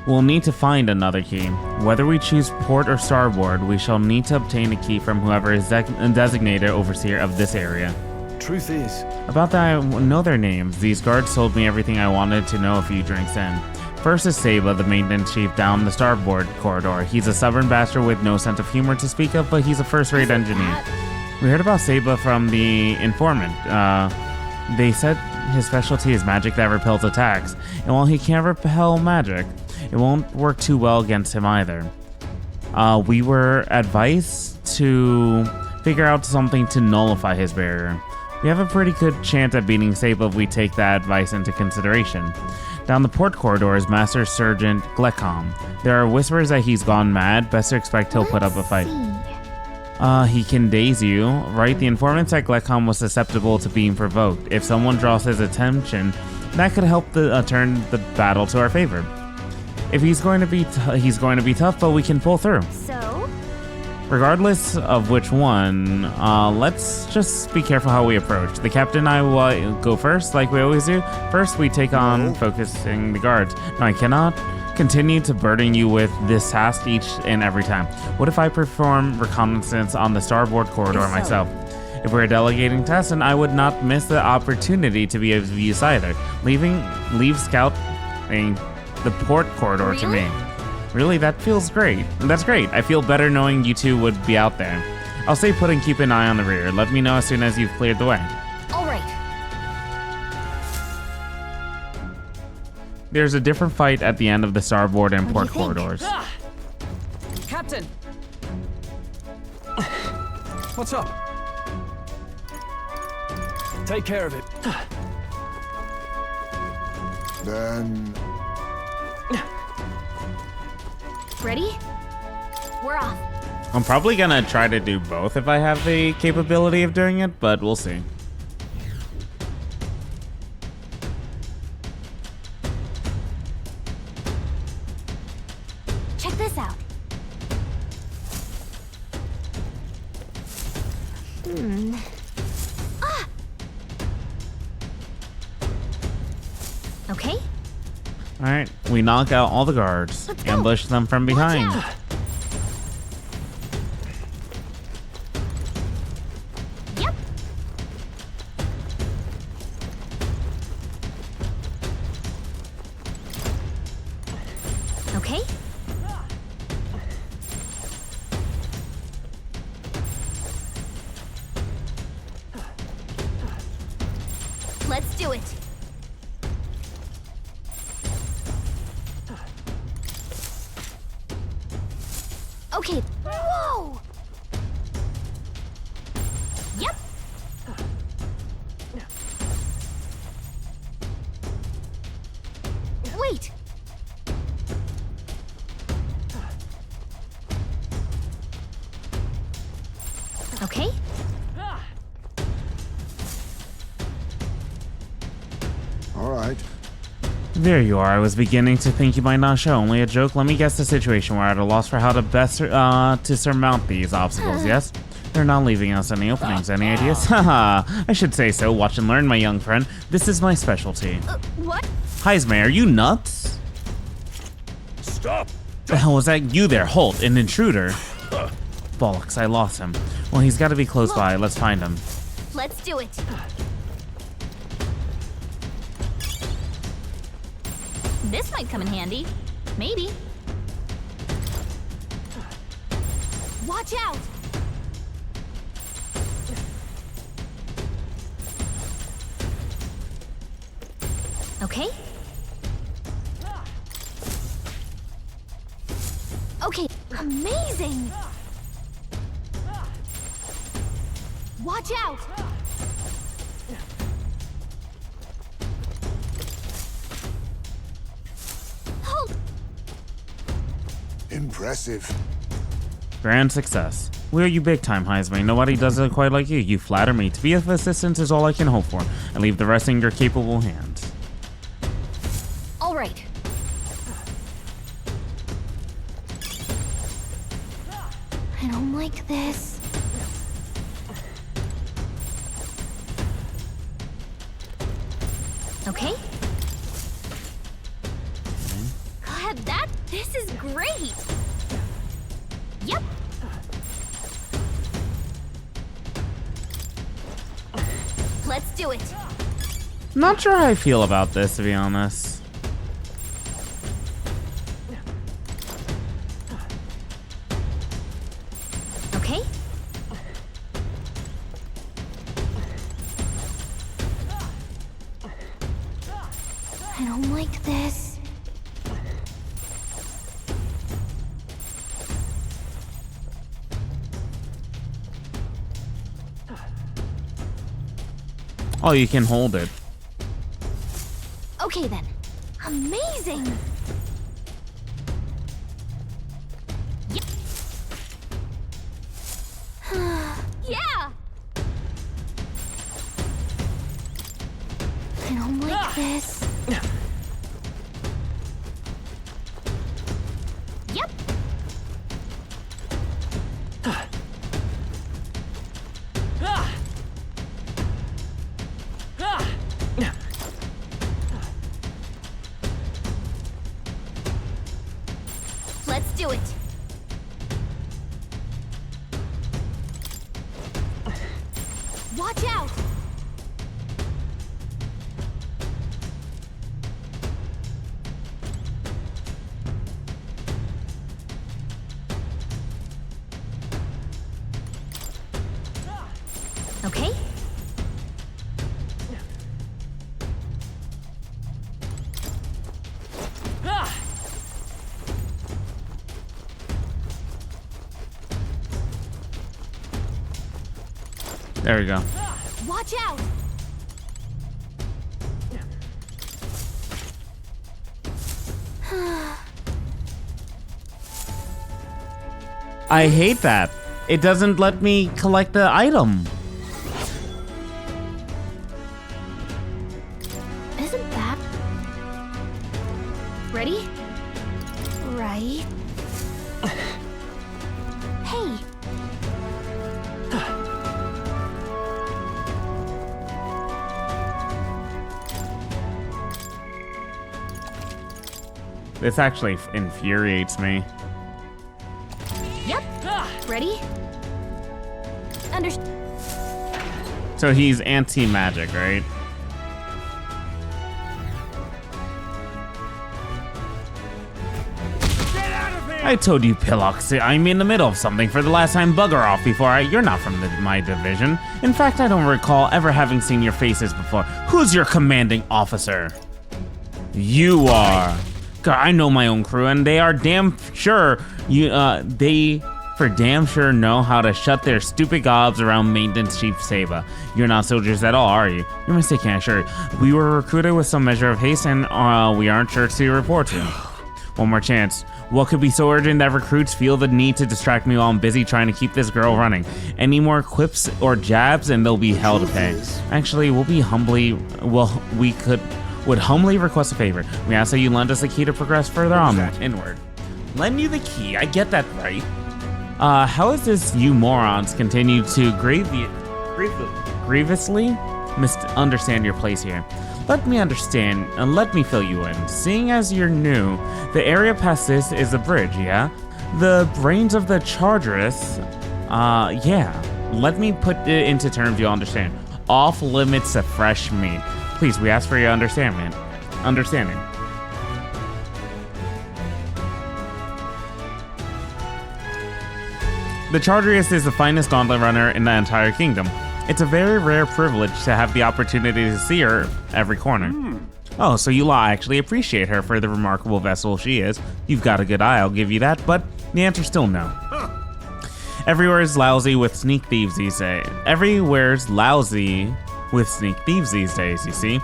We'll need to find another key. Whether we choose port or starboard, we shall need to obtain a key from whoever is designated overseer of this area. Truth is, About that, I know their names. These guards told me everything I wanted to know a few drinks in. First is Saba, the maintenance chief down the starboard corridor. He's a stubborn bastard with no sense of humor to speak of, but he's a first-rate engineer. We heard about Saba from the informant. They said his specialty is magic that repels attacks, and while he can't repel magic, it won't work too well against him either. We were advised to figure out something to nullify his barrier. We have a pretty good chance at beating Saba if we take that advice into consideration. Down the port corridor is Master Sergeant Glecom. There are whispers that he's gone mad. Best to expect he'll put up a fight. He can daze you, right? The informant said Glecom was susceptible to being provoked. If someone draws his attention, that could help turn the battle to our favor. If he's going to be tough, but we can pull through. So? Regardless of which one, let's just be careful how we approach. The captain and I will go first, like we always do. First, we take on focusing the guards. No, I cannot continue to burden you with this task each and every time. What if I perform reconnaissance on the starboard corridor myself? If we're delegating tasks, then I would not miss the opportunity to be of use either. Leave scouting the port corridor to me. Really, that feels great. That's great. I feel better knowing you two would be out there. I'll stay put and keep an eye on the rear. Let me know as soon as you've cleared the way. All right. There's a different fight at the end of the starboard and port corridors. Captain! What's up? Take care of it. Then Ready? We're off. I'm probably gonna try to do both if I have the capability of doing it, but we'll see. Check this out. Okay. All right, we knock out all the guards, ambush them from behind. Yep. Okay. Let's do it. Okay. Whoa! Yep. Wait. Okay. all right. There you are. I was beginning to think you might not show. Only a joke. Let me guess the situation. We're at a loss for how to best to surmount these obstacles, yes? They're not leaving us any openings. Any ideas? Haha. I should say so. Watch and learn, my young friend. This is my specialty. What? Heisman, are you nuts? Stop! The hell was that? You there, Holt, an intruder. Bollocks, I lost him. Well, he's got to be close by. Let's find him. Let's do it. This might come in handy. Maybe. Watch out! Okay. Okay, amazing! Watch out! Hold! Impressive. Grand success. We're you big time, Heisman. Nobody does it quite like you. You flatter me. To be of assistance is all I can hope for. And leave the rest in your capable hands. All right. I don't like this. Okay. God, this is great. Yep. Let's do it. Not sure how I feel about this, to be honest. Okay. I don't like this. Oh, you can hold it. Okay then. Amazing. Yep. Yeah. I don't like this. Yep. Let's do it. Watch out. Okay. There we go. Watch out. I hate that. It doesn't let me collect the item. Isn't that... Ready? Right. Hey. This actually infuriates me. Yep. Ready? Understood. So he's anti-magic, right? I told you, Pillox, I'm in the middle of something for the last time. Bugger off before you're not from my division. In fact, I don't recall ever having seen your faces before. Who's your commanding officer? You are. God, I know my own crew, and they are damn sure they for damn sure know how to shut their stupid gobs around maintenance chief Saba. You're not soldiers at all, are you? You're mistaken, I sure. We were recruited with some measure of haste, and we aren't sure to report to. One more chance. What could be so urgent that recruits feel the need to distract me while I'm busy trying to keep this girl running? Any more quips or jabs, and they'll be hell to pay. Actually, we would humbly request a favor. We ask that you lend us the key to progress further on inward. Lend you the key? I get that right. How is this you morons continue to grievously misunderstand your place here? Let me understand, and let me fill you in. Seeing as you're new, the area past this is a bridge, yeah? The brains of the Chargeress, yeah. Let me put it into terms you'll understand. Off limits to fresh meat. Please, we ask for your understanding. The Chargerius is the finest gauntlet runner in the entire kingdom. It's a very rare privilege to have the opportunity to see her every corner. Oh, so you lot actually appreciate her for the remarkable vessel she is. You've got a good eye, I'll give you that, but the answer's still no. Everywhere's lousy with sneak thieves these days. Everywhere's lousy with sneak thieves these days, you see.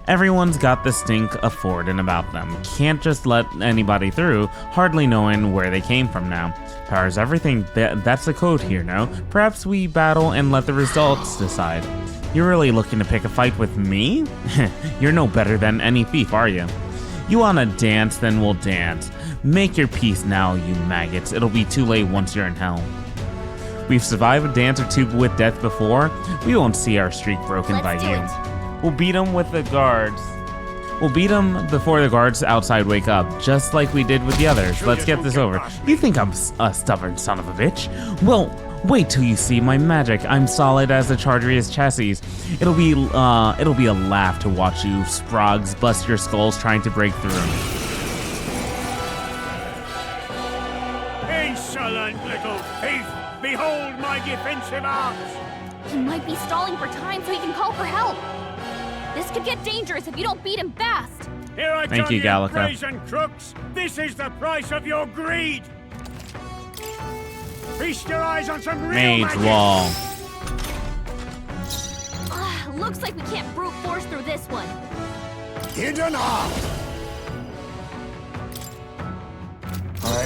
Everyone's got the stink of Forden about them. Can't just let anybody through, hardly knowing where they came from now. Power's everything, that's the code here, no? Perhaps we battle and let the results decide. You're really looking to pick a fight with me? You're no better than any thief, are you? You wanna dance, then we'll dance. Make your peace now, you maggots. It'll be too late once you're in hell. We've survived a dance or two with death before. We won't see our streak broken by you. We'll beat them with the guards. We'll beat them before the guards outside wake up, just like we did with the others. Let's get this over. You think I'm a stubborn son of a bitch? Well, wait till you see my magic. I'm solid as the Chargerius chassis. It'll be a laugh to watch you sprogs bust your skulls trying to break through. Insolent little thief! Behold my defensive arts! He might be stalling for time so he can call for help. This could get dangerous if you don't beat him fast. Here I Thank tell you, Gallica. brazen crooks, this is the price of your greed! Feast your eyes on some real Mage magic! wall. Looks like we can't brute force through this one. Hidden art.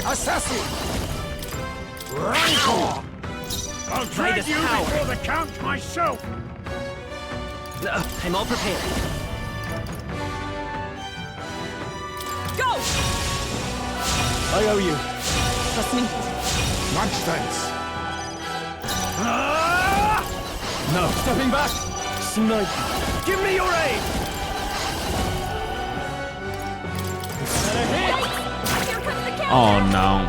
Assassin. Rancor. I'll drag you before the count myself! I'm all prepared. Go! I owe you. Trust me. Much thanks. No, stepping back! Snipe! Give me your aid! Here comes the counter. Oh no.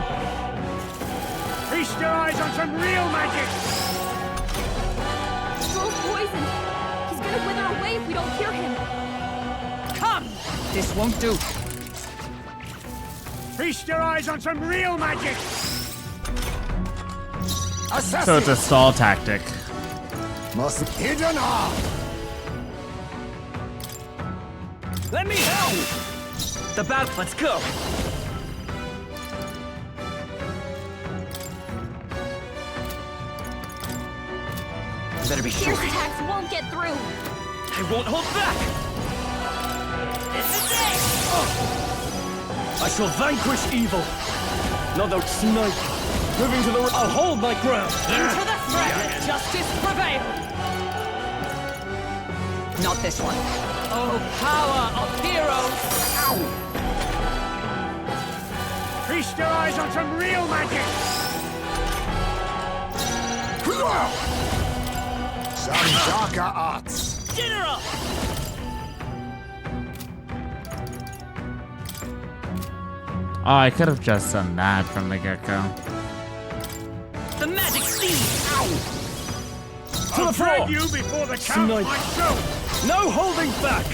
Feast your eyes on some real magic! Stroll's poisoned. He's gonna wither away if we don't cure him. Come! This won't do. Feast your eyes on some real magic! Assassin. So it's a stall tactic. Must hidden art. Let me help! The bout, let's go! Better be sure. Fierce attacks won't get through. I won't hold back! This is it! I shall vanquish evil! Another snipe! Moving to the I'll hold my ground! Into the threat, let justice prevail! Not this one. Oh, power of heroes! Feast your eyes on some real magic! Some darker arts. General! Oh, I could have just done that from the get-go. The magic steed! I'll drag you before the count myself! No holding back!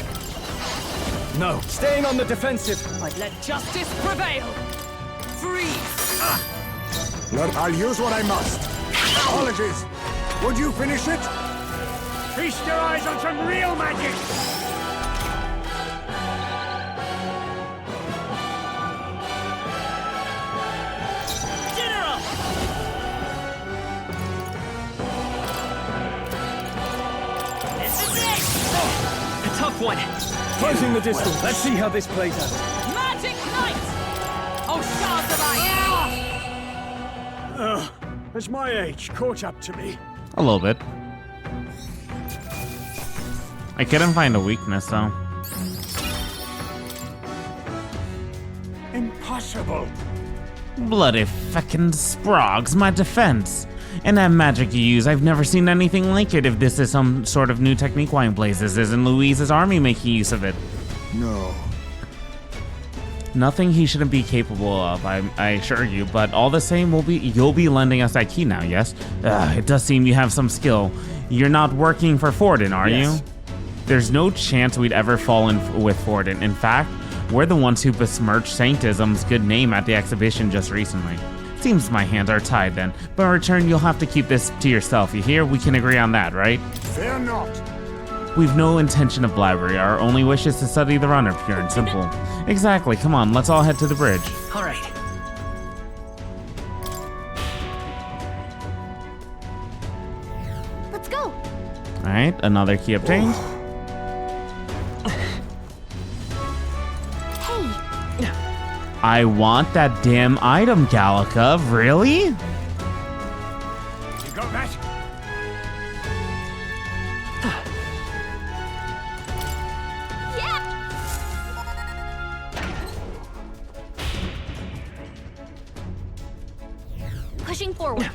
No, staying on the defensive! Let justice prevail! Freeze! I'll use what I must. Apologies. Would you finish it? Feast your eyes on some real magic! General! This is it! A tough one. Closing the distance. Let's see how this plays out. Magic Knight! Oh, shards of ice! Has my age caught up to me? A little bit. I couldn't find a weakness though. Impossible! Bloody feckin' sprogs, my defense. And that magic you use, I've never seen anything like it. If this is some sort of new technique Wine Blazes, isn't Louise's army making use of it? No. Nothing he shouldn't be capable of, I assure you, but all the same, you'll be lending us that key now, yes? It does seem you have some skill. You're not working for Forden, are you? There's no chance we'd ever fall in with Forden. In fact, we're the ones who besmirched Sanctism's good name at the exhibition just recently. Seems my hands are tied then, but in return you'll have to keep this to yourself, you hear? We can agree on that, right? Fear not. We've no intention of blabbering. Our only wish is to study the runner, pure and simple. Exactly, come on, let's all head to the bridge. All right. Let's go. Alright, another key obtained. Hey, I want that damn item, Gallica. Really? You got that? yeah. Pushing forward.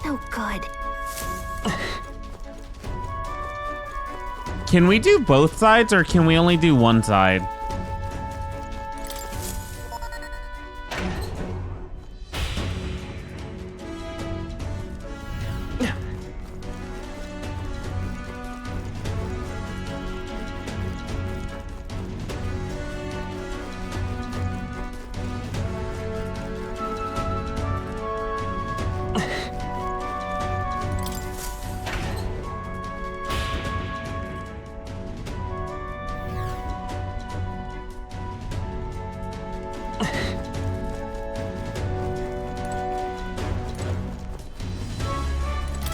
No good. Can we do both sides or can we only do one side?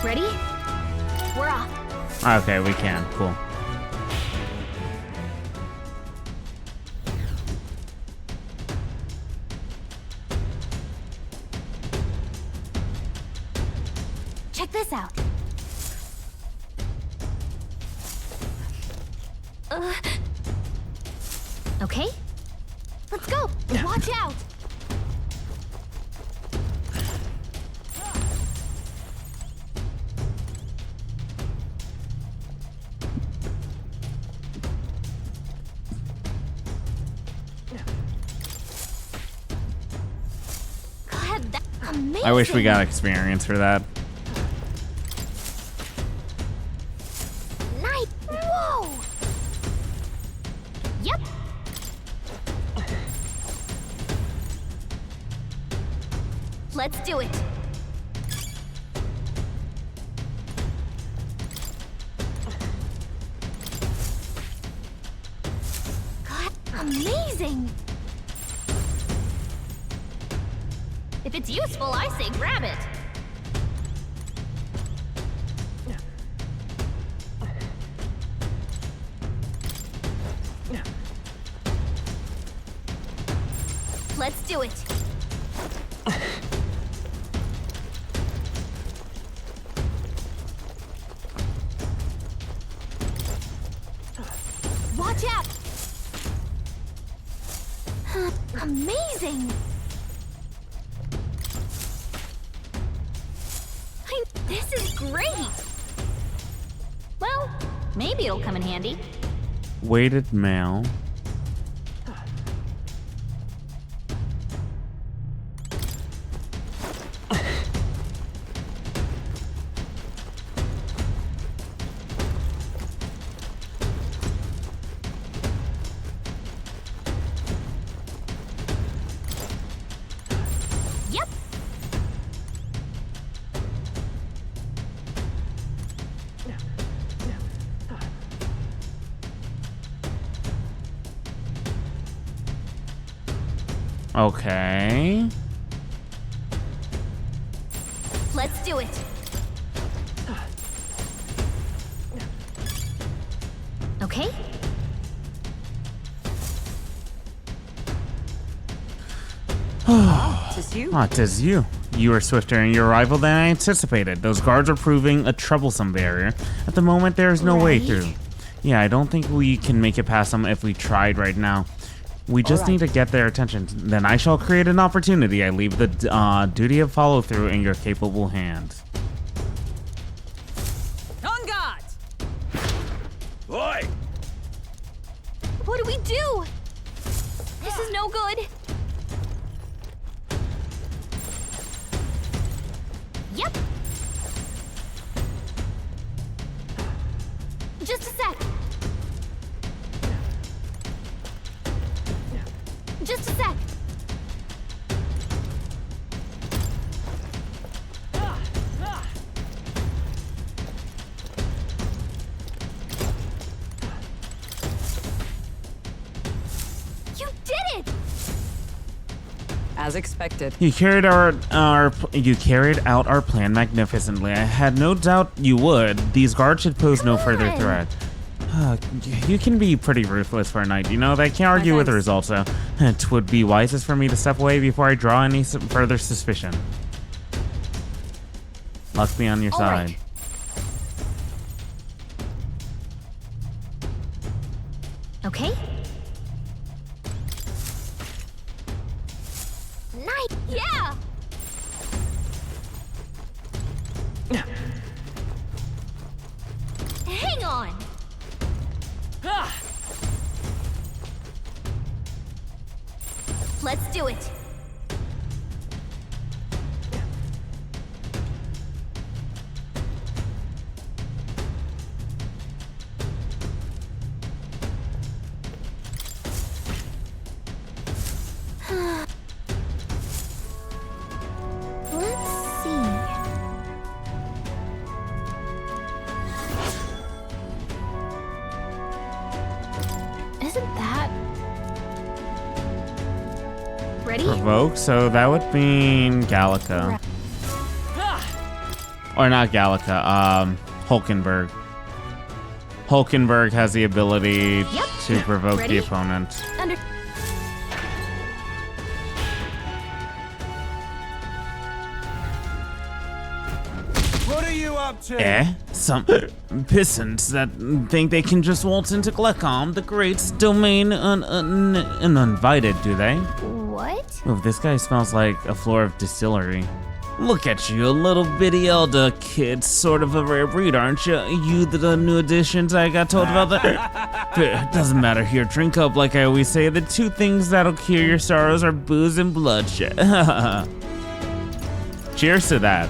Ready? We're off. Okay, we can. Cool. Check this out. Okay. Let's go. Watch out. God, that's amazing. I wish we got experience for that. Nice. Whoa. Yep. Let's do it. God, amazing. If it's useful, I say grab it. Let's do it. Watch out! Amazing! This is great! Well, maybe it'll come in handy. Weighted mail. Yep. Okay. Let's do it. Okay. Tis you. Ah, 'tis you. You were swifter in your arrival than I anticipated. Those guards are proving a troublesome barrier. At the moment, there is no way Right. through. Yeah, I don't think we can make it past them if we tried right now. We just need to get their attention. Then I shall create an opportunity. I leave the duty of follow-through in your capable hands. On guard! Oi! What do we do? This is no good. Yep. Just a sec. As expected. You carried out our plan magnificently. I had no doubt you would. These guards should pose no further threat. You can be pretty ruthless for a knight, you know? They can't argue with the results, though. It would be wisest for me to step away before I draw any further suspicion. Luck be on your side. Right. Okay. Nice. Yeah. Hang on. Let's do it. Let's see. Isn't that ready? Provoke, so that would mean Gallica. Or not Gallica, Hulkenberg. Hulkenberg has the ability to provoke the opponent. What are you up to? Some pissants that think they can just waltz into Glecom, the Great's domain uninvited, do they? What? Oh, this guy smells like a floor of distillery. Look at you, a little bitty elder kid, sort of a rare breed, aren't you? You the new additions I got told about that? Doesn't matter here, drink up like I always say. The two things that'll cure your sorrows are booze and bloodshed. Cheers to that.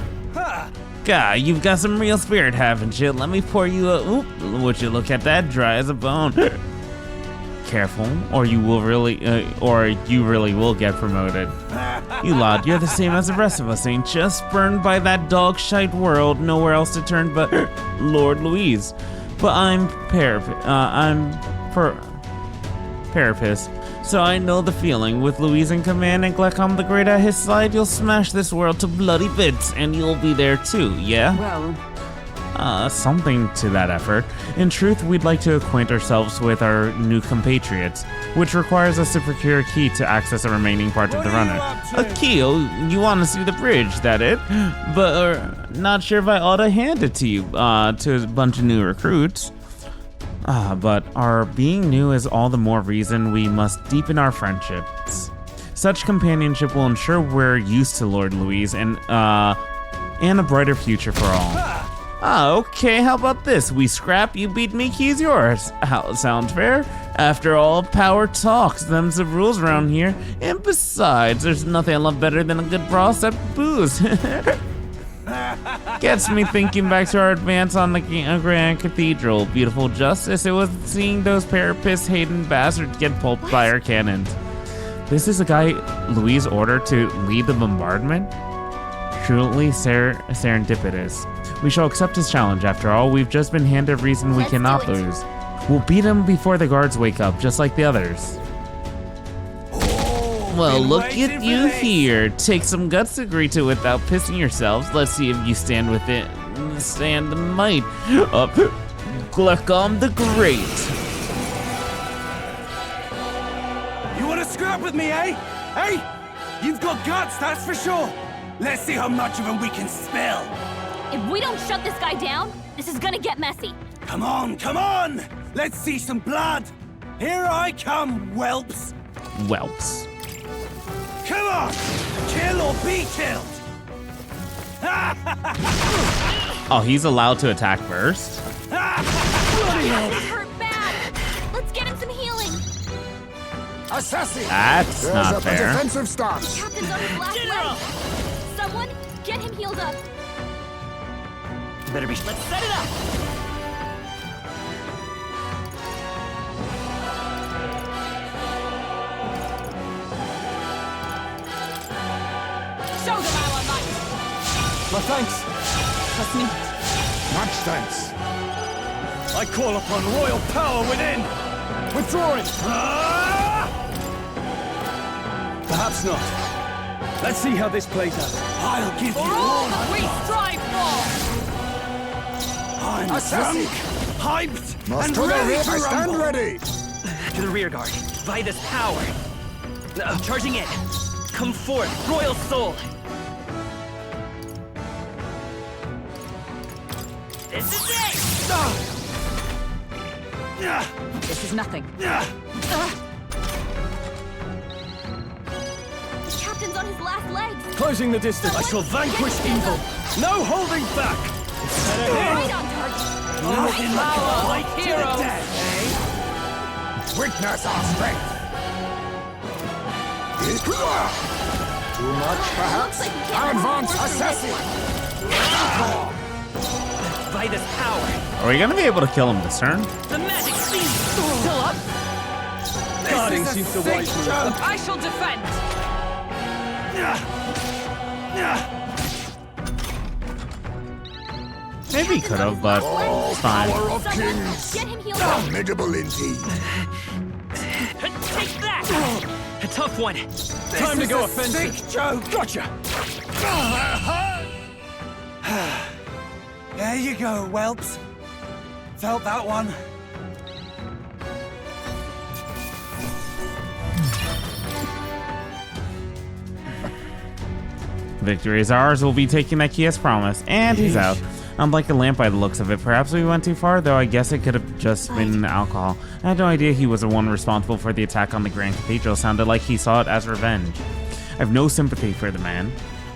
God, you've got some real spirit, haven't you? Let me pour you a... Oop, would you look at that? Dry as a bone. Careful, or you really will get promoted. You lad, you're the same as the rest of us, ain't you? Spurned by that dog shite world, nowhere else to turn but Lord Louise. But I'm Parapist, so I know the feeling. With Louise in command and Glecom the Great at his side, you'll smash this world to bloody bits, and you'll be there too, yeah? Well, Something to that effort. In truth, we'd like to acquaint ourselves with our new compatriots, which requires us to procure a key to access the remaining part of the runner. A key? Oh, you want to see the bridge, that it? But not sure if I ought to hand it to you, to a bunch of new recruits. But our being new is all the more reason we must deepen our friendships. Such companionship will ensure we're used to Lord Louise and a brighter future for all. Okay, how about this? We scrap, you beat me, key's yours. How it sounds fair? After all, power talks, them's the rules around here. And besides, there's nothing I love better than a good brawl except booze. Gets me thinking back to our advance on the Grand Cathedral. Beautiful justice, it was seeing those Parapist Hayden bastards get pulped by our cannons. This is a guy Louise ordered to lead the bombardment? Truly serendipitous. We shall accept his challenge. After all, we've just been handed a reason we cannot lose. We'll beat him before the guards wake up, just like the others. Well, look at you here. Take some guts to agree to without pissing yourselves. Let's see if you stand with it. Stand the might up Glecom the Great. You want to scrap with me, eh? Hey, you've got guts, that's for sure. Let's see how much of them we can spill. If we don't shut this guy down, this is gonna get messy. Come on, come on! Let's see some blood. Here I come, whelps. Whelps. Come on! Kill or be killed! Oh, he's allowed to attack first? This hurt bad. Let's get him some healing. Assassin! That's There's not a fair. defensive stance. Captain's on his last leg. Someone, get him healed up. Better be. Let's set it up. show them our might. My thanks. Trust me. Much thanks. I call upon royal power within. Withdrawing. Perhaps not. Let's see how this plays out. I'll give For you all all that we strive for! I'm Assassin! drunk, hyped, Must and to the ready rear, to I stand rumble. ready! To the rear guard. Vitus power. Charging in. Come forth, royal soul. This is it! This is nothing. The captain's on his last legs. Closing the distance. I shall vanquish evil. No holding back. Right on target. Power like heroes! Witness our strength! Too much, perhaps? Looks like we can't Advance, run forward assassin! Vitus power. Are we gonna be able to kill him this turn? The magic seed. Still up? Guarding seems the wise move. I shall defend! Maybe he could have, but it's fine. Power of Someone kings! get him healed up. Formidable indeed! Take that! A tough one. Time to go Sick offensive. joke. Gotcha. There you go, whelps. Felt that one. Victory is ours. We'll be taking that key as promised. And he's out. Unlike a lamp by the looks of it. Perhaps we went too far, though I guess it could have just been alcohol. I had no idea he was the one responsible for the attack on the Grand Cathedral. Sounded like he saw it as revenge. I have no sympathy for the man.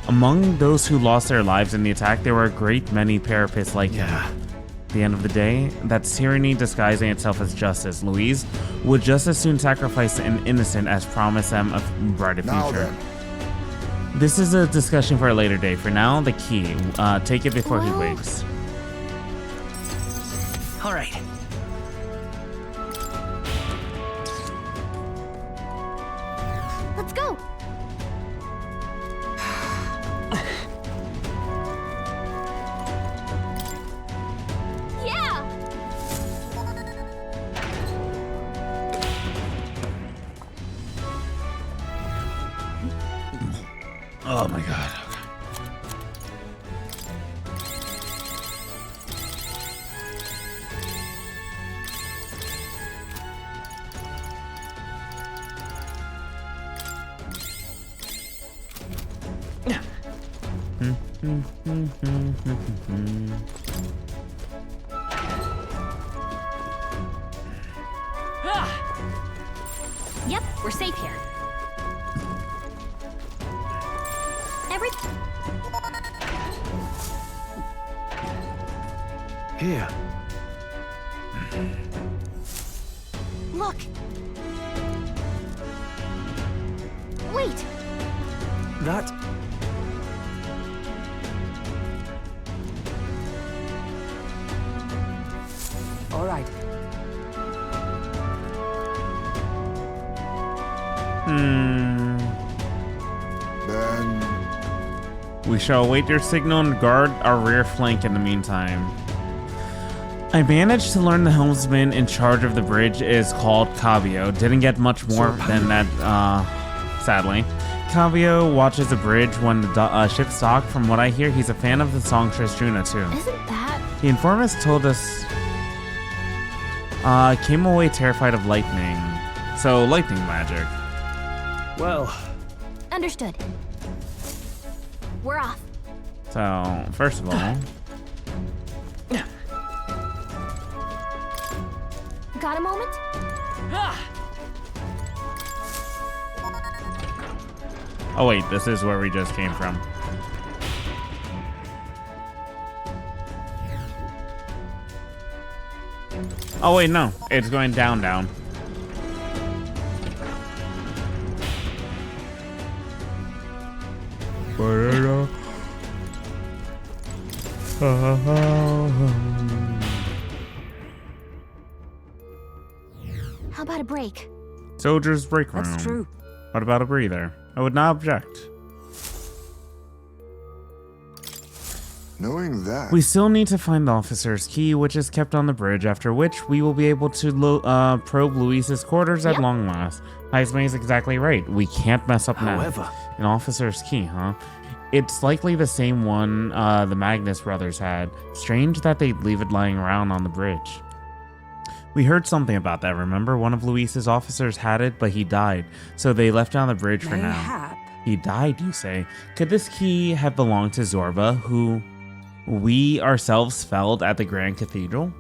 Among those who lost their lives in the attack, there were a great many parapets like him. At the end of the day, that's tyranny disguising itself as justice. Louise would just as soon sacrifice an innocent as promise them a brighter Now future. then, This is a discussion for a later day. For now, the key. Take it before he Well- wakes. All right. Let's go. Yeah. Oh my god. Yep, we're safe here. Every Here. look. Wait. That. All right. then We shall await your signal and guard our rear flank in the meantime. I managed to learn the helmsman in charge of the bridge is called Cavio. Didn't get much more than that, sadly. Cavio watches the bridge when the ship's docked. From what I hear, he's a fan of the song Tristruna too. Isn't that? The informant told us came away terrified of lightning. So lightning magic. Well, Understood. We're off. So first of all, Got a moment? oh wait, this is where we just came from. Oh wait, no, it's going down, down. How about a break? Soldier's break room. That's true. What about a breather? I would not object. Knowing that... We still need to find the officer's key, which is kept on the bridge, after which we will be able to probe Luis's quarters at long last. Heisme is exactly right. We can't mess up now. However, An officer's key, huh? It's likely the same one the Magnus brothers had. Strange that they'd leave it lying around on the bridge. We heard something about that, remember? One of Luis's officers had it, but he died. So they left it on the bridge for now. Mayhap. He died, you say? Could this key have belonged to Zorba, who we ourselves felled at the Grand Cathedral?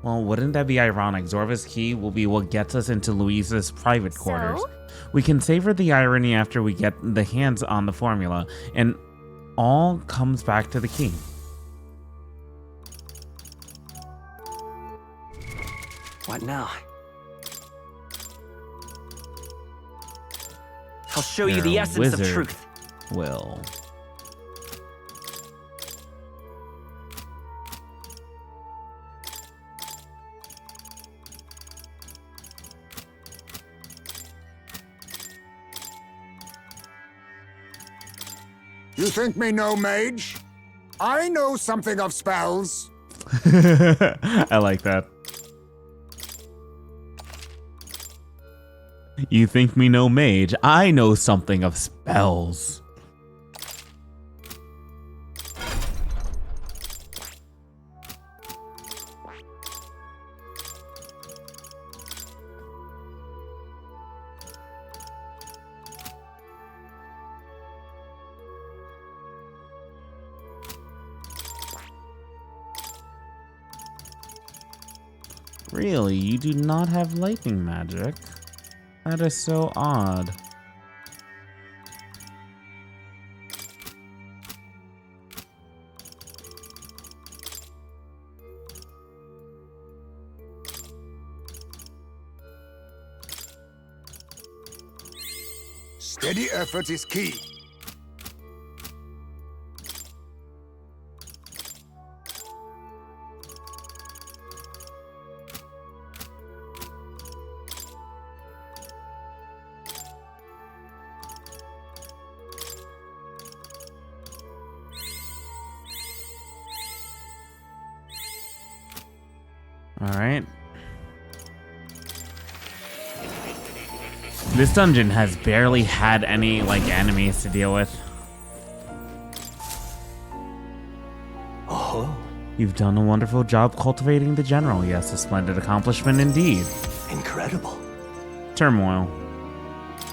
Well, wouldn't that be ironic? Zorba's key will be what gets us into Luisa's private quarters. So? We can savor the irony after we get the hands on the formula, and all comes back to the key. What now? I'll show you the You're a essence of wizard. truth. Will. You think me no mage? I know something of spells. I like that. You think me no mage? I know something of spells. Really, you do not have lightning magic? That is so odd. Steady effort is key. All right. This dungeon has barely had any, like, enemies to deal with. Oh, You've done a wonderful job cultivating the general. Yes, a splendid accomplishment indeed. incredible. Turmoil.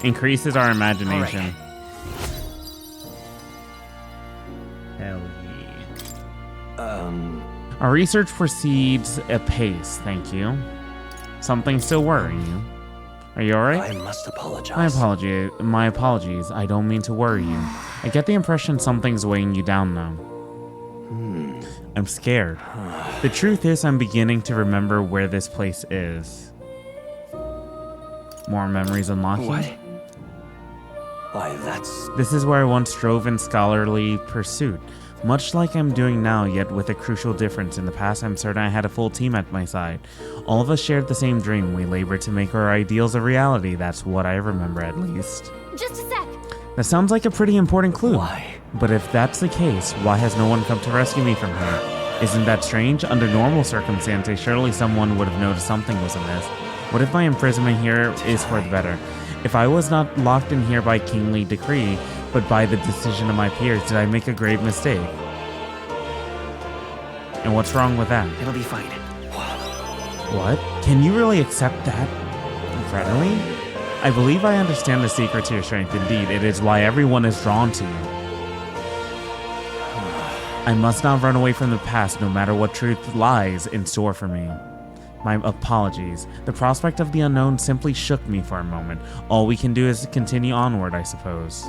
Increases our imagination. Hell yeah. Our research proceeds apace, thank you. Something still worrying you. Are you alright? I must apologize. My apologies. I don't mean to worry you. I get the impression something's weighing you down, though. I'm scared. The truth is, I'm beginning to remember where this place is. More memories unlocking? What? Why, that's... This is where I once drove in scholarly pursuit. Much like I'm doing now, yet with a crucial difference. In the past, I'm certain I had a full team at my side. All of us shared the same dream. We labored to make our ideals a reality. That's what I remember, at least. Just a sec. That sounds like a pretty important clue. Why? But if that's the case, why has no one come to rescue me from here? Isn't that strange? Under normal circumstances, surely someone would have noticed something was amiss. What if my imprisonment here is for the better? If I was not locked in here by kingly decree, but by the decision of my peers, did I make a grave mistake? And what's wrong with that? It'll be fine. What? Can you really accept that readily? I believe I understand the secret to your strength. Indeed, it is why everyone is drawn to you. I must not run away from the past, no matter what truth lies in store for me. My apologies. The prospect of the unknown simply shook me for a moment. All we can do is continue onward, I suppose.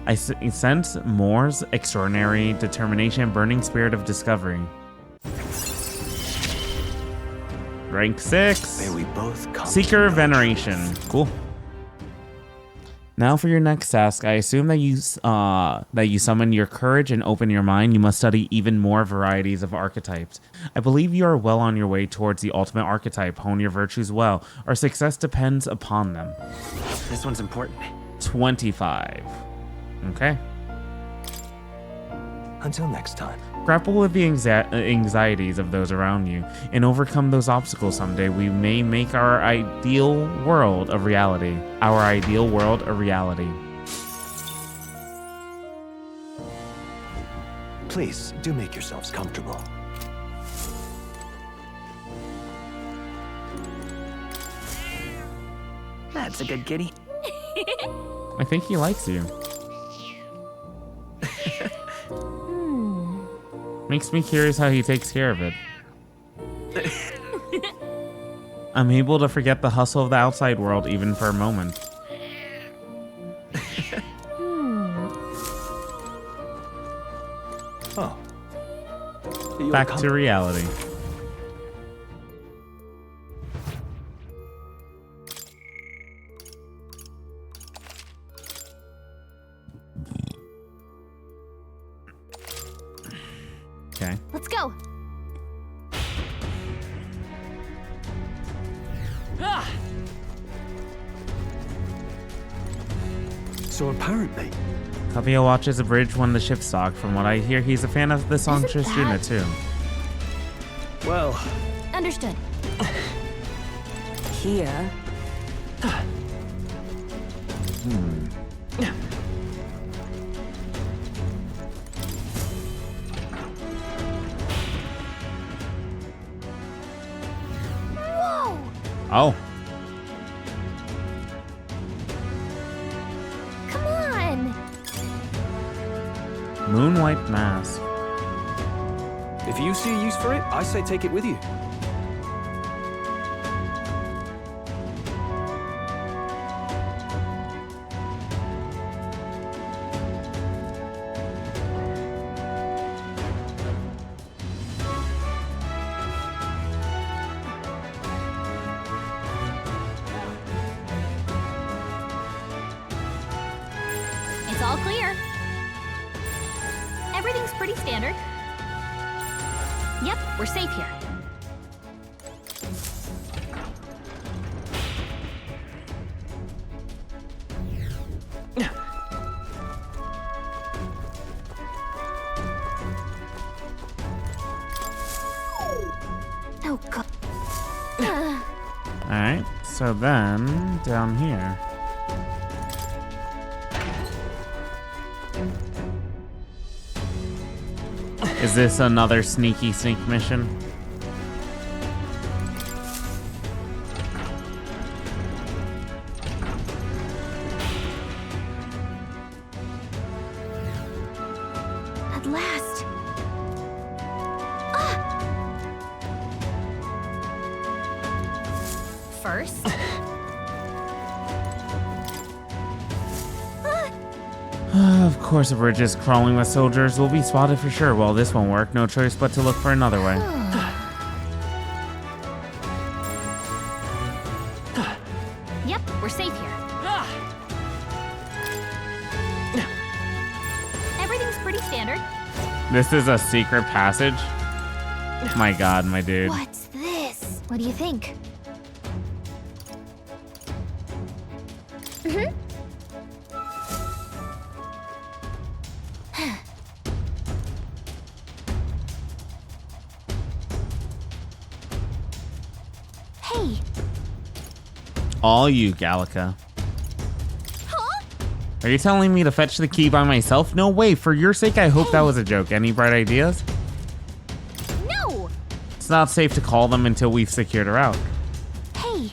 I sense Moore's extraordinary determination and burning spirit of discovery. Rank 6. May we both come Seeker to of know Veneration. truth. Cool. Now for your next task, I assume that you summon your courage and open your mind. You must study even more varieties of archetypes. I believe you are well on your way towards the ultimate archetype. Hone your virtues well. Our success depends upon them. This one's important. 25. Okay. Until next time. Grapple with the anxieties of those around you and overcome those obstacles someday. We may make our ideal world a reality. Our ideal world a reality. Please, do make yourselves comfortable. That's a good kitty. I think he likes you. Makes me curious how he takes care of it. I'm able to forget the hustle of the outside world even for a moment. Oh. Back to reality. Okay. Let's go. So apparently, Kazuya watches a bridge when the ship's docked. From what I hear, he's a fan of the song Isn't Tristuna that- too. well, Understood. Here. Whoa! Oh, Come on! Moonlight Mask. if you see a use for it, I say take it with you. It's all clear. Everything's pretty standard. Yep, we're safe here. Oh, God. Alright, so then down here. Is this another sneaky sneak mission? At last. Ah! First. Of course, a bridge is crawling with soldiers. We'll be spotted for sure. Well, this won't work. No choice but to look for another way. Yep, we're safe here. Everything's pretty standard. This is a secret passage? My god, my dude. What's this? What do you think? Hey, All you, Gallica. huh? Are you telling me to fetch the key by myself? No way. For your sake, I hope that was a joke. Any bright ideas? No! It's not safe to call them until we've secured her out. Hey,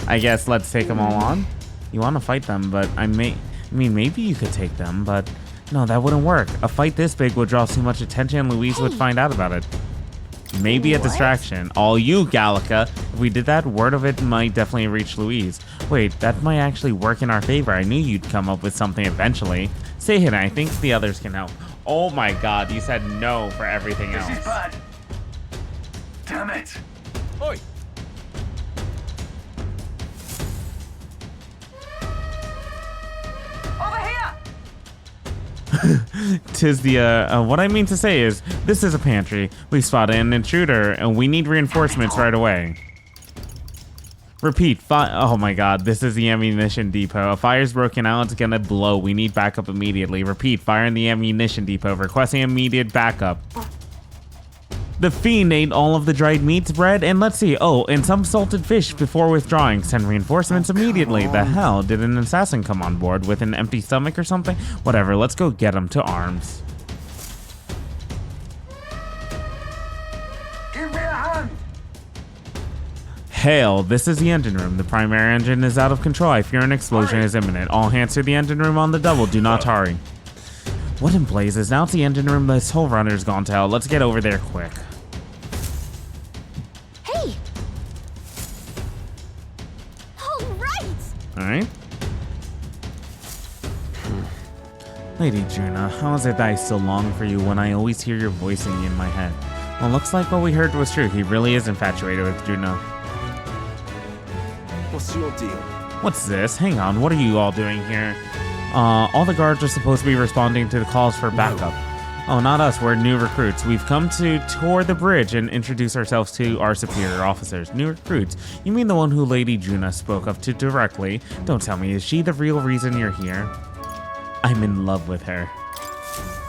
I guess let's take them all on. You want to fight them, but mean, maybe you could take them, but no, that wouldn't work. A fight this big would draw too much attention and Louise would Hey. find out about it. Maybe a What? distraction. All you, Gallica. If we did that, word of it might definitely reach Louise. Wait, that might actually work in our favor. I knew you'd come up with something eventually. Say it, I think the others can help. Oh my god, you said no for everything else. bad. Damn it. Oi! Over here! Tis the, what I mean to say is, this is a pantry. We spotted an intruder, and we need reinforcements right away. Repeat. Oh my god, this is the ammunition depot. A fire's broken out. It's gonna blow. We need backup immediately. Repeat. Fire in the ammunition depot. Requesting immediate backup. The fiend ate all of the dried meats, bread, and let's see. Oh, and some salted fish before withdrawing. Send reinforcements immediately. The hell? Did an assassin come on board with an empty stomach or something? Whatever. Let's go get him to arms. Give me a hand! Hail, this is the engine room. The primary engine is out of control. I fear an explosion is imminent. All hands to the engine room on the double. Do not tarry. What in blazes? Now it's the engine room. This whole runner's gone to hell. Let's get over there quick. Hey! All right! Alright. Lady Juna, how is it that I still long for you when I always hear your voice singing in my head? Well, looks like what we heard was true. He really is infatuated with Juna. What's your deal? What's this? Hang on, what are you all doing here? All the guards are supposed to be responding to the calls for backup. Oh, not us. We're new recruits. We've come to tour the bridge and introduce ourselves to our superior officers. New recruits? You mean the one who Lady Juna spoke of to directly? Don't tell me. Is she the real reason you're here? I'm in love with her.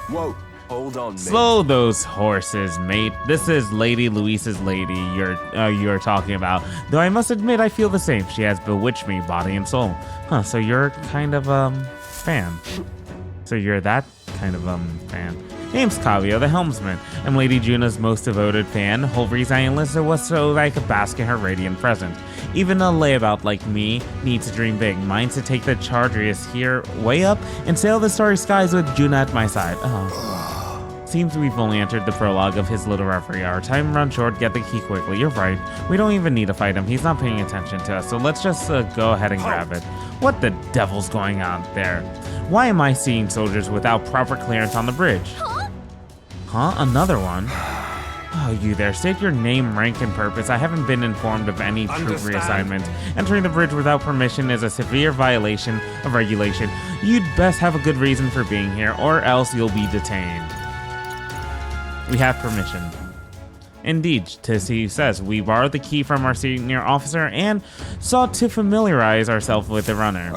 Whoa, hold on, mate. Slow those horses, mate. This is Lady Luisa's lady you're talking about. Though I must admit I feel the same. She has bewitched me, body and soul. Huh, so you're kind of, fan. So you're that kind of, fan. Name's Kavio, the helmsman. I'm Lady Juna's most devoted fan. The whole reason I enlisted was so that I could bask in her radiant presence. Even a layabout like me needs to dream big. Mine's to take the Chargerius here way up and sail the starry skies with Juna at my side. Seems we've only entered the prologue of his little reverie. Our time runs short. Get the key quickly. You're right. We don't even need to fight him. He's not paying attention to us. So let's just go ahead and grab it. What the devil's going on there? Why am I seeing soldiers without proper clearance on the bridge? Huh? Another one? Oh, you there. State your name, rank, and purpose. I haven't been informed of any troop reassignment. Entering the bridge without permission is a severe violation of regulation. You'd best have a good reason for being here, or else you'll be detained. We have permission. Indeed, Tissy says, we borrowed the key from our senior officer and sought to familiarize ourselves with the runner.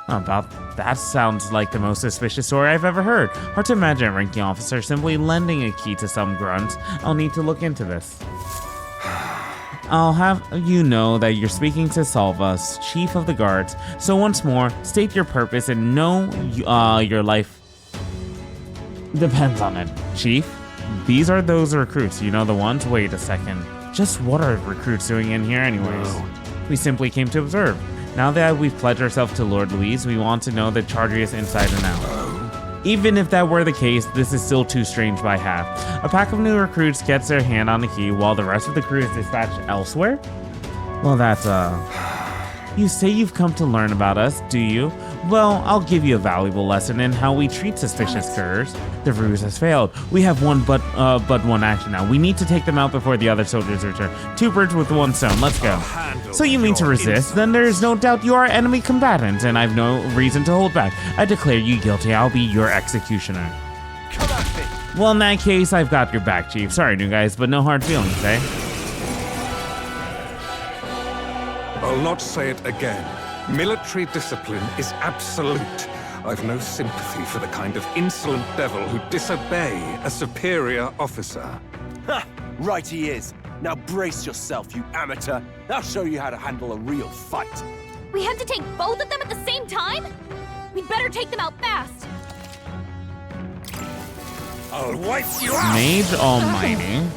About that sounds like the most suspicious story I've ever heard. Hard to imagine a ranking officer simply lending a key to some grunt. I'll need to look into this. I'll have you know that you're speaking to Salvas, Chief of the Guards. So once more, state your purpose and know your life depends on it. Chief? These are those recruits, you know the ones? Wait a second. Just what are recruits doing in here anyways? We simply came to observe. Now that we've pledged ourselves to Lord Louise, we want to know the Chargerius inside and out. Even if that were the case, this is still too strange by half. A pack of new recruits gets their hand on the key while the rest of the crew is dispatched elsewhere? Well, that's, You say you've come to learn about us, do you? Well, I'll give you a valuable lesson in how we treat suspicious curs. The ruse has failed. We have but one action now. We need to take them out before the other soldiers return. Two birds with one stone. Let's go. So you mean to resist? Then there is no doubt you are enemy combatants, and I've no reason to hold back. I declare you guilty. I'll be your executioner. Come at me. Well, in that case, I've got your back, Chief. Sorry, new guys, but no hard feelings, eh? I'll not say it again. Military discipline is absolute. I've no sympathy for the kind of insolent devil who disobey a superior officer. Ha! Right he is. Now brace yourself, you amateur. I'll show you how to handle a real fight. We have to take both of them at the same time? We'd better take them out fast. I'll wipe you out! Mage Almighty.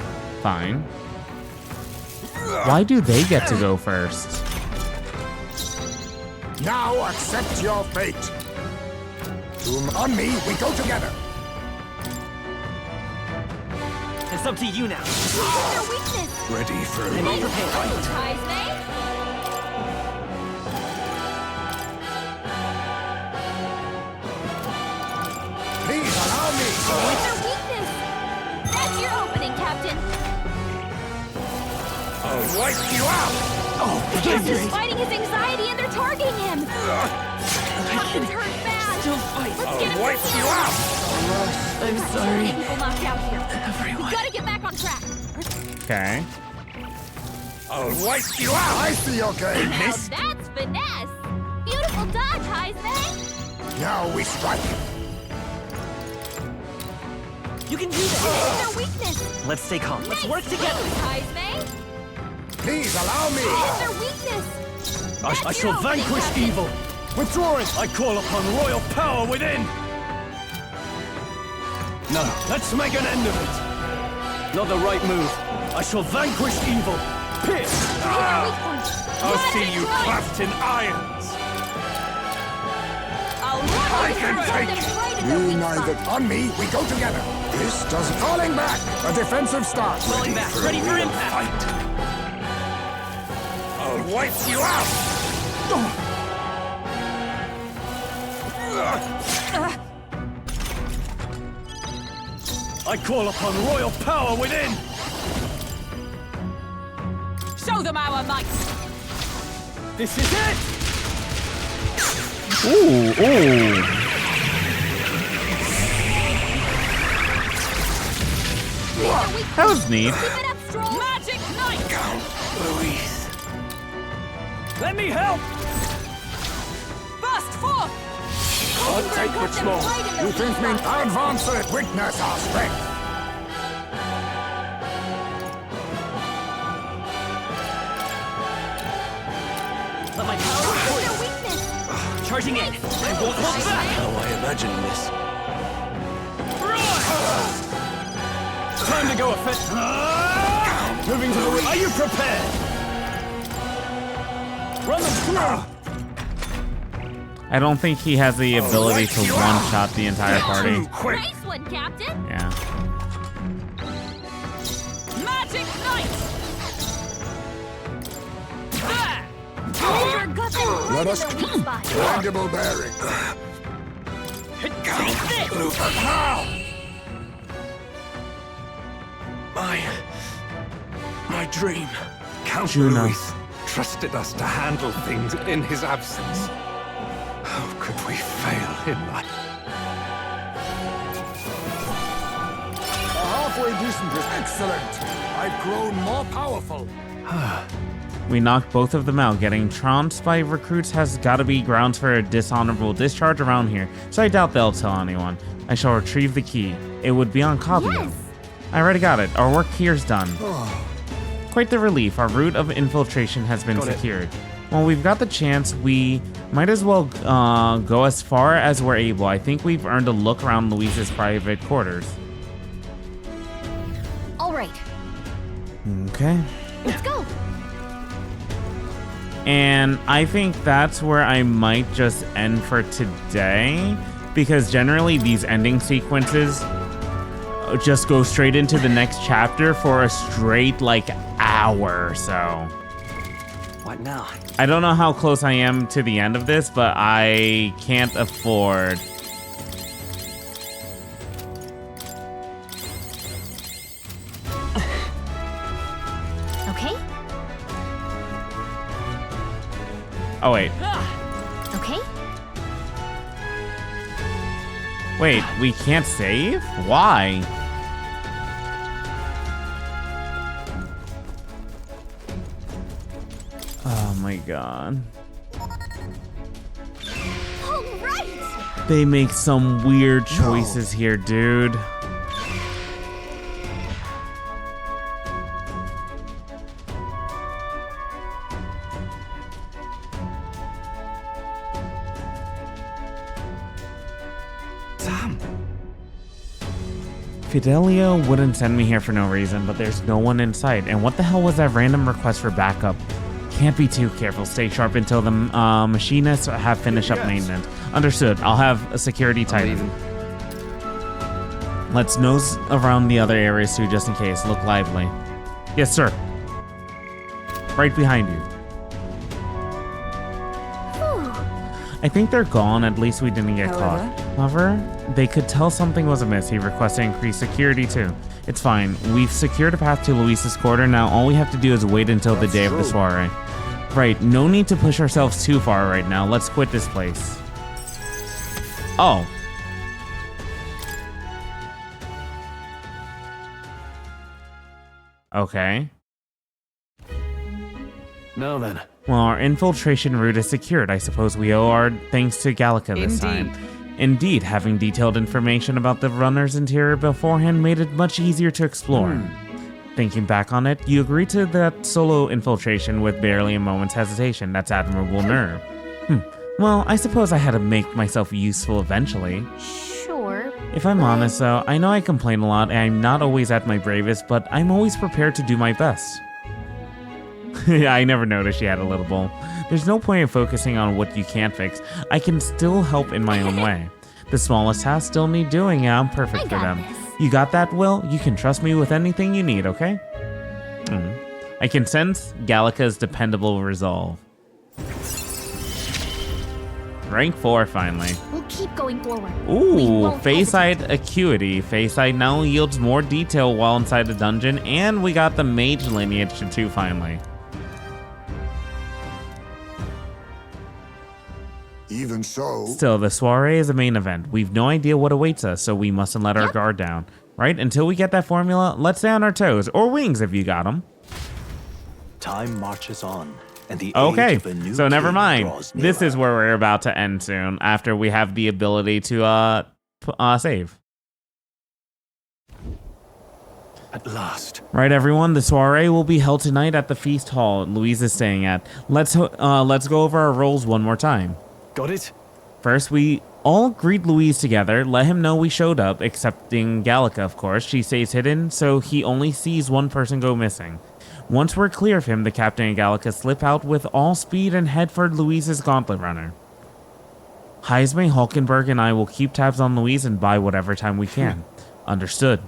Fine. Why do they get to go first? Now accept your fate. On me, we go together. It's up to you now. Their weakness. Ready for I'm all prepared. Surprise me. Please allow me. Their weakness. That's your opening, Captain. I'll wipe you out! He's just fighting his anxiety and they're targeting him. Captain's hurt bad. Still fight. Let's get him I'll wipe some you healing. out! I'm sorry. People knocked out here. Everyone. We gotta get back on track. Okay. I'll wipe you out! I see your game. Now that's finesse! Beautiful dodge, Heisman! Now we strike. You can do this! Their weakness! Let's stay calm. Let's work together! Heisman! Please allow me. Their weakness! I shall vanquish evil! Withdrawing! I call upon royal power within! No, let's make an end of it! Not the right move. I shall vanquish evil! Pierce! I'll see you clapped in irons! I can take it. You neither. On me, we go together. This doesn't. Falling back. A defensive start. Falling back, ready for impact! I'll wipe you out! I call upon royal power within! Show them our might. This is it! Ooh, ooh. That was neat. Keep it up, Stroll! Magic Knight. Louise. Let me help! Burst forth. I'll take much more. You think me? Advance it. Witness our strength. Let my power Their force. weakness! Charging in. I won't hold back. How I imagine this. Time to go offensive. Moving to the ring. Are you prepared? Run them through! I don't think he has the ability to one-shot the entire party. Quick! Nice one, Captain! Yeah. Magic Knight. There. Your guts are right Let in us their weak spot. Mandible bearing. My dream. Count Juno. Louis trusted us to handle things in his absence. How could we fail in that? A halfway decent is excellent. I've grown more powerful. We knocked both of them out. Getting trounced by recruits has got to be grounds for a dishonorable discharge around here, so I doubt they'll tell anyone. I shall retrieve the key. It would be on Cabio. Yes! I already got it. Our work here's done. Quite the relief. Our route of infiltration has been secured. Well, we've got the chance. We might as well go as far as we're able. I think we've earned a look around Louise's private quarters. All right, Okay. let's go! And I think that's where I might just end for today, because generally these ending sequences just go straight into the next chapter for a straight like hour or so. What now? I don't know how close I am to the end of this, but I can't afford. Okay? Oh wait. Okay? Wait, we can't save? Why? Oh my god. All right! They make some weird choices here, dude. Fidelio wouldn't send me here for no reason, but there's no one in sight. And what the hell was that random request for backup? Can't be too careful. Stay sharp until the machinists have finished up maintenance. Understood. I'll have a security titan. Let's nose around the other areas too, just in case. Look lively. Yes, sir. Right behind you. I think they're gone. At least we didn't get caught. However, they could tell something was amiss. He requested increased security too. It's fine. We've secured a path to Luis's quarter. Now all we have to do is wait until the day of the soiree. Right. No need to push ourselves too far right now. Let's quit this place. Oh. Okay. Now then. Well, our infiltration route is secured. I suppose we owe our thanks to Gallica this time. Indeed, having detailed information about the runner's interior beforehand made it much easier to explore. Thinking back on it, you agreed to that solo infiltration with barely a moment's hesitation. That's admirable nerve. Well, I suppose I had to make myself useful eventually. Sure. If I'm honest though, I know I complain a lot and I'm not always at my bravest, but I'm always prepared to do my best. I never noticed she had a little bowl. There's no point in focusing on what you can't fix. I can still help in my own way. The smallest tasks still need doing and I'm perfect for them. You got that, Will? You can trust me with anything you need, okay? I can sense Gallica's dependable resolve. Rank 4, finally. We'll keep going forward. Ooh, Face-Eyed Acuity. Face-Eyed now yields more detail while inside the dungeon, and we got the Mage lineage too, finally. Even so... Still, the soiree is a main event. We've no idea what awaits us, so we mustn't let our guard down. Right? Until we get that formula, let's stay on our toes. Or wings if you got them. Time marches on, and the okay, age of a new so never king mind. draws This nearer. is where we're about to end soon, after we have the ability to save. At last. Right, everyone. The soiree will be held tonight at the feast hall Louise is staying at. Let's go over our roles one more time. Got it? First, we all greet Louise together, let him know we showed up, excepting Gallica, of course. She stays hidden, so he only sees one person go missing. Once we're clear of him, the captain and Gallica slip out with all speed and head for Louise's gauntlet runner. Heisme, Hulkenberg, and I will keep tabs on Louise and buy whatever time we can. Understood.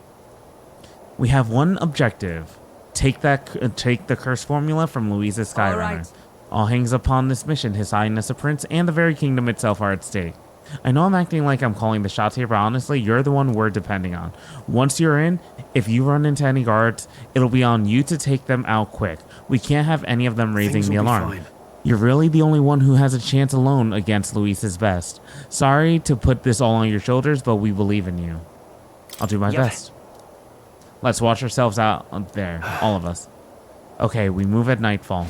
We have one objective. Take the curse formula from Louise's Skyrunner. All hangs upon this mission. His Highness the Prince and the very kingdom itself are at stake. I know I'm acting like I'm calling the shots here, but honestly, you're the one we're depending on. Once you're in, if you run into any guards, it'll be on you to take them out quick. We can't have any of them raising the alarm. You're really the only one who has a chance alone against Luis's best. Sorry to put this all on your shoulders, but we believe in you. I'll do my best. Let's watch ourselves out there, all of us. Okay, we move at nightfall.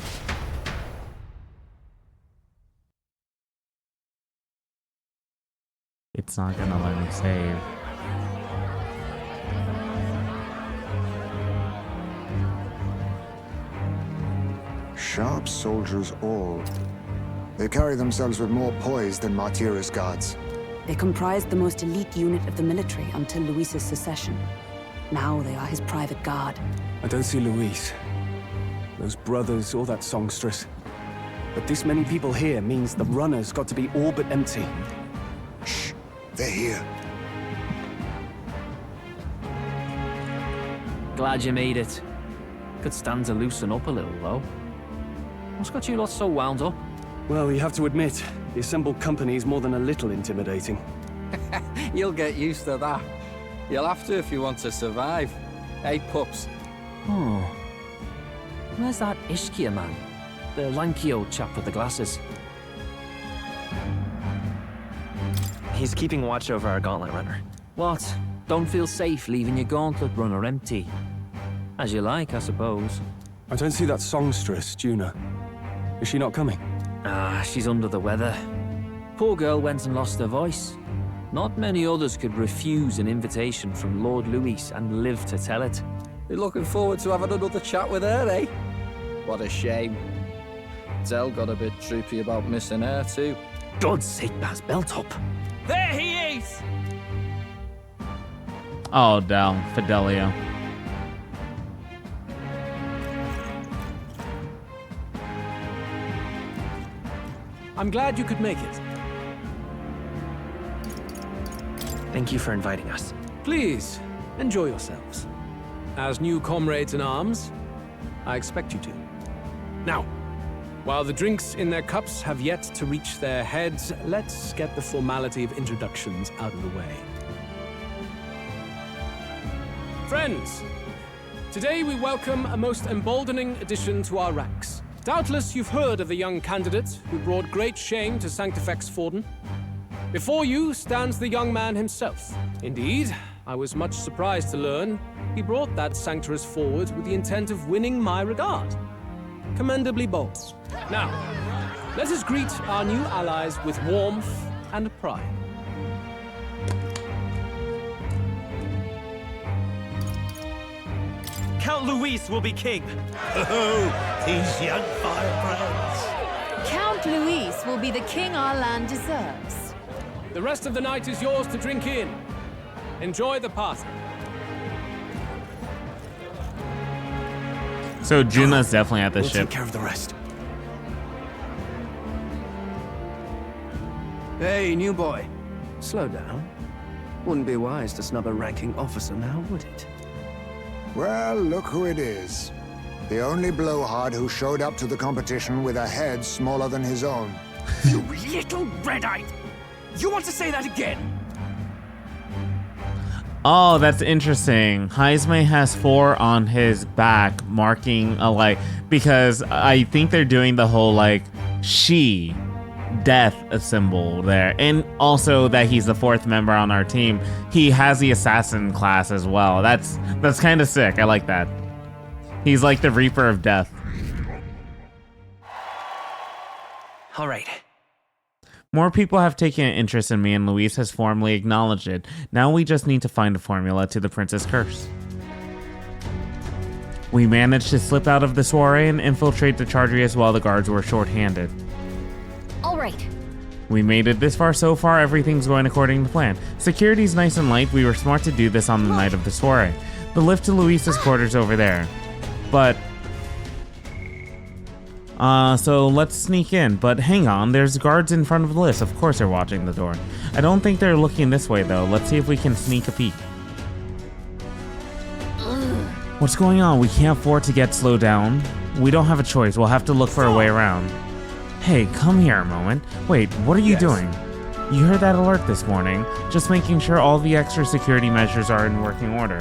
It's not gonna let me save. Sharp soldiers all. They carry themselves with more poise than Martira's guards. They comprised the most elite unit of the military until Luis's secession. Now they are his private guard. I don't see Luis, those brothers, or that songstress. But this many people here means the runner's got to be all but empty. Shh, they're here. Glad you made it. Could stand to loosen up a little, though. What's got you lot so wound up? Well, you have to admit, the assembled company is more than a little intimidating. You'll get used to that. You'll have to if you want to survive. Hey, pups. Oh. Where's that Ishkia man? The lanky old chap with the glasses. He's keeping watch over our gauntlet runner. What? Don't feel safe leaving your gauntlet runner empty? As you like, I suppose. I don't see that songstress, Juna. Is she not coming? Ah, she's under the weather. Poor girl went and lost her voice. Not many others could refuse an invitation from Lord Louis and live to tell it. You're looking forward to having another chat with her, eh? What a shame. Zell got a bit droopy about missing her, too. God's sake, Baz, belt up. There he is! Oh, damn, Fidelio. I'm glad you could make it. Thank you for inviting us. Please, enjoy yourselves. As new comrades in arms, I expect you to. Now, while the drinks in their cups have yet to reach their heads, let's get the formality of introductions out of the way. Friends, today we welcome a most emboldening addition to our ranks. Doubtless you've heard of the young candidate who brought great shame to Sanctifex Forden. Before you stands the young man himself. Indeed, I was much surprised to learn he brought that sanctuarist forward with the intent of winning my regard. commendably bold. Now, let us greet our new allies with warmth and pride. Count Luis will be king. Oh, these young firebrands. Count Luis will be the king our land deserves. The rest of the night is yours to drink in. Enjoy the party. So Juna's definitely at the We'll ship. take care of the rest. Hey, new boy. Slow down. Wouldn't be wise to snub a ranking officer now, would it? Well, look who it is. The only blowhard who showed up to the competition with a head smaller than his own. You little red-eyed! You want to say that again? Oh, that's interesting. Heisme has 4 on his back, marking a because I think they're doing the whole she death symbol there, and also that he's the 4th member on our team. He has the assassin class as well. That's kind of sick. I like that. He's like the Reaper of Death. All right. More people have taken an interest in me, and Luis has formally acknowledged it. Now we just need to find a formula to the Prince's curse. We managed to slip out of the soiree and infiltrate the Chartreuse while the guards were short-handed. All right. We made it this far. So far, everything's going according to plan. Security's nice and light. We were smart to do this on the night of the soiree. The lift to Luis's quarters over there. But... so let's sneak in. But hang on, there's guards in front of the lift. Of course they're watching the door. I don't think they're looking this way, though. Let's see if we can sneak a peek. What's going on? We can't afford to get slowed down. We don't have a choice. We'll have to look for a way around. Hey, come here a moment. Wait, what are you doing? You heard that alert this morning. Just making sure all the extra security measures are in working order.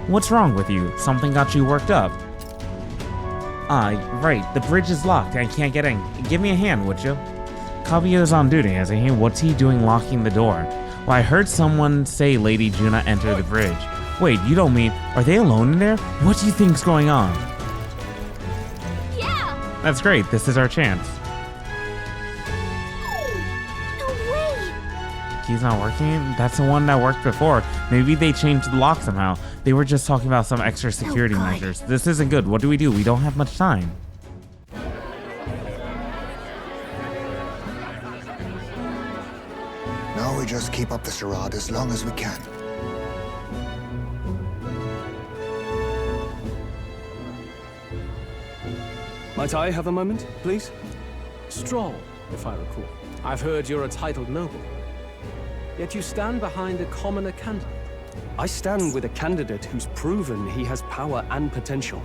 What's wrong with you? Something got you worked up? Right. The bridge is locked. I can't get in. Give me a hand, would you? Caballio's on duty, isn't he? What's he doing locking the door? Well, I heard someone say Lady Juna entered the bridge. Wait, you don't mean... Are they alone in there? What do you think's going on? Yeah! That's great. This is our chance. He's not working? That's the one that worked before. Maybe they changed the lock somehow. They were just talking about some extra security measures. This isn't good. What do? We don't have much time. Now we just keep up the charade as long as we can. Might I have a moment, please? Stroll, if I recall. I've heard you're a titled noble. Yet you stand behind a commoner candidate. I stand with a candidate who's proven he has power and potential.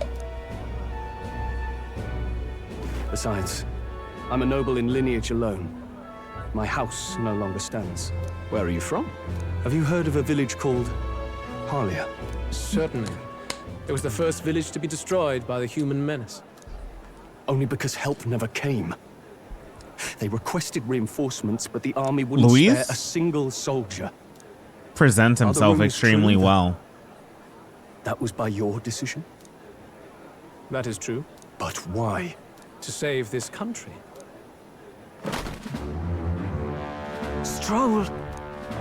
Besides, I'm a noble in lineage alone. My house no longer stands. Where are you from? Have you heard of a village called Harlia? Certainly. It was the first village to be destroyed by the human menace. Only because help never came. They requested reinforcements, but the army wouldn't spare a single soldier. Presents himself extremely well. That was by your decision? That is true. But why? To save this country. Stroll!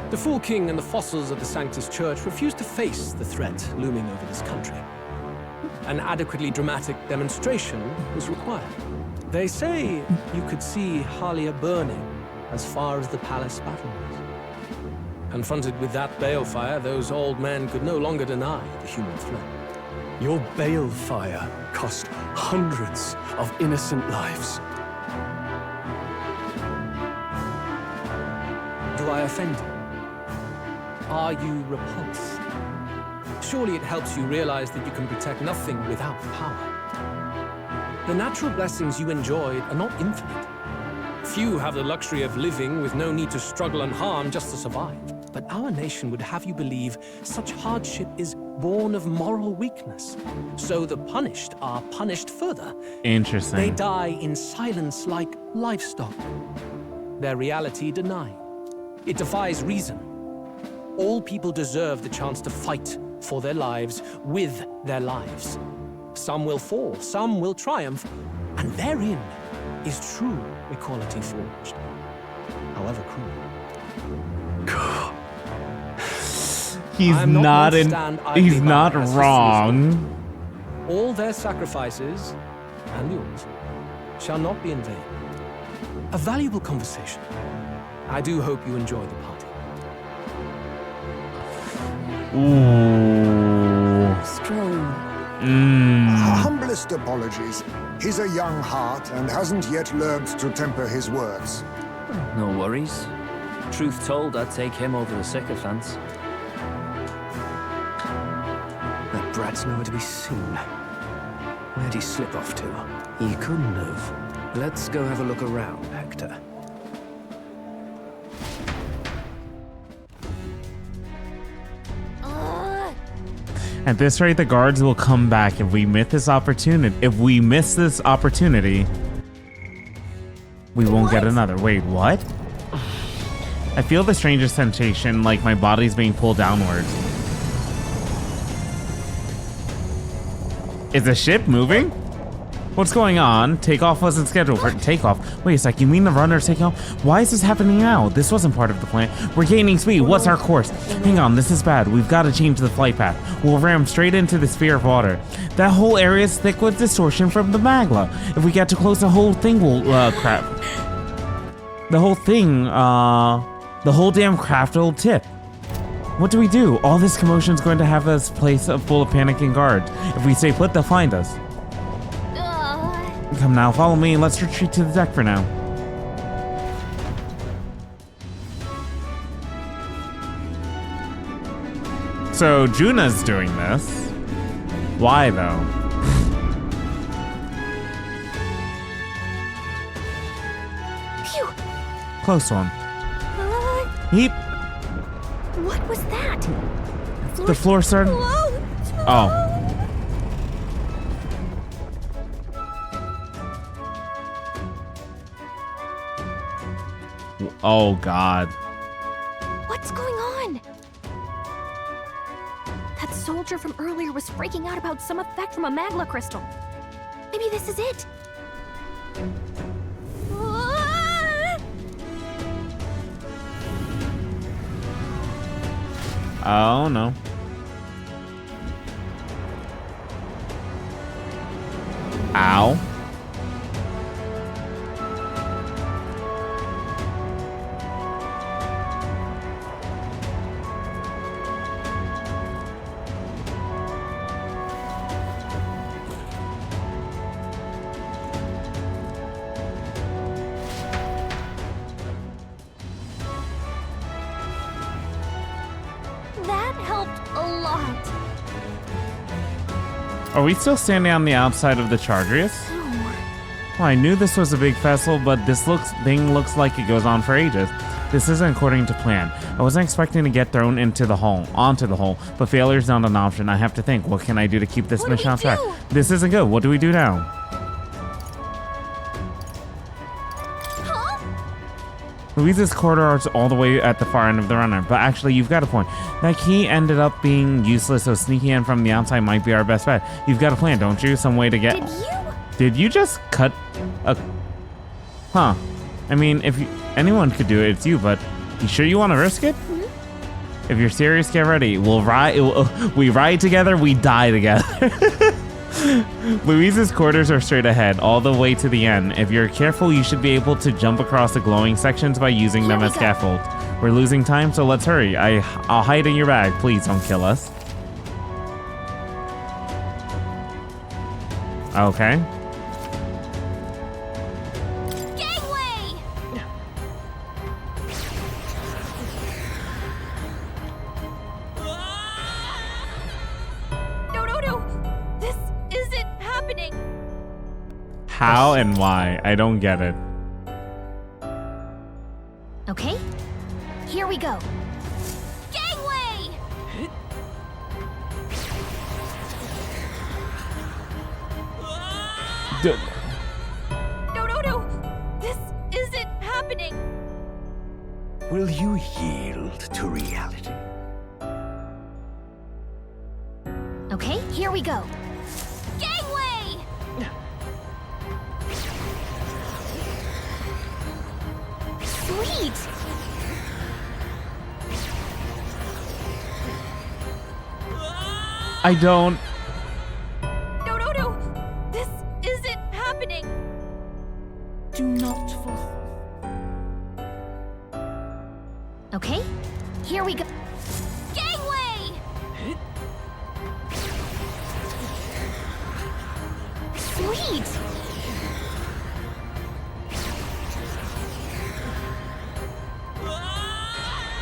The Fool King and the fossils of the Sanctus Church refused to face the threat looming over this country. An adequately dramatic demonstration was required. They say you could see Harlia burning as far as the palace battlements. Confronted with that balefire, those old men could no longer deny the human threat. Your balefire cost hundreds of innocent lives. Do I offend you? Are you repulsed? Surely it helps you realize that you can protect nothing without power. The natural blessings you enjoyed are not infinite. Few have the luxury of living with no need to struggle and harm just to survive. But our nation would have you believe such hardship is born of moral weakness. So the punished are punished further. Interesting. They die in silence like livestock. Their reality denied. It defies reason. All people deserve the chance to fight for their lives with their lives. Some will fall, some will triumph, And therein is true equality forged, however cruel. He's I'm not one to in. stand idly He's by not as history is wrong. written. All their sacrifices, and yours, shall not be in vain. A valuable conversation. I do hope you enjoy the party. Ooh. Strong. Humblest apologies. He's a young heart and hasn't yet learned to temper his words. No worries. Truth told, I'd take him over the sycophants. That brat's nowhere to be seen. Where'd he slip off to? He couldn't have. Let's go have a look around, Hector. At this rate, the guards will come back if we miss this opportunity. We won't get another. Wait, what? I feel the strangest sensation, like my body's being pulled downwards. Is the ship moving? What's going on? Takeoff wasn't scheduled for takeoff. Wait a sec, you mean the runner's taking off? Why is this happening now? This wasn't part of the plan. We're gaining speed. What's our course? Hang on, this is bad. We've got to change the flight path. We'll ram straight into the sphere of water. That whole area is thick with distortion from the magma. If we get too close, the whole thing will, crap. The whole damn craft will tip. What do we do? All this commotion is going to have us place full of panicking guards. If we stay put, they'll find us. Come now, follow me, and let's retreat to the deck for now. So, Juna's doing this. Why, though? Phew. Close one. Heap. What was that? The floor started. Oh. Oh, God. What's going on? That soldier from earlier was freaking out about some effect from a magma crystal. Maybe this is it. Oh, no. Ow. That helped a lot. Are we still standing on the outside of the Chargrius? Well, I knew this was a big festival, but this thing looks like it goes on for ages. This isn't according to plan. I wasn't expecting to get thrown onto the hole, but failure's not an option. I have to think, what can I do to keep this mission on track? This isn't good. What do we do now? Louise's corridor is all the way at the far end of the runner, but actually, you've got a point. That key ended up being useless, so sneaking in from the outside might be our best bet. You've got a plan, don't you? Some way to get... Did you just cut a... Huh. I mean, if anyone could do it, it's you, but you sure you want to risk it? If you're serious, get ready. We ride together, we die together. Louise's quarters are straight ahead, all the way to the end. If you're careful, you should be able to jump across the glowing sections by using them as scaffolds. We're losing time, so let's hurry. I'll hide in your bag. Please don't kill us. Okay. Gangway! No. This isn't happening. How and why? I don't get it. Okay, here we go. Gangway! No. This isn't happening. Will you yield to reality? Okay, here we go. Gangway! Sweet! I don't. No. This isn't happening. Do not fall. Okay, here we go. Gangway! Sweet!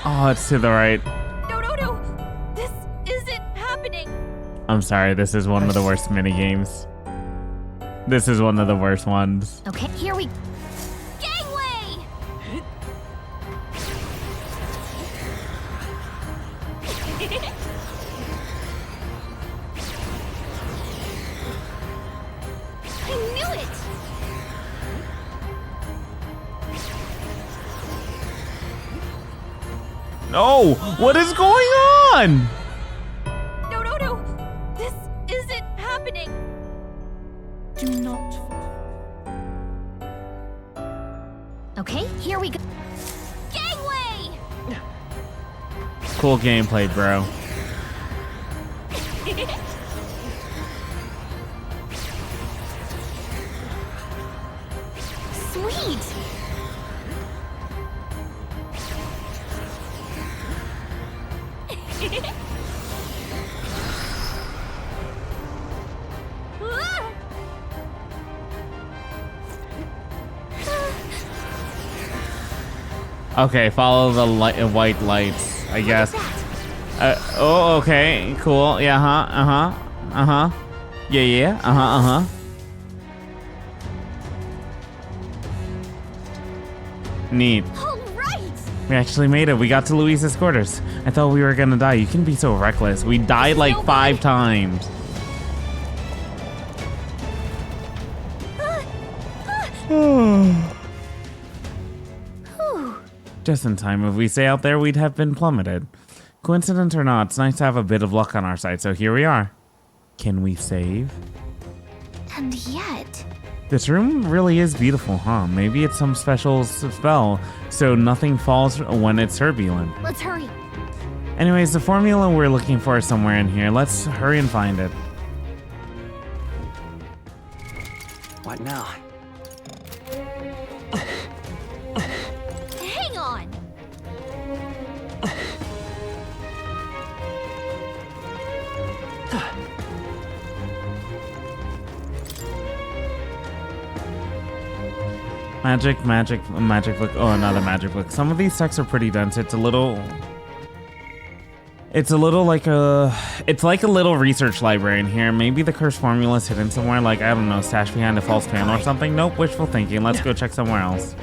Oh, it's to the right. No. This isn't happening. I'm sorry, this is one of the worst mini games. This is one of the worst ones. Okay, here we... Gangway! I knew it! No! What is going on? No. This isn't happening. Do not fall. Okay, here we go. Gangway! Cool gameplay, bro. Sweet! Okay, follow the white lights, I guess. Oh, okay, cool. Yeah, Yeah. Neat. All right! We actually made it. We got to Luis's quarters. I thought we were gonna die. You can be so reckless. We died like 5 times. Just in time. If we stay out there, we'd have been plummeted. Coincidence or not, it's nice to have a bit of luck on our side, so here we are. Can we save? And yet... This room really is beautiful, huh? Maybe it's some special spell, so nothing falls when it's turbulent. Let's hurry. Anyways, the formula we're looking for is somewhere in here. Let's hurry and find it. What now? Hang on! Magic book. Oh, another magic book. Some of these texts are pretty dense. It's like a little research library in here. Maybe the cursed formula is hidden somewhere, like, I don't know, stashed behind a false panel or something. Nope, wishful thinking. Let's go check somewhere else.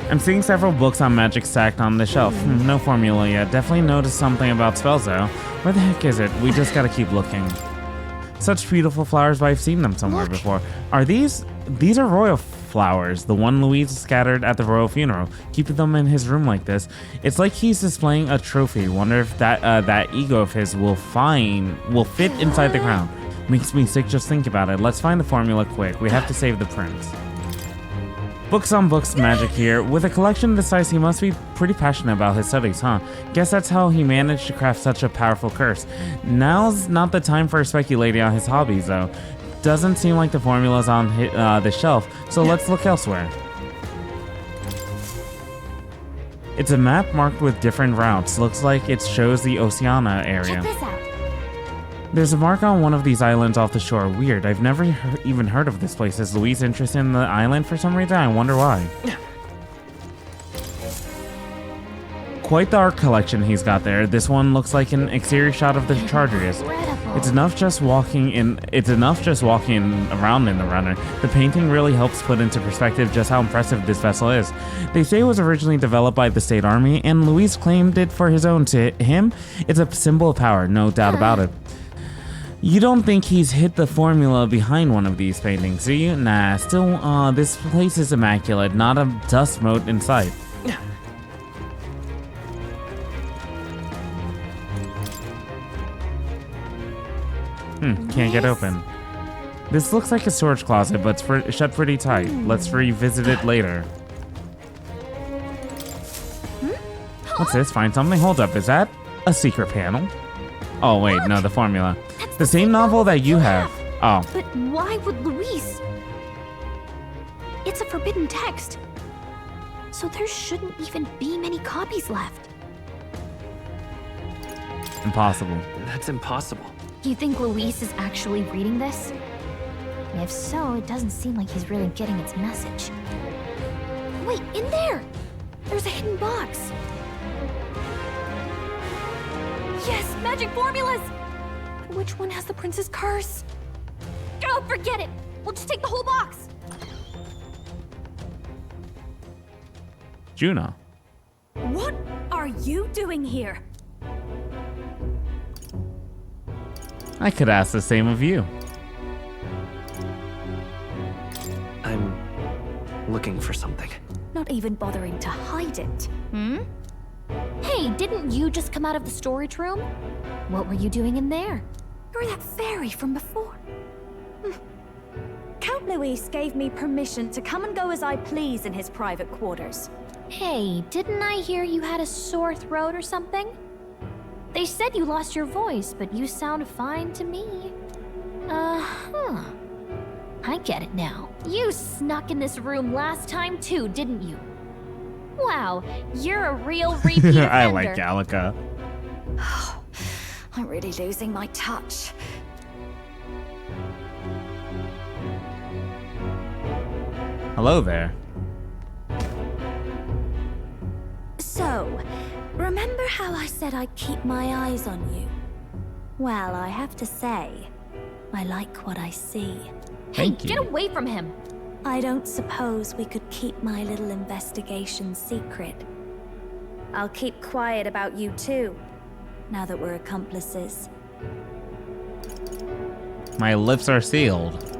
I'm seeing several books on magic stacked on the shelf. No formula yet. Definitely noticed something about spells though. Where the heck is it? We just gotta keep looking. Such beautiful flowers, but I've seen them somewhere before. Are these are royal flowers. The one Louise scattered at the royal funeral. Keeping them in his room like this. It's like he's displaying a trophy. Wonder if that ego of his will fit inside the crown. Makes me sick just think about it. Let's find the formula quick. We have to save the prince. Books on books magic here. With a collection this size, he must be pretty passionate about his studies, huh? Guess that's how he managed to craft such a powerful curse. Now's not the time for speculating on his hobbies, though. Doesn't seem like the formula's on the shelf, so let's look elsewhere. It's a map marked with different routes. Looks like it shows the Oceania area. Check this out. There's a mark on one of these islands off the shore. Weird. I've never even heard of this place. Is Louise interested in the island for some reason? I wonder why. Quite the art collection he's got there. This one looks like an exterior shot of the Chargers. It's enough just walking around in the runner. The painting really helps put into perspective just how impressive this vessel is. They say it was originally developed by the State Army, and Louise claimed it for his own. To him, it's a symbol of power, no doubt about it. You don't think he's hit the formula behind one of these paintings, do you? Nah, still, this place is immaculate, not a dust mote in sight. Can't get open. This looks like a storage closet, but it's shut pretty tight. Let's revisit it later. What's this? Find something? Hold up. Is that a secret panel? Oh, wait. No, the formula. The same novel that you have. Oh. But why would Luis? It's a forbidden text. So there shouldn't even be many copies left. Impossible. That's impossible. You think Luis is actually reading this? If so, it doesn't seem like he's really getting its message. Wait, in there! There's a hidden box. Yes, magic formulas! But which one has the prince's curse? Oh, forget it! We'll just take the whole box! Juno. What are you doing here? I could ask the same of you. I'm looking for something. Not even bothering to hide it, hmm? Hey, didn't you just come out of the storage room? What were you doing in there? You're that fairy from before. Count Luis gave me permission to come and go as I please in his private quarters. Hey, didn't I hear you had a sore throat or something? They said you lost your voice, but you sound fine to me. Uh-huh. I get it now. You snuck in this room last time too, didn't you? Wow, you're a real repeat offender. I like Gallica. I'm really losing my touch. Hello there. So, remember how I said I'd keep my eyes on you? Well, I have to say, I like what I see. Hey, get away from him! I don't suppose we could keep my little investigation secret. I'll keep quiet about you too, now that we're accomplices. My lips are sealed.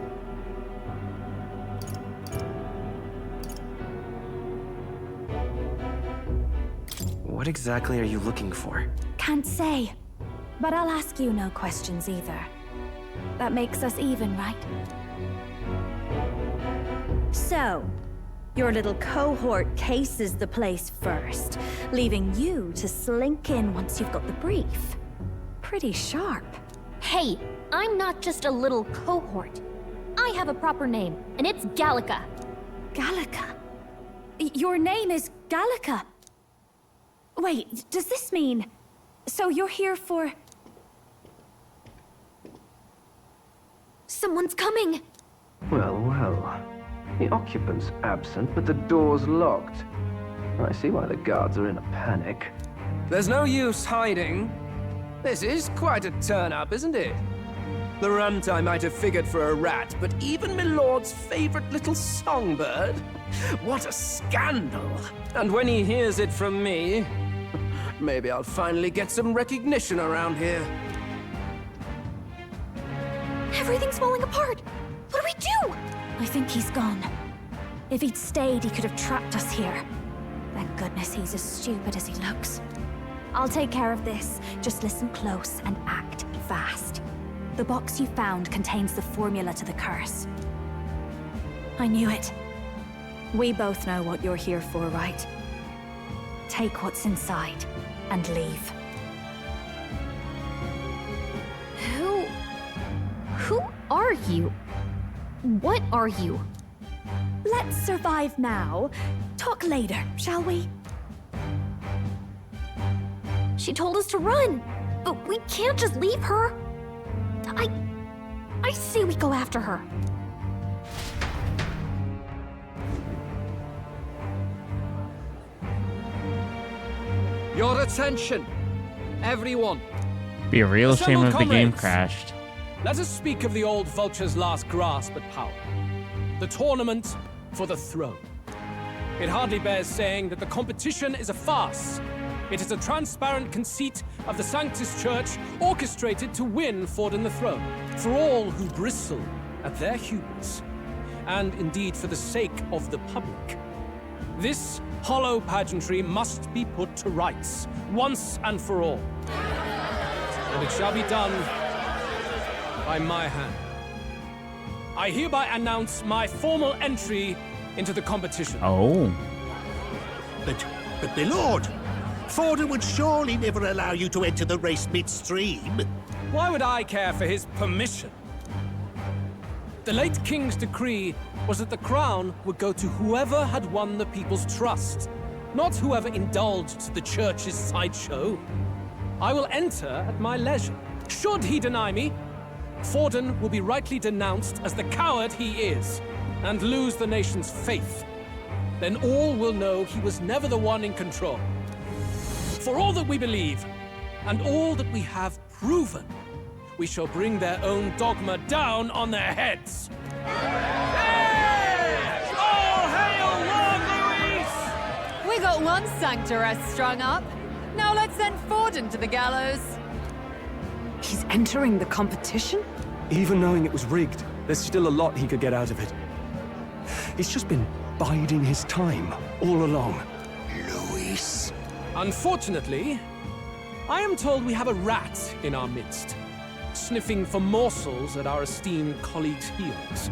What exactly are you looking for? Can't say, but I'll ask you no questions either. That makes us even, right? So, your little cohort cases the place first, leaving you to slink in once you've got the brief. Pretty sharp. Hey, I'm not just a little cohort. I have a proper name, and it's Gallica. Gallica? Your name is Gallica? Wait, does this mean... So you're here for... Someone's coming! Well, well. The occupant's absent, but the door's locked. I see why the guards are in a panic. There's no use hiding. This is quite a turn-up, isn't it? The runt I might have figured for a rat, but even my lord's favorite little songbird? What a scandal! And when he hears it from me, maybe I'll finally get some recognition around here. Everything's falling apart! What do we do? I think he's gone. If he'd stayed, he could have trapped us here. Thank goodness he's as stupid as he looks. I'll take care of this. Just listen close and act fast. The box you found contains the formula to the curse. I knew it. We both know what you're here for, right? Take what's inside and leave. Who are you? What are you? Let's survive now. Talk later, shall we? She told us to run, but we can't just leave her. I say we go after her. Your attention, everyone. Be a real shame Assembled if the game comrades. crashed. Let us speak of the old vulture's last grasp at power. The tournament for the throne. It hardly bears saying that the competition is a farce. It is a transparent conceit of the Sanctus Church orchestrated to win Forden the throne. For all who bristle at their hubris, and indeed for the sake of the public. This hollow pageantry must be put to rights, once and for all. And it shall be done by my hand. I hereby announce my formal entry into the competition. Oh. But my lord, Forden would surely never allow you to enter the race midstream. Why would I care for his permission? The late king's decree was that the crown would go to whoever had won the people's trust, not whoever indulged the church's sideshow. I will enter at my leisure. Should he deny me, Forden will be rightly denounced as the coward he is, and lose the nation's faith. Then all will know he was never the one in control. For all that we believe, and all that we have proven, we shall bring their own dogma down on their heads. All hail Lord Luis! We got one sanctoress strung up. Now let's send Forden to the gallows. He's entering the competition? Even knowing it was rigged, there's still a lot he could get out of it. He's just been biding his time all along. Luis. Unfortunately, I am told we have a rat in our midst, sniffing for morsels at our esteemed colleagues' heels.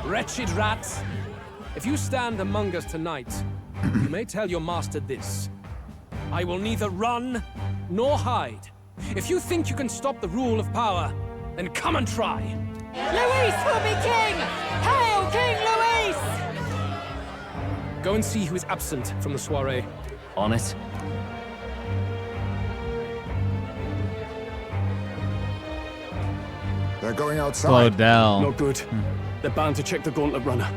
Wretched rat, if you stand among us tonight, you may tell your master this. I will neither run nor hide. If you think you can stop the rule of power, then come and try. Luis will be king! Hail King Luis! Go and see who is absent from the soiree. On it. They're going outside. Slowdell. Not good. They're bound to check the gauntlet runner.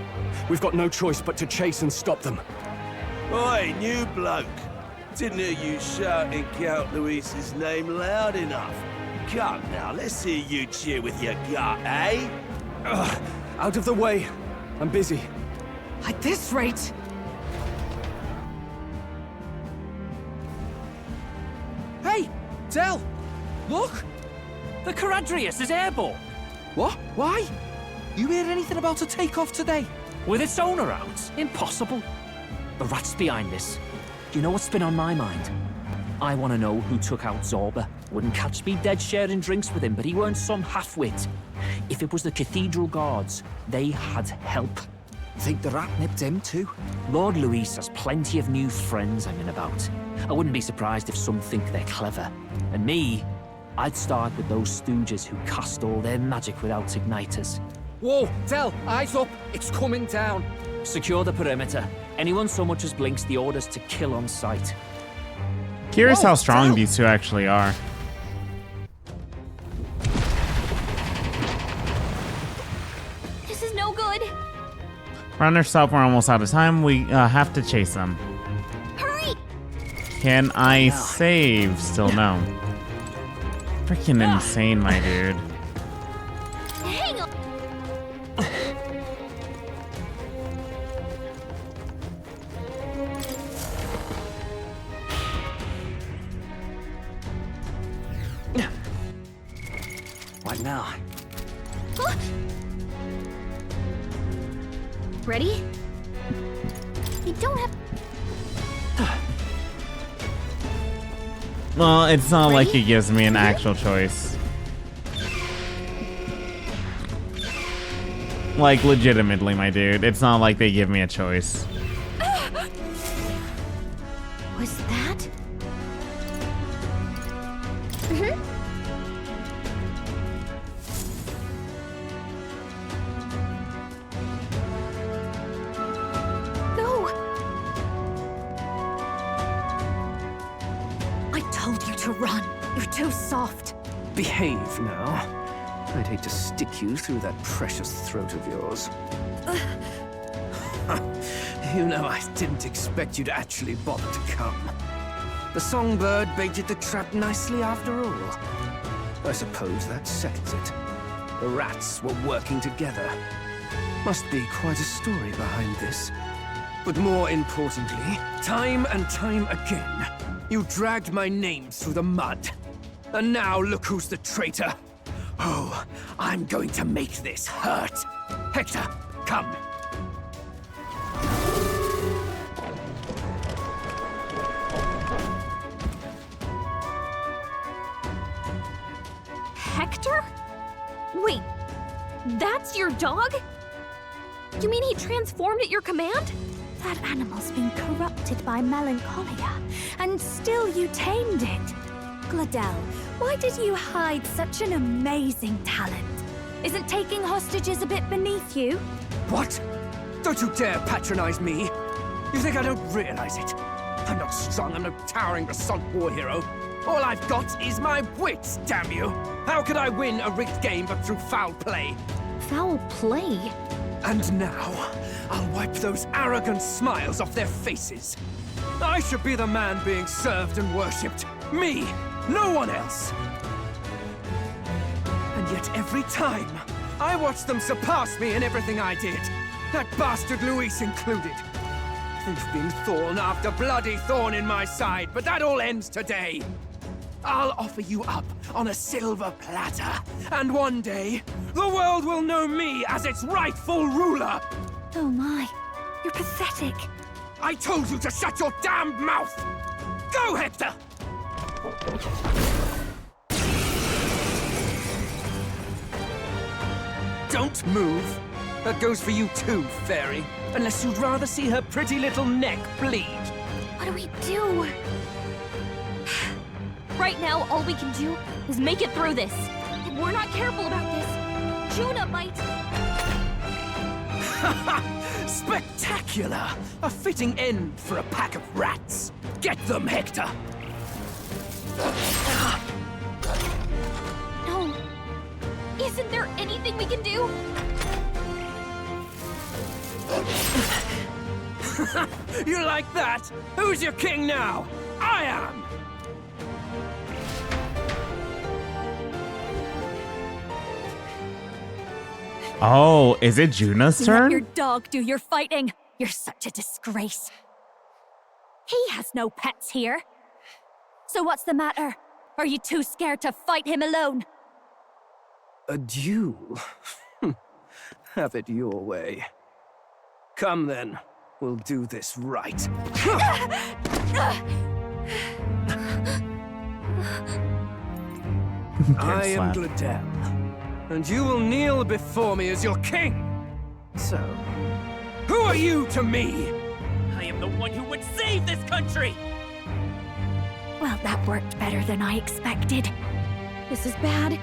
We've got no choice but to chase and stop them. Oi, new bloke. Didn't hear you shouting Count Luis's name loud enough. Come now, let's hear you cheer with your gut, eh? Out of the way. I'm busy. At this rate... Hey, Del! Look! The Caradrius is airborne! What? Why? You hear anything about a takeoff today? With its owner out? Impossible. The rat's behind this. Do you know what's been on my mind? I want to know who took out Zorba. Wouldn't catch me dead sharing drinks with him, but he weren't some half-wit. If it was the Cathedral Guards, they had help. Think the rat nipped him too? Lord Luis has plenty of new friends hanging about. I wouldn't be surprised if some think they're clever. And me, I'd start with those stooges who cast all their magic without igniters. Whoa, Del, eyes up. It's coming down. Secure the perimeter. Anyone so much as blinks, the orders to kill on sight. Curious how strong these two actually are. This is no good. Runners stop, we're almost out of time. We have to chase them. Hurry! Can I save? Still no. Freaking insane, my dude. Hang on. What now? Ready? We don't have... Well, it's not like it gives me an actual choice. Like, legitimately, my dude. It's not like they give me a choice. Was that? Mm-hmm. No. I told you to run. You're too soft. Behave now. I'd hate to stick you through that precious throat of yours. You know, I didn't expect you to actually bother to come. The songbird baited the trap nicely after all. I suppose that settles it. The rats were working together. Must be quite a story behind this. But more importantly, time and time again, you dragged my name through the mud. And now look who's the traitor. Oh, I'm going to make this hurt. Hector, come. Hector? Wait, that's your dog? You mean he transformed at your command? That animal's been corrupted by melancholia, and still you tamed it. Gladel, why did you hide such an amazing talent? Isn't taking hostages a bit beneath you? What? Don't you dare patronize me! You think I don't realize it? I'm not strong, I'm no towering assault war hero. All I've got is my wits, damn you! How could I win a rigged game but through foul play? Foul play? And now, I'll wipe those arrogant smiles off their faces. I should be the man being served and worshipped. Me! No one else! And yet every time, I watch them surpass me in everything I did. That bastard Luis included. They've been thorn after bloody thorn in my side, but that all ends today. I'll offer you up on a silver platter, and one day, the world will know me as its rightful ruler! Oh my, you're pathetic. I told you to shut your damned mouth! Go, Hector! Don't move. That goes for you too, fairy. Unless you'd rather see her pretty little neck bleed. What do we do? Right now, all we can do is make it through this. If we're not careful about this, Juna might... Spectacular! A fitting end for a pack of rats. Get them, Hector! No. Isn't there anything we can do? You like that? Who's your king now? I am! Oh, is it Juna's Let turn? your dog do your fighting. You're such a disgrace. He has no pets here. So what's the matter? Are you too scared to fight him alone? A duel? Have it your way. Come then, we'll do this right. I am Gladel, and you will kneel before me as your king. So, who are you to me? I am the one who would save this country! Well, that worked better than I expected. This is bad.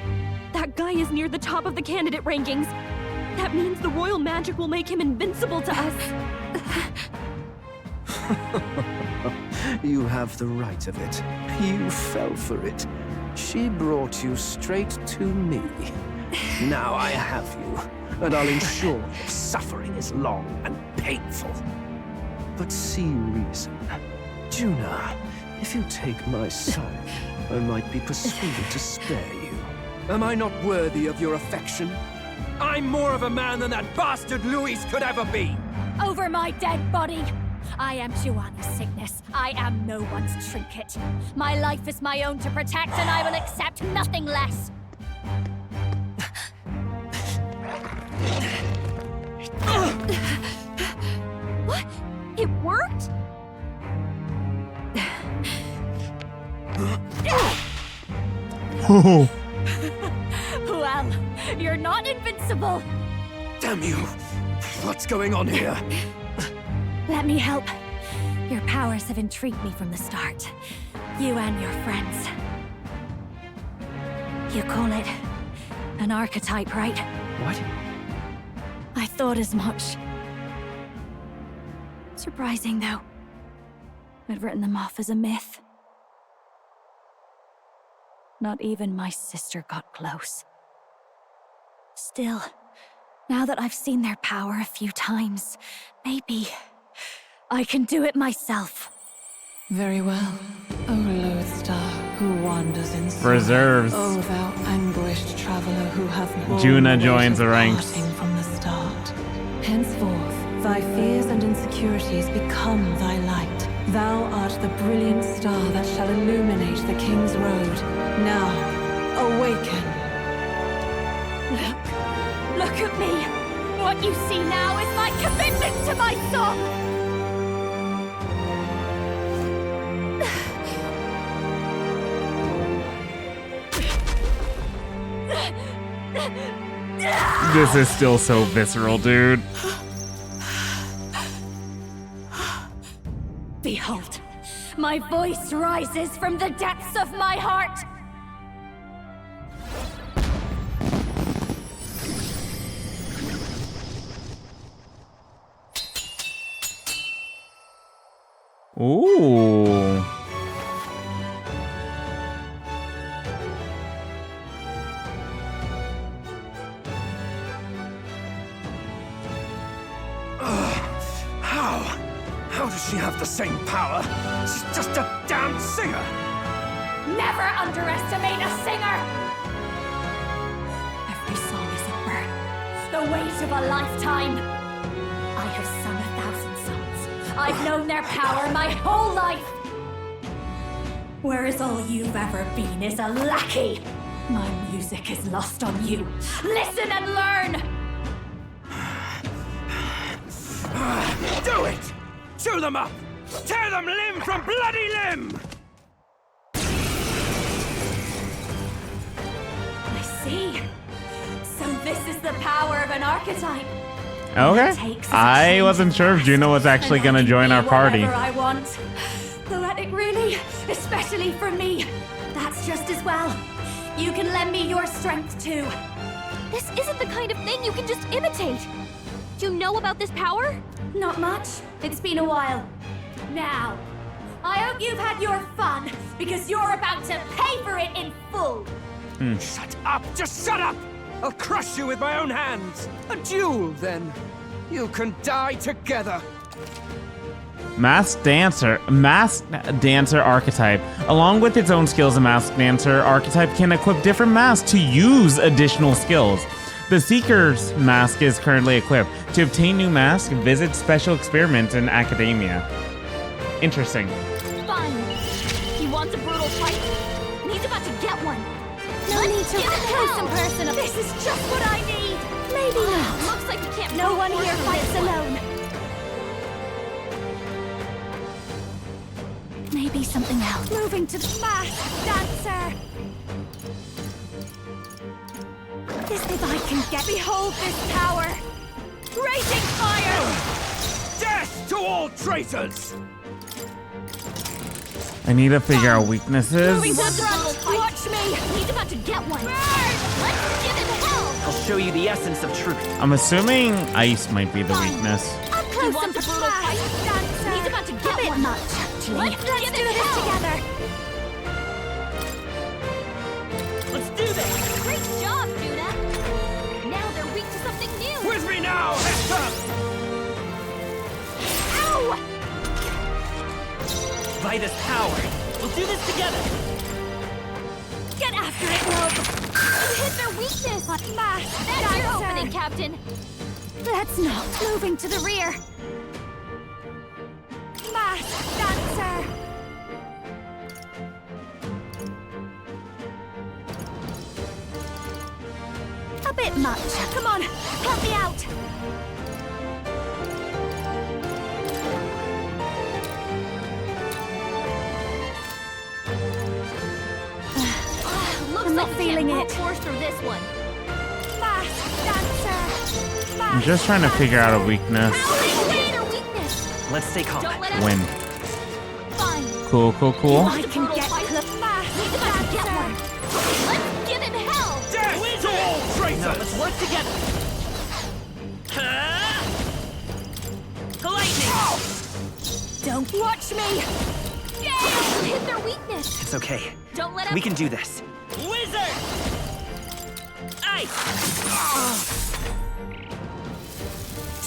That guy is near the top of the candidate rankings. That means the royal magic will make him invincible to us. You have the right of it. You fell for it. She brought you straight to me. Now I have you, and I'll ensure your suffering is long and painful. But see reason. Juna, if you take my side, I might be persuaded to spare you. Am I not worthy of your affection? I'm more of a man than that bastard Luis could ever be! Over my dead body! I am Juana's sickness. I am no one's trinket. My life is my own to protect, and I will accept nothing less. What? It worked? Well, you're not invincible. Damn you! What's going on here? Let me help. Your powers have intrigued me from the start. You and your friends. You call it an archetype, right? What? I thought as much. Surprising, though. I'd written them off as a myth. Not even my sister got close. Still, now that I've seen their power a few times, maybe I can do it myself. Very well, O lodestar who wanders in sorrow. Reserves. O thou anguished traveler who hath Juna joins the ranks. from the start. Henceforth, thy fears and insecurities become thy light. Thou art the brilliant star that shall illuminate the king's road. Now, awaken. Look at me! What you see now is my commitment to my song! This is still so visceral, dude. Behold, my voice rises from the depths of my heart. Ooh. How does she have the same power? She's just a damn singer! Never underestimate a singer! Every song is a burden, the weight of a lifetime. I have sung 1,000 songs. I've known their power my whole life. Whereas all you've ever been is a lackey. My music is lost on you. Listen and learn! Do it! Chew them up! Tear them limb from bloody limb! I see. So this is the power of an archetype. Okay. I wasn't sure if Juno was actually going to join our party. Whatever I want. Poetic, really? Especially for me. That's just as well. You can lend me your strength too. This isn't the kind of thing you can just imitate. Do you know about this power? Not much. It's been a while. Now, I hope you've had your fun, because you're about to pay for it in full. Shut up! Just shut up! I'll crush you with my own hands! A duel, then. You can die together. Masked dancer archetype. Along with its own skills, a masked dancer archetype can equip different masks to use additional skills. The Seeker's mask is currently equipped. To obtain new masks, visit special experiments in academia. Interesting. Fine. He wants a brutal fight, and he's about to get one. No need to get close in person. This is just what I need. Maybe not. Looks like we can't. No one here fights alone. Maybe something else. Moving to the masked dancer. This if I can get. Behold this power. Raging fire. Death to all traitors! I need to figure out weaknesses. Moving to the front. Watch me. He's about to get one. Let's give him hell. I'll show you the essence of truth. I'm assuming ice might be the weakness. Up close and brutal fight. Dancer. He's about to get a bit one. much, actually. Let's do this together. Let's do this. Great job, Juna. Now they're weak to something new. With me now, Hector! Ow! By this power, we'll do this together. Get after it, love. You hit their weakness. That's your opening, Captain. Let's not. Moving to the rear. Masked dancer. A bit much. Come on, help me out. Looks I'm like not we feeling can't it. force through this one. Masked dancer. I'm just trying to figure out a weakness. Let's stay calm. Don't let him. Win. Fine. Cool. I can get clip. He's about to get one. Let's give him hell. Death to all traitors! Now let's work together. Lightning! Don't watch me. Gale! Hit their weakness. It's okay. Don't let him. We can do this. Wizard! Ice!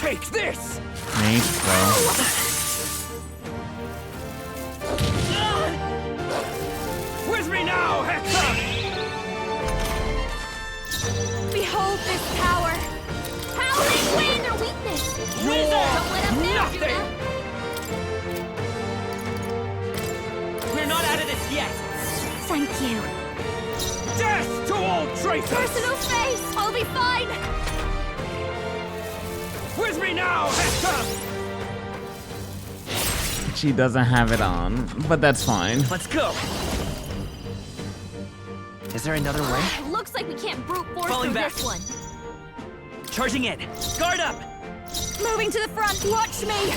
Take this! Mage throw. With me now, Hector! Behold this power. Howling way in their weakness. You're Don't let him down, nothing! Juna. We're not out of this yet. Thank you. Death to all traitors! Personal space. I'll be fine. With me now, Hector! She doesn't have it on, but that's fine. Let's go. Is there another way? Looks like we can't brute force Falling through back. this one. Charging in. Guard up. Moving to the front. Watch me.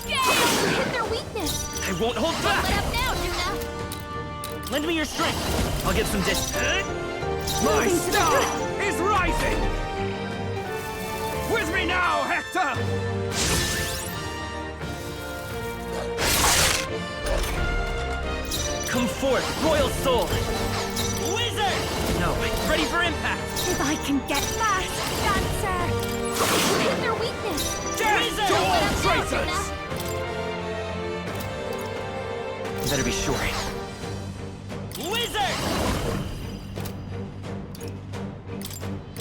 Gale! Hit their weakness! I won't hold back! Let up now, Juna! Lend me your strength. I'll get some My star is rising! With me now, Hector! Come forth, royal soul! Wizard! No, ready for impact! If I can get past Dancer! Hit their weakness! Death to all traitors! You better be sure. Wizard!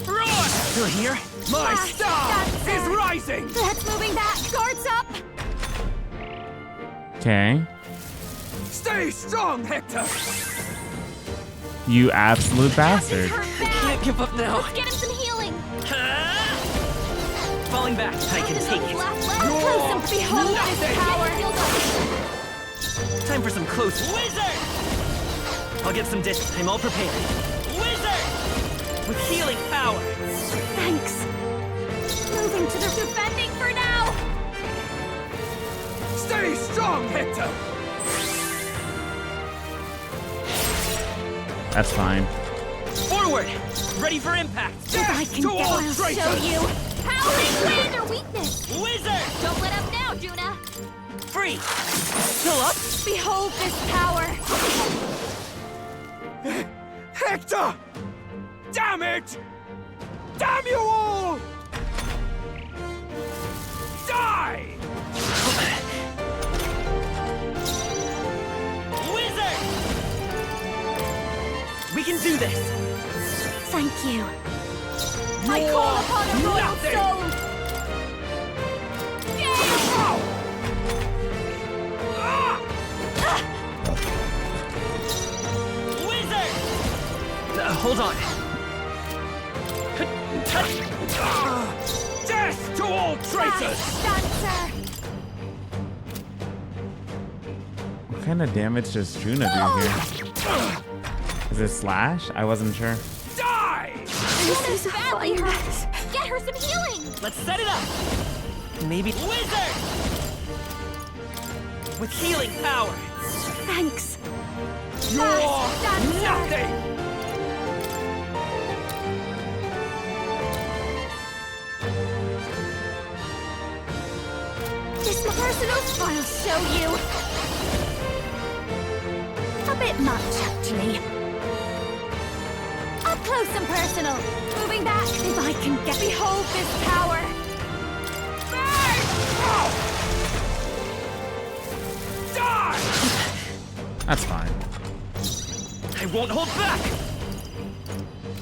Roar! Still here? My star is rising! That's moving back! Guards up! Okay. Stay strong, Hector! You absolute bastard. I can't give up now. Let's get him some healing! Falling back. I can take it. Close and behold this power! Time for some close. Wizard! I'll get some distance. I'm all prepared. Wizard! With healing power. Thanks. Moving to the Defending for now! Stay strong, Hector! That's fine. Forward! Ready for impact! If I can get, I'll show you! Howling wind their weakness! Wizard! Don't let up now, Juna! Free! Still up? Behold this power! Hector! Damn it! Damn you all! Die! Wizard! We can do this! Thank you. I call upon a royal soul! Gale! Wizard! Hold on. Death to all traitors! Dancer! What kind of damage does Juna do here? Is it slash? I wasn't sure. Die! This is badly fire. hurt! Get her some healing! Let's set it up! Maybe... Wizard! With healing power! Thanks. You're nothing! This personal, I'll show you. A bit much, actually. Up close and personal. Moving back. If I can get... Behold this power. Die! That's fine. I won't hold back!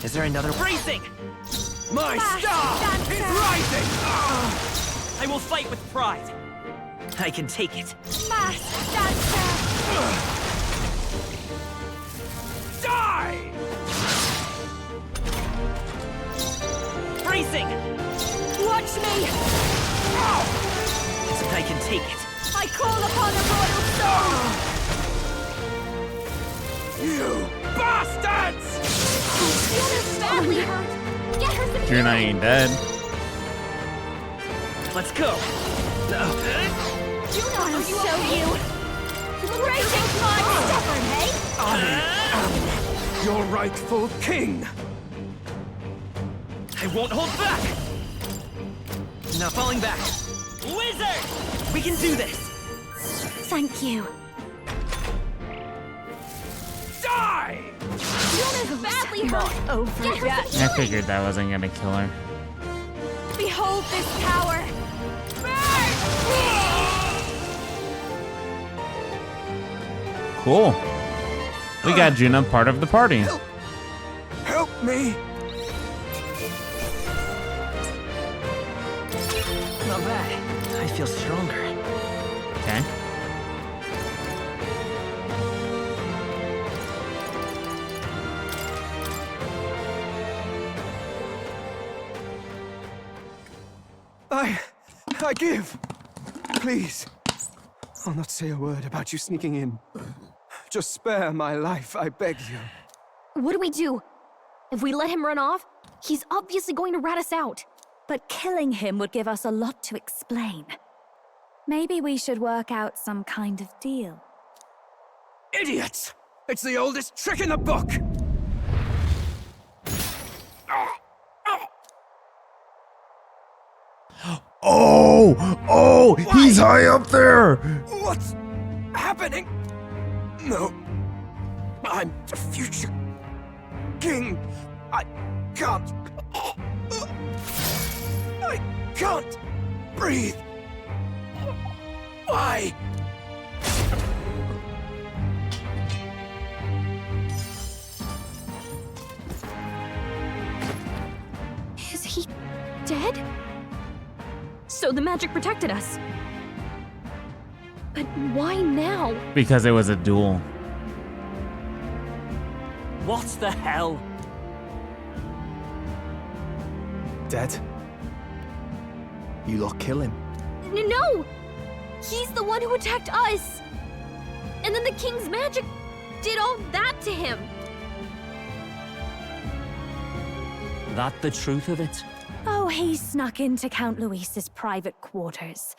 Is there another bracing? My star is rising! I will fight with pride. I can take it. Mass Dancer. Die! Bracing! Watch me. I can take it. I call upon a royal soul. You bastards! Juna's badly hurt! Get her some Juna healing! ain't dead. Let's go. Juna, I'll are you show okay? you. Breaking my stubborn, hey? I am your rightful king! I won't hold back! Now falling back. Wizard! We can do this! Thank you. Die! Juna's badly hurt! Over Get her yet. some I healing! figured that wasn't gonna kill her. Behold this power. Cool. We got Juna part of the party. Help me! Not bad. I feel stronger. Okay. I give. Please. I'll not say a word about you sneaking in. Just spare my life, I beg you. What do we do? If we let him run off, he's obviously going to rat us out. But killing him would give us a lot to explain. Maybe we should work out some kind of deal. Idiots! It's the oldest trick in the book! Oh, he's high up there. What's happening? No. I'm the future king. I can't breathe. Why? Is he dead? So the magic protected us. But why now? Because it was a duel. What the hell? Dead? You lot kill him? No! He's the one who attacked us! And then the king's magic did all that to him! That the truth of it? Oh, he snuck into Count Luis's private quarters.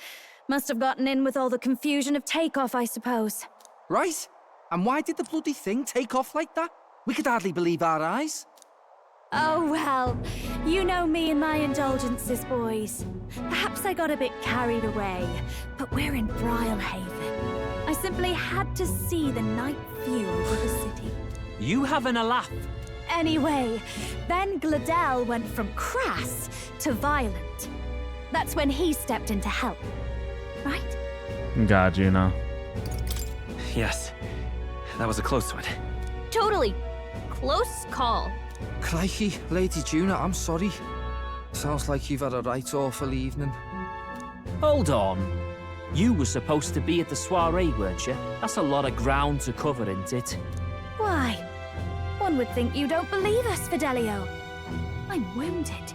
Must have gotten in with all the confusion of takeoff, I suppose. Right? And why did the bloody thing take off like that? We could hardly believe our eyes. Oh, well, you know me and my indulgences, boys. Perhaps I got a bit carried away, but we're in Brilhaven. I simply had to see the night view over the city. You having a laugh? Anyway, then Gladel went from crass to violent. That's when he stepped in to help, right? God, Juno. Yes, that was a close one. Totally. Close call. Crikey, Lady Juna, I'm sorry. Sounds like you've had a right awful evening. Hold on. You were supposed to be at the soiree, weren't you? That's a lot of ground to cover, isn't it? Why? One would think you don't believe us, Fidelio. I'm wounded.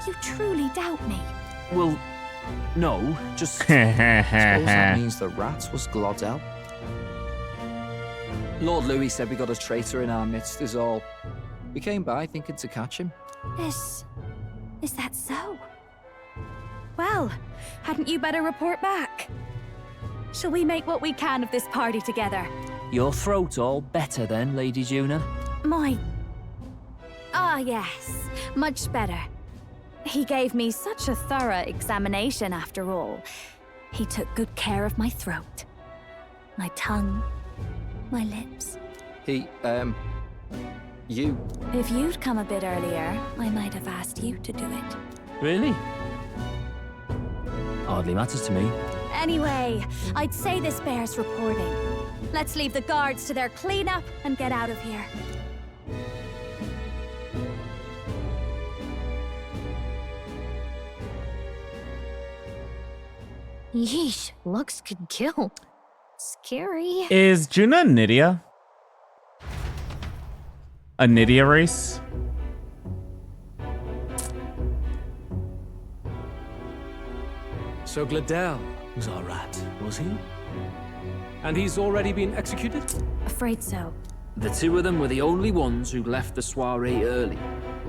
You truly doubt me. Well, no, just... Suppose that means the rat was Glodell. Lord Louis said we got a traitor in our midst is all. We came by thinking to catch him. Is that so? Well, hadn't you better report back? Shall we make what we can of this party together? Your throat all better then, Lady Juna? Yes, much better. He gave me such a thorough examination after all. He took good care of my throat, my tongue, my lips. You. If you'd come a bit earlier, I might have asked you to do it. Really? Hardly matters to me. Anyway, I'd say this bears reporting. Let's leave the guards to their cleanup and get out of here. Yeesh, looks could kill. Scary. Is Juna Nydia? A Nydia race? So Gladel was our rat, was he? And he's already been executed? Afraid so. The two of them were the only ones who left the soiree early.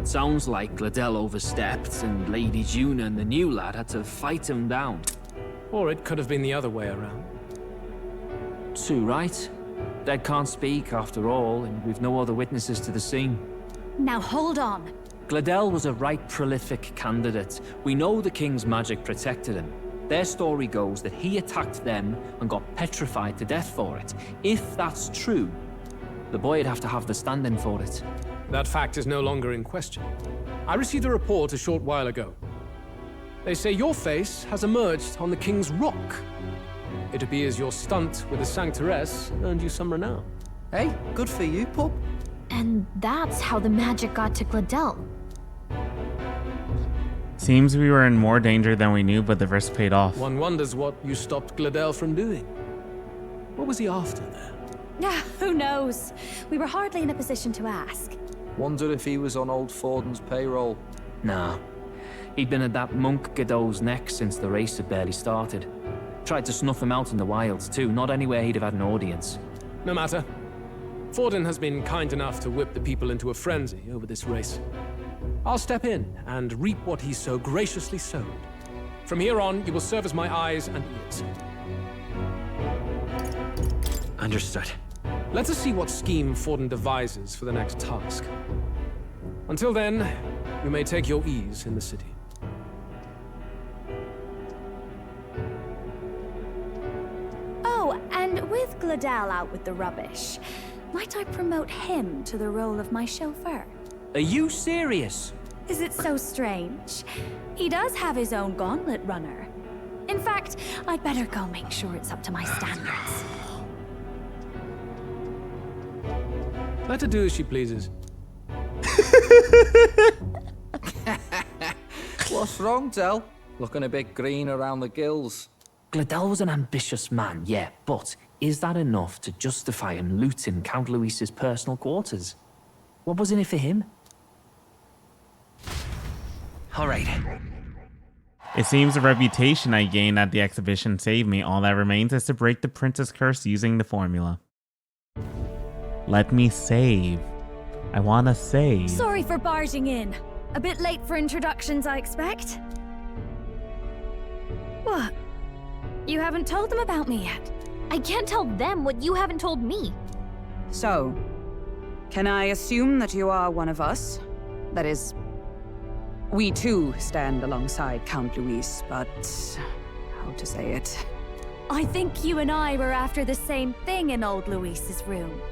It sounds like Gladel overstepped, and Lady Juna and the new lad had to fight him down. Or it could have been the other way around. Too right. Dead can't speak, after all, and we've no other witnesses to the scene. Now hold on. Gladel was a right prolific candidate. We know the king's magic protected him. Their story goes that he attacked them and got petrified to death for it. If that's true, the boy'd have to have the stand-in for it. That fact is no longer in question. I received a report a short while ago. They say your face has emerged on the King's Rock. It appears your stunt with the Sanctoress earned you some renown. Hey, good for you, pup. And that's how the magic got to Gladel. Seems we were in more danger than we knew, but the risk paid off. One wonders what you stopped Gladel from doing. What was he after there? Who knows? We were hardly in a position to ask. Wonder if he was on old Forden's payroll. Nah. He'd been at that monk Godot's neck since the race had barely started. Tried to snuff him out in the wilds too, not anywhere he'd have had an audience. No matter. Forden has been kind enough to whip the people into a frenzy over this race. I'll step in and reap what he so graciously sowed. From here on, you will serve as my eyes and ears. Understood. Let us see what scheme Forden devises for the next task. Until then, you may take your ease in the city. Oh, and with Gladel out with the rubbish, might I promote him to the role of my chauffeur? Are you serious? Is it so strange? He does have his own gauntlet runner. In fact, I'd better go make sure it's up to my standards. Let her do as she pleases. What's wrong, Del? Looking a bit green around the gills. Gladel was an ambitious man, yeah, but is that enough to justify him looting Count Luis's personal quarters? What was in it for him? All right. It seems the reputation I gained at the exhibition saved me. All that remains is to break the prince's curse using the formula. Let me save. I want to save. Sorry for barging in. A bit late for introductions, I expect. What? You haven't told them about me yet? I can't tell them what you haven't told me. So, can I assume that you are one of us? That is, we too stand alongside Count Luis, but how to say it? I think you and I were after the same thing in old Luis's room.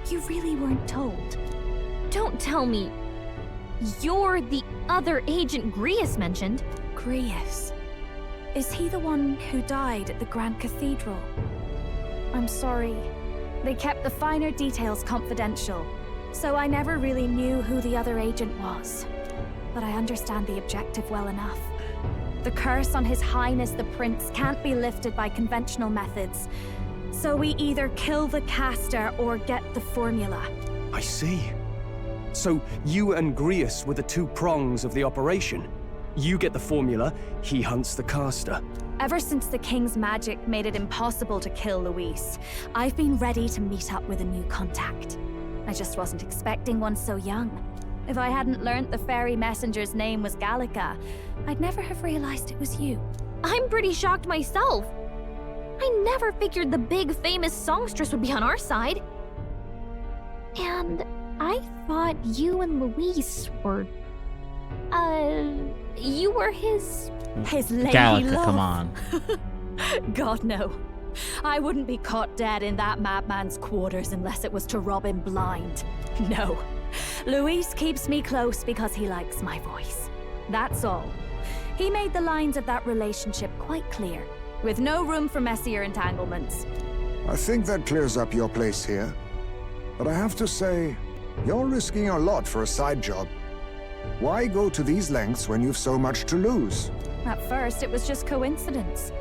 You really weren't told. Don't tell me. You're the other agent Grius mentioned. Grius? Is he the one who died at the Grand Cathedral? I'm sorry. They kept the finer details confidential, so I never really knew who the other agent was. But I understand the objective well enough. The curse on His Highness the Prince can't be lifted by conventional methods. So we either kill the caster or get the formula. I see. So you and Grius were the two prongs of the operation. You get the formula, he hunts the caster. Ever since the King's magic made it impossible to kill Luis, I've been ready to meet up with a new contact. I just wasn't expecting one so young. If I hadn't learnt the fairy messenger's name was Gallica, I'd never have realized it was you. I'm pretty shocked myself. I never figured the big famous songstress would be on our side. And I thought you and Luis were... you were his lady Gallica, love. come on. God, no. I wouldn't be caught dead in that madman's quarters unless it was to rob him blind. No. Luis keeps me close because he likes my voice. That's all. He made the lines of that relationship quite clear, with no room for messier entanglements. I think that clears up your place here. But I have to say, you're risking a lot for a side job. Why go to these lengths when you've so much to lose? At first, it was just coincidence.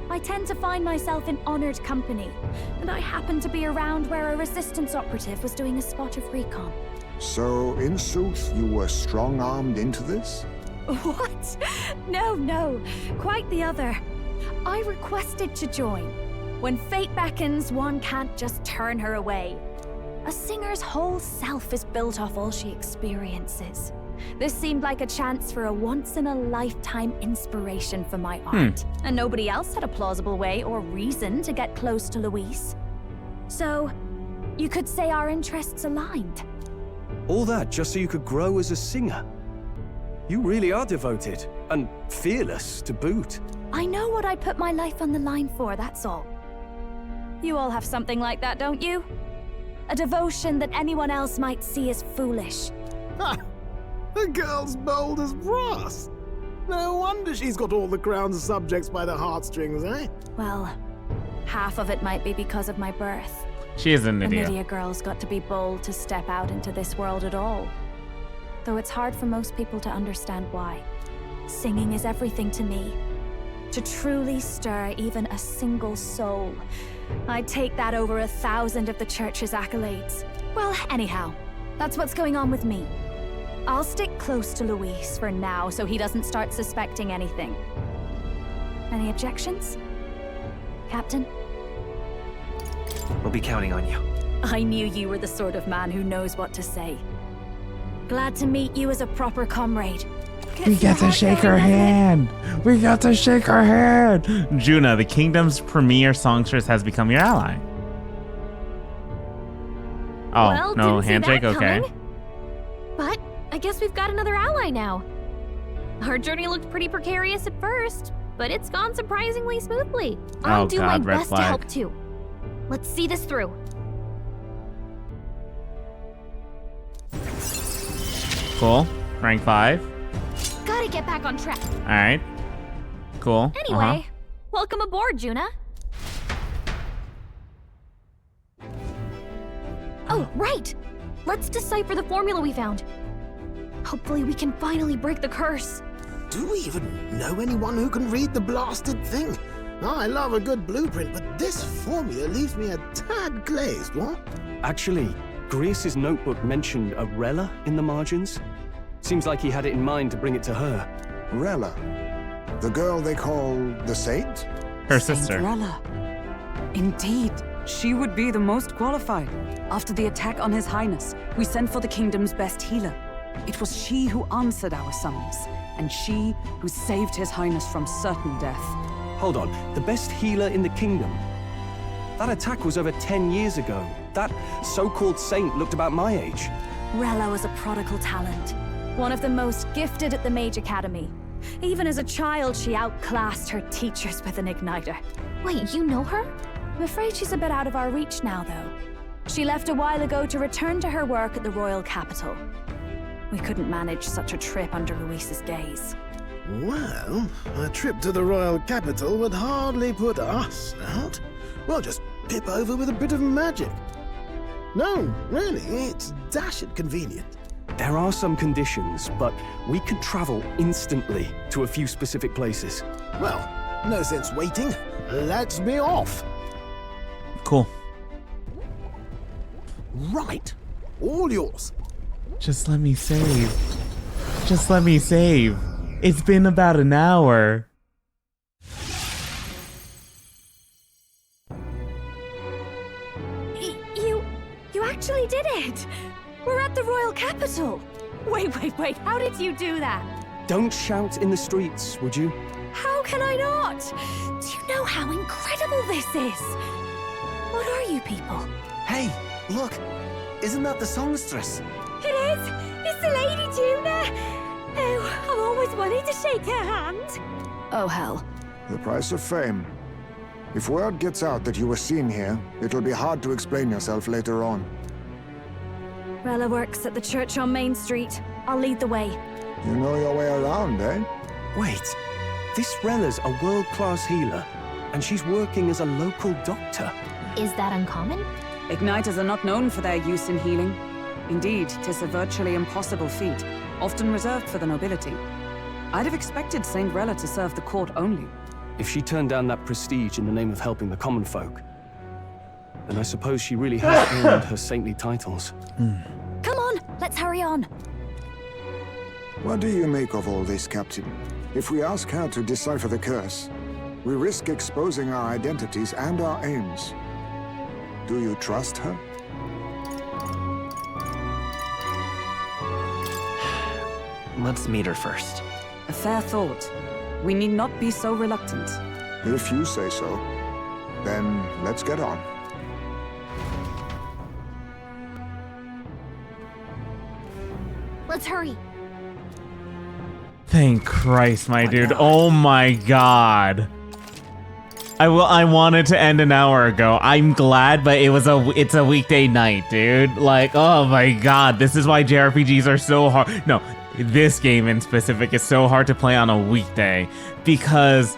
I tend to find myself in honored company, and I happened to be around where a resistance operative was doing a spot of recon. So, in sooth, you were strong-armed into this? What? No. Quite the other. I requested to join. When fate beckons, one can't just turn her away. A singer's whole self is built off all she experiences. This seemed like a chance for a once-in-a-lifetime inspiration for my art. And nobody else had a plausible way or reason to get close to Luis. So, you could say our interests aligned. All that just so you could grow as a singer. You really are devoted, and fearless to boot. I know what I put my life on the line for, that's all. You all have something like that, don't you? A devotion that anyone else might see as foolish. Ha! The girl's bold as brass. No wonder she's got all the crown's subjects by the heartstrings, eh? Well, half of it might be because of my birth. She is an The idiot. Nydia girl's got to be bold to step out into this world at all. Though it's hard for most people to understand why. Singing is everything to me. To truly stir even a single soul, I'd take that over 1,000 of the church's accolades. Well, anyhow, that's what's going on with me. I'll stick close to Luis for now so he doesn't start suspecting anything. Any objections? Captain? We'll be counting on you. I knew you were the sort of man who knows what to say. Glad to meet you as a proper comrade. We get to shake her hand. We got to shake her hand. Juna, the kingdom's premier songstress, has become your ally. Oh, Well, no didn't see handshake? that Okay. coming. But I guess we've got another ally now. Our journey looked pretty precarious at first, but it's gone surprisingly smoothly. I'll Oh, do God, my red best to flag. help too. Let's see this through. Cool. Rank 5. Gotta get back on track. All right. Cool. Anyway, welcome aboard, Juna. Oh, right! Let's decipher the formula we found. Hopefully we can finally break the curse. Do we even know anyone who can read the blasted thing? I love a good blueprint, but this formula leaves me a tad glazed, what? Actually, Grease's notebook mentioned a Rella in the margins. Seems like he had it in mind to bring it to her. Rella? The girl they call the Saint? Her Saint sister. Rella. Indeed, she would be the most qualified. After the attack on His Highness, we sent for the kingdom's best healer. It was she who answered our summons, and she who saved His Highness from certain death. Hold on, the best healer in the kingdom? That attack was over 10 years ago. That so-called saint looked about my age. Rella was a prodigal talent, one of the most gifted at the Mage Academy. Even as a child, she outclassed her teachers with an igniter. Wait, you know her? I'm afraid she's a bit out of our reach now, though. She left a while ago to return to her work at the royal capital. We couldn't manage such a trip under Luis's gaze. Well, a trip to the royal capital would hardly put us out. We'll just pip over with a bit of magic. No, really, it's dashed convenient. There are some conditions, but we could travel instantly to a few specific places. Well, no sense waiting. Let's be off. Cool. Right. All yours. Just let me save. Just let me save. It's been about an hour. You actually did it! We're at the royal capital! Wait, how did you do that? Don't shout in the streets, would you? How can I not? Do you know how incredible this is? What are you people? Hey, look! Isn't that the songstress? It is! It's the Lady Juna! Oh, I've always wanted to shake her hand. Oh, hell. The price of fame. If word gets out that you were seen here, it'll be hard to explain yourself later on. Rella works at the church on Main Street. I'll lead the way. You know your way around, eh? Wait, this Rella's a world-class healer, and she's working as a local doctor. Is that uncommon? Igniters are not known for their use in healing. Indeed, 'tis a virtually impossible feat, often reserved for the nobility. I'd have expected Saint Rella to serve the court only. If she turned down that prestige in the name of helping the common folk, then I suppose she really has earned her saintly titles. Come on, let's hurry on. What do you make of all this, Captain? If we ask her to decipher the curse, we risk exposing our identities and our aims. Do you trust her? Let's meet her first. A fair thought. We need not be so reluctant. If you say so, then let's get on. Let's hurry. Thank Christ, my dude. Oh my god. I wanted to end an hour ago. I'm glad, but it's a weekday night, dude. Like, oh my god, this is why JRPGs are so hard. No, this game in specific is so hard to play on a weekday because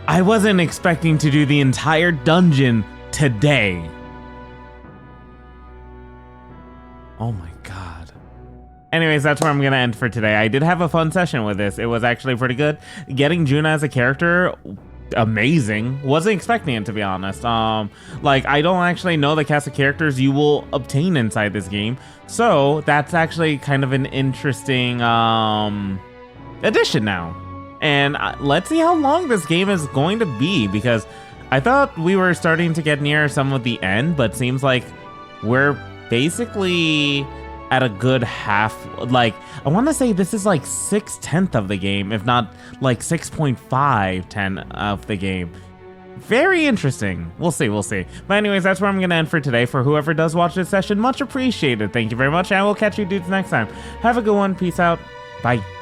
I wasn't expecting to do the entire dungeon today. Oh my god. Anyways, that's where I'm going to end for today. I did have a fun session with this. It was actually pretty good. Getting Juna as a character, amazing. Wasn't expecting it, to be honest. Like, I don't actually know the cast of characters you will obtain inside this game. So, that's actually kind of an interesting addition now. And let's see how long this game is going to be, because I thought we were starting to get near some of the end, but seems like we're basically at a good half. Like, I want to say this is like 6/10 of the game, if not like 6.5/10 of the game. Very interesting. We'll see. But anyways, that's where I'm going to end for today. For whoever does watch this session, much appreciated. Thank you very much, and I will catch you dudes next time. Have a good one. Peace out. Bye.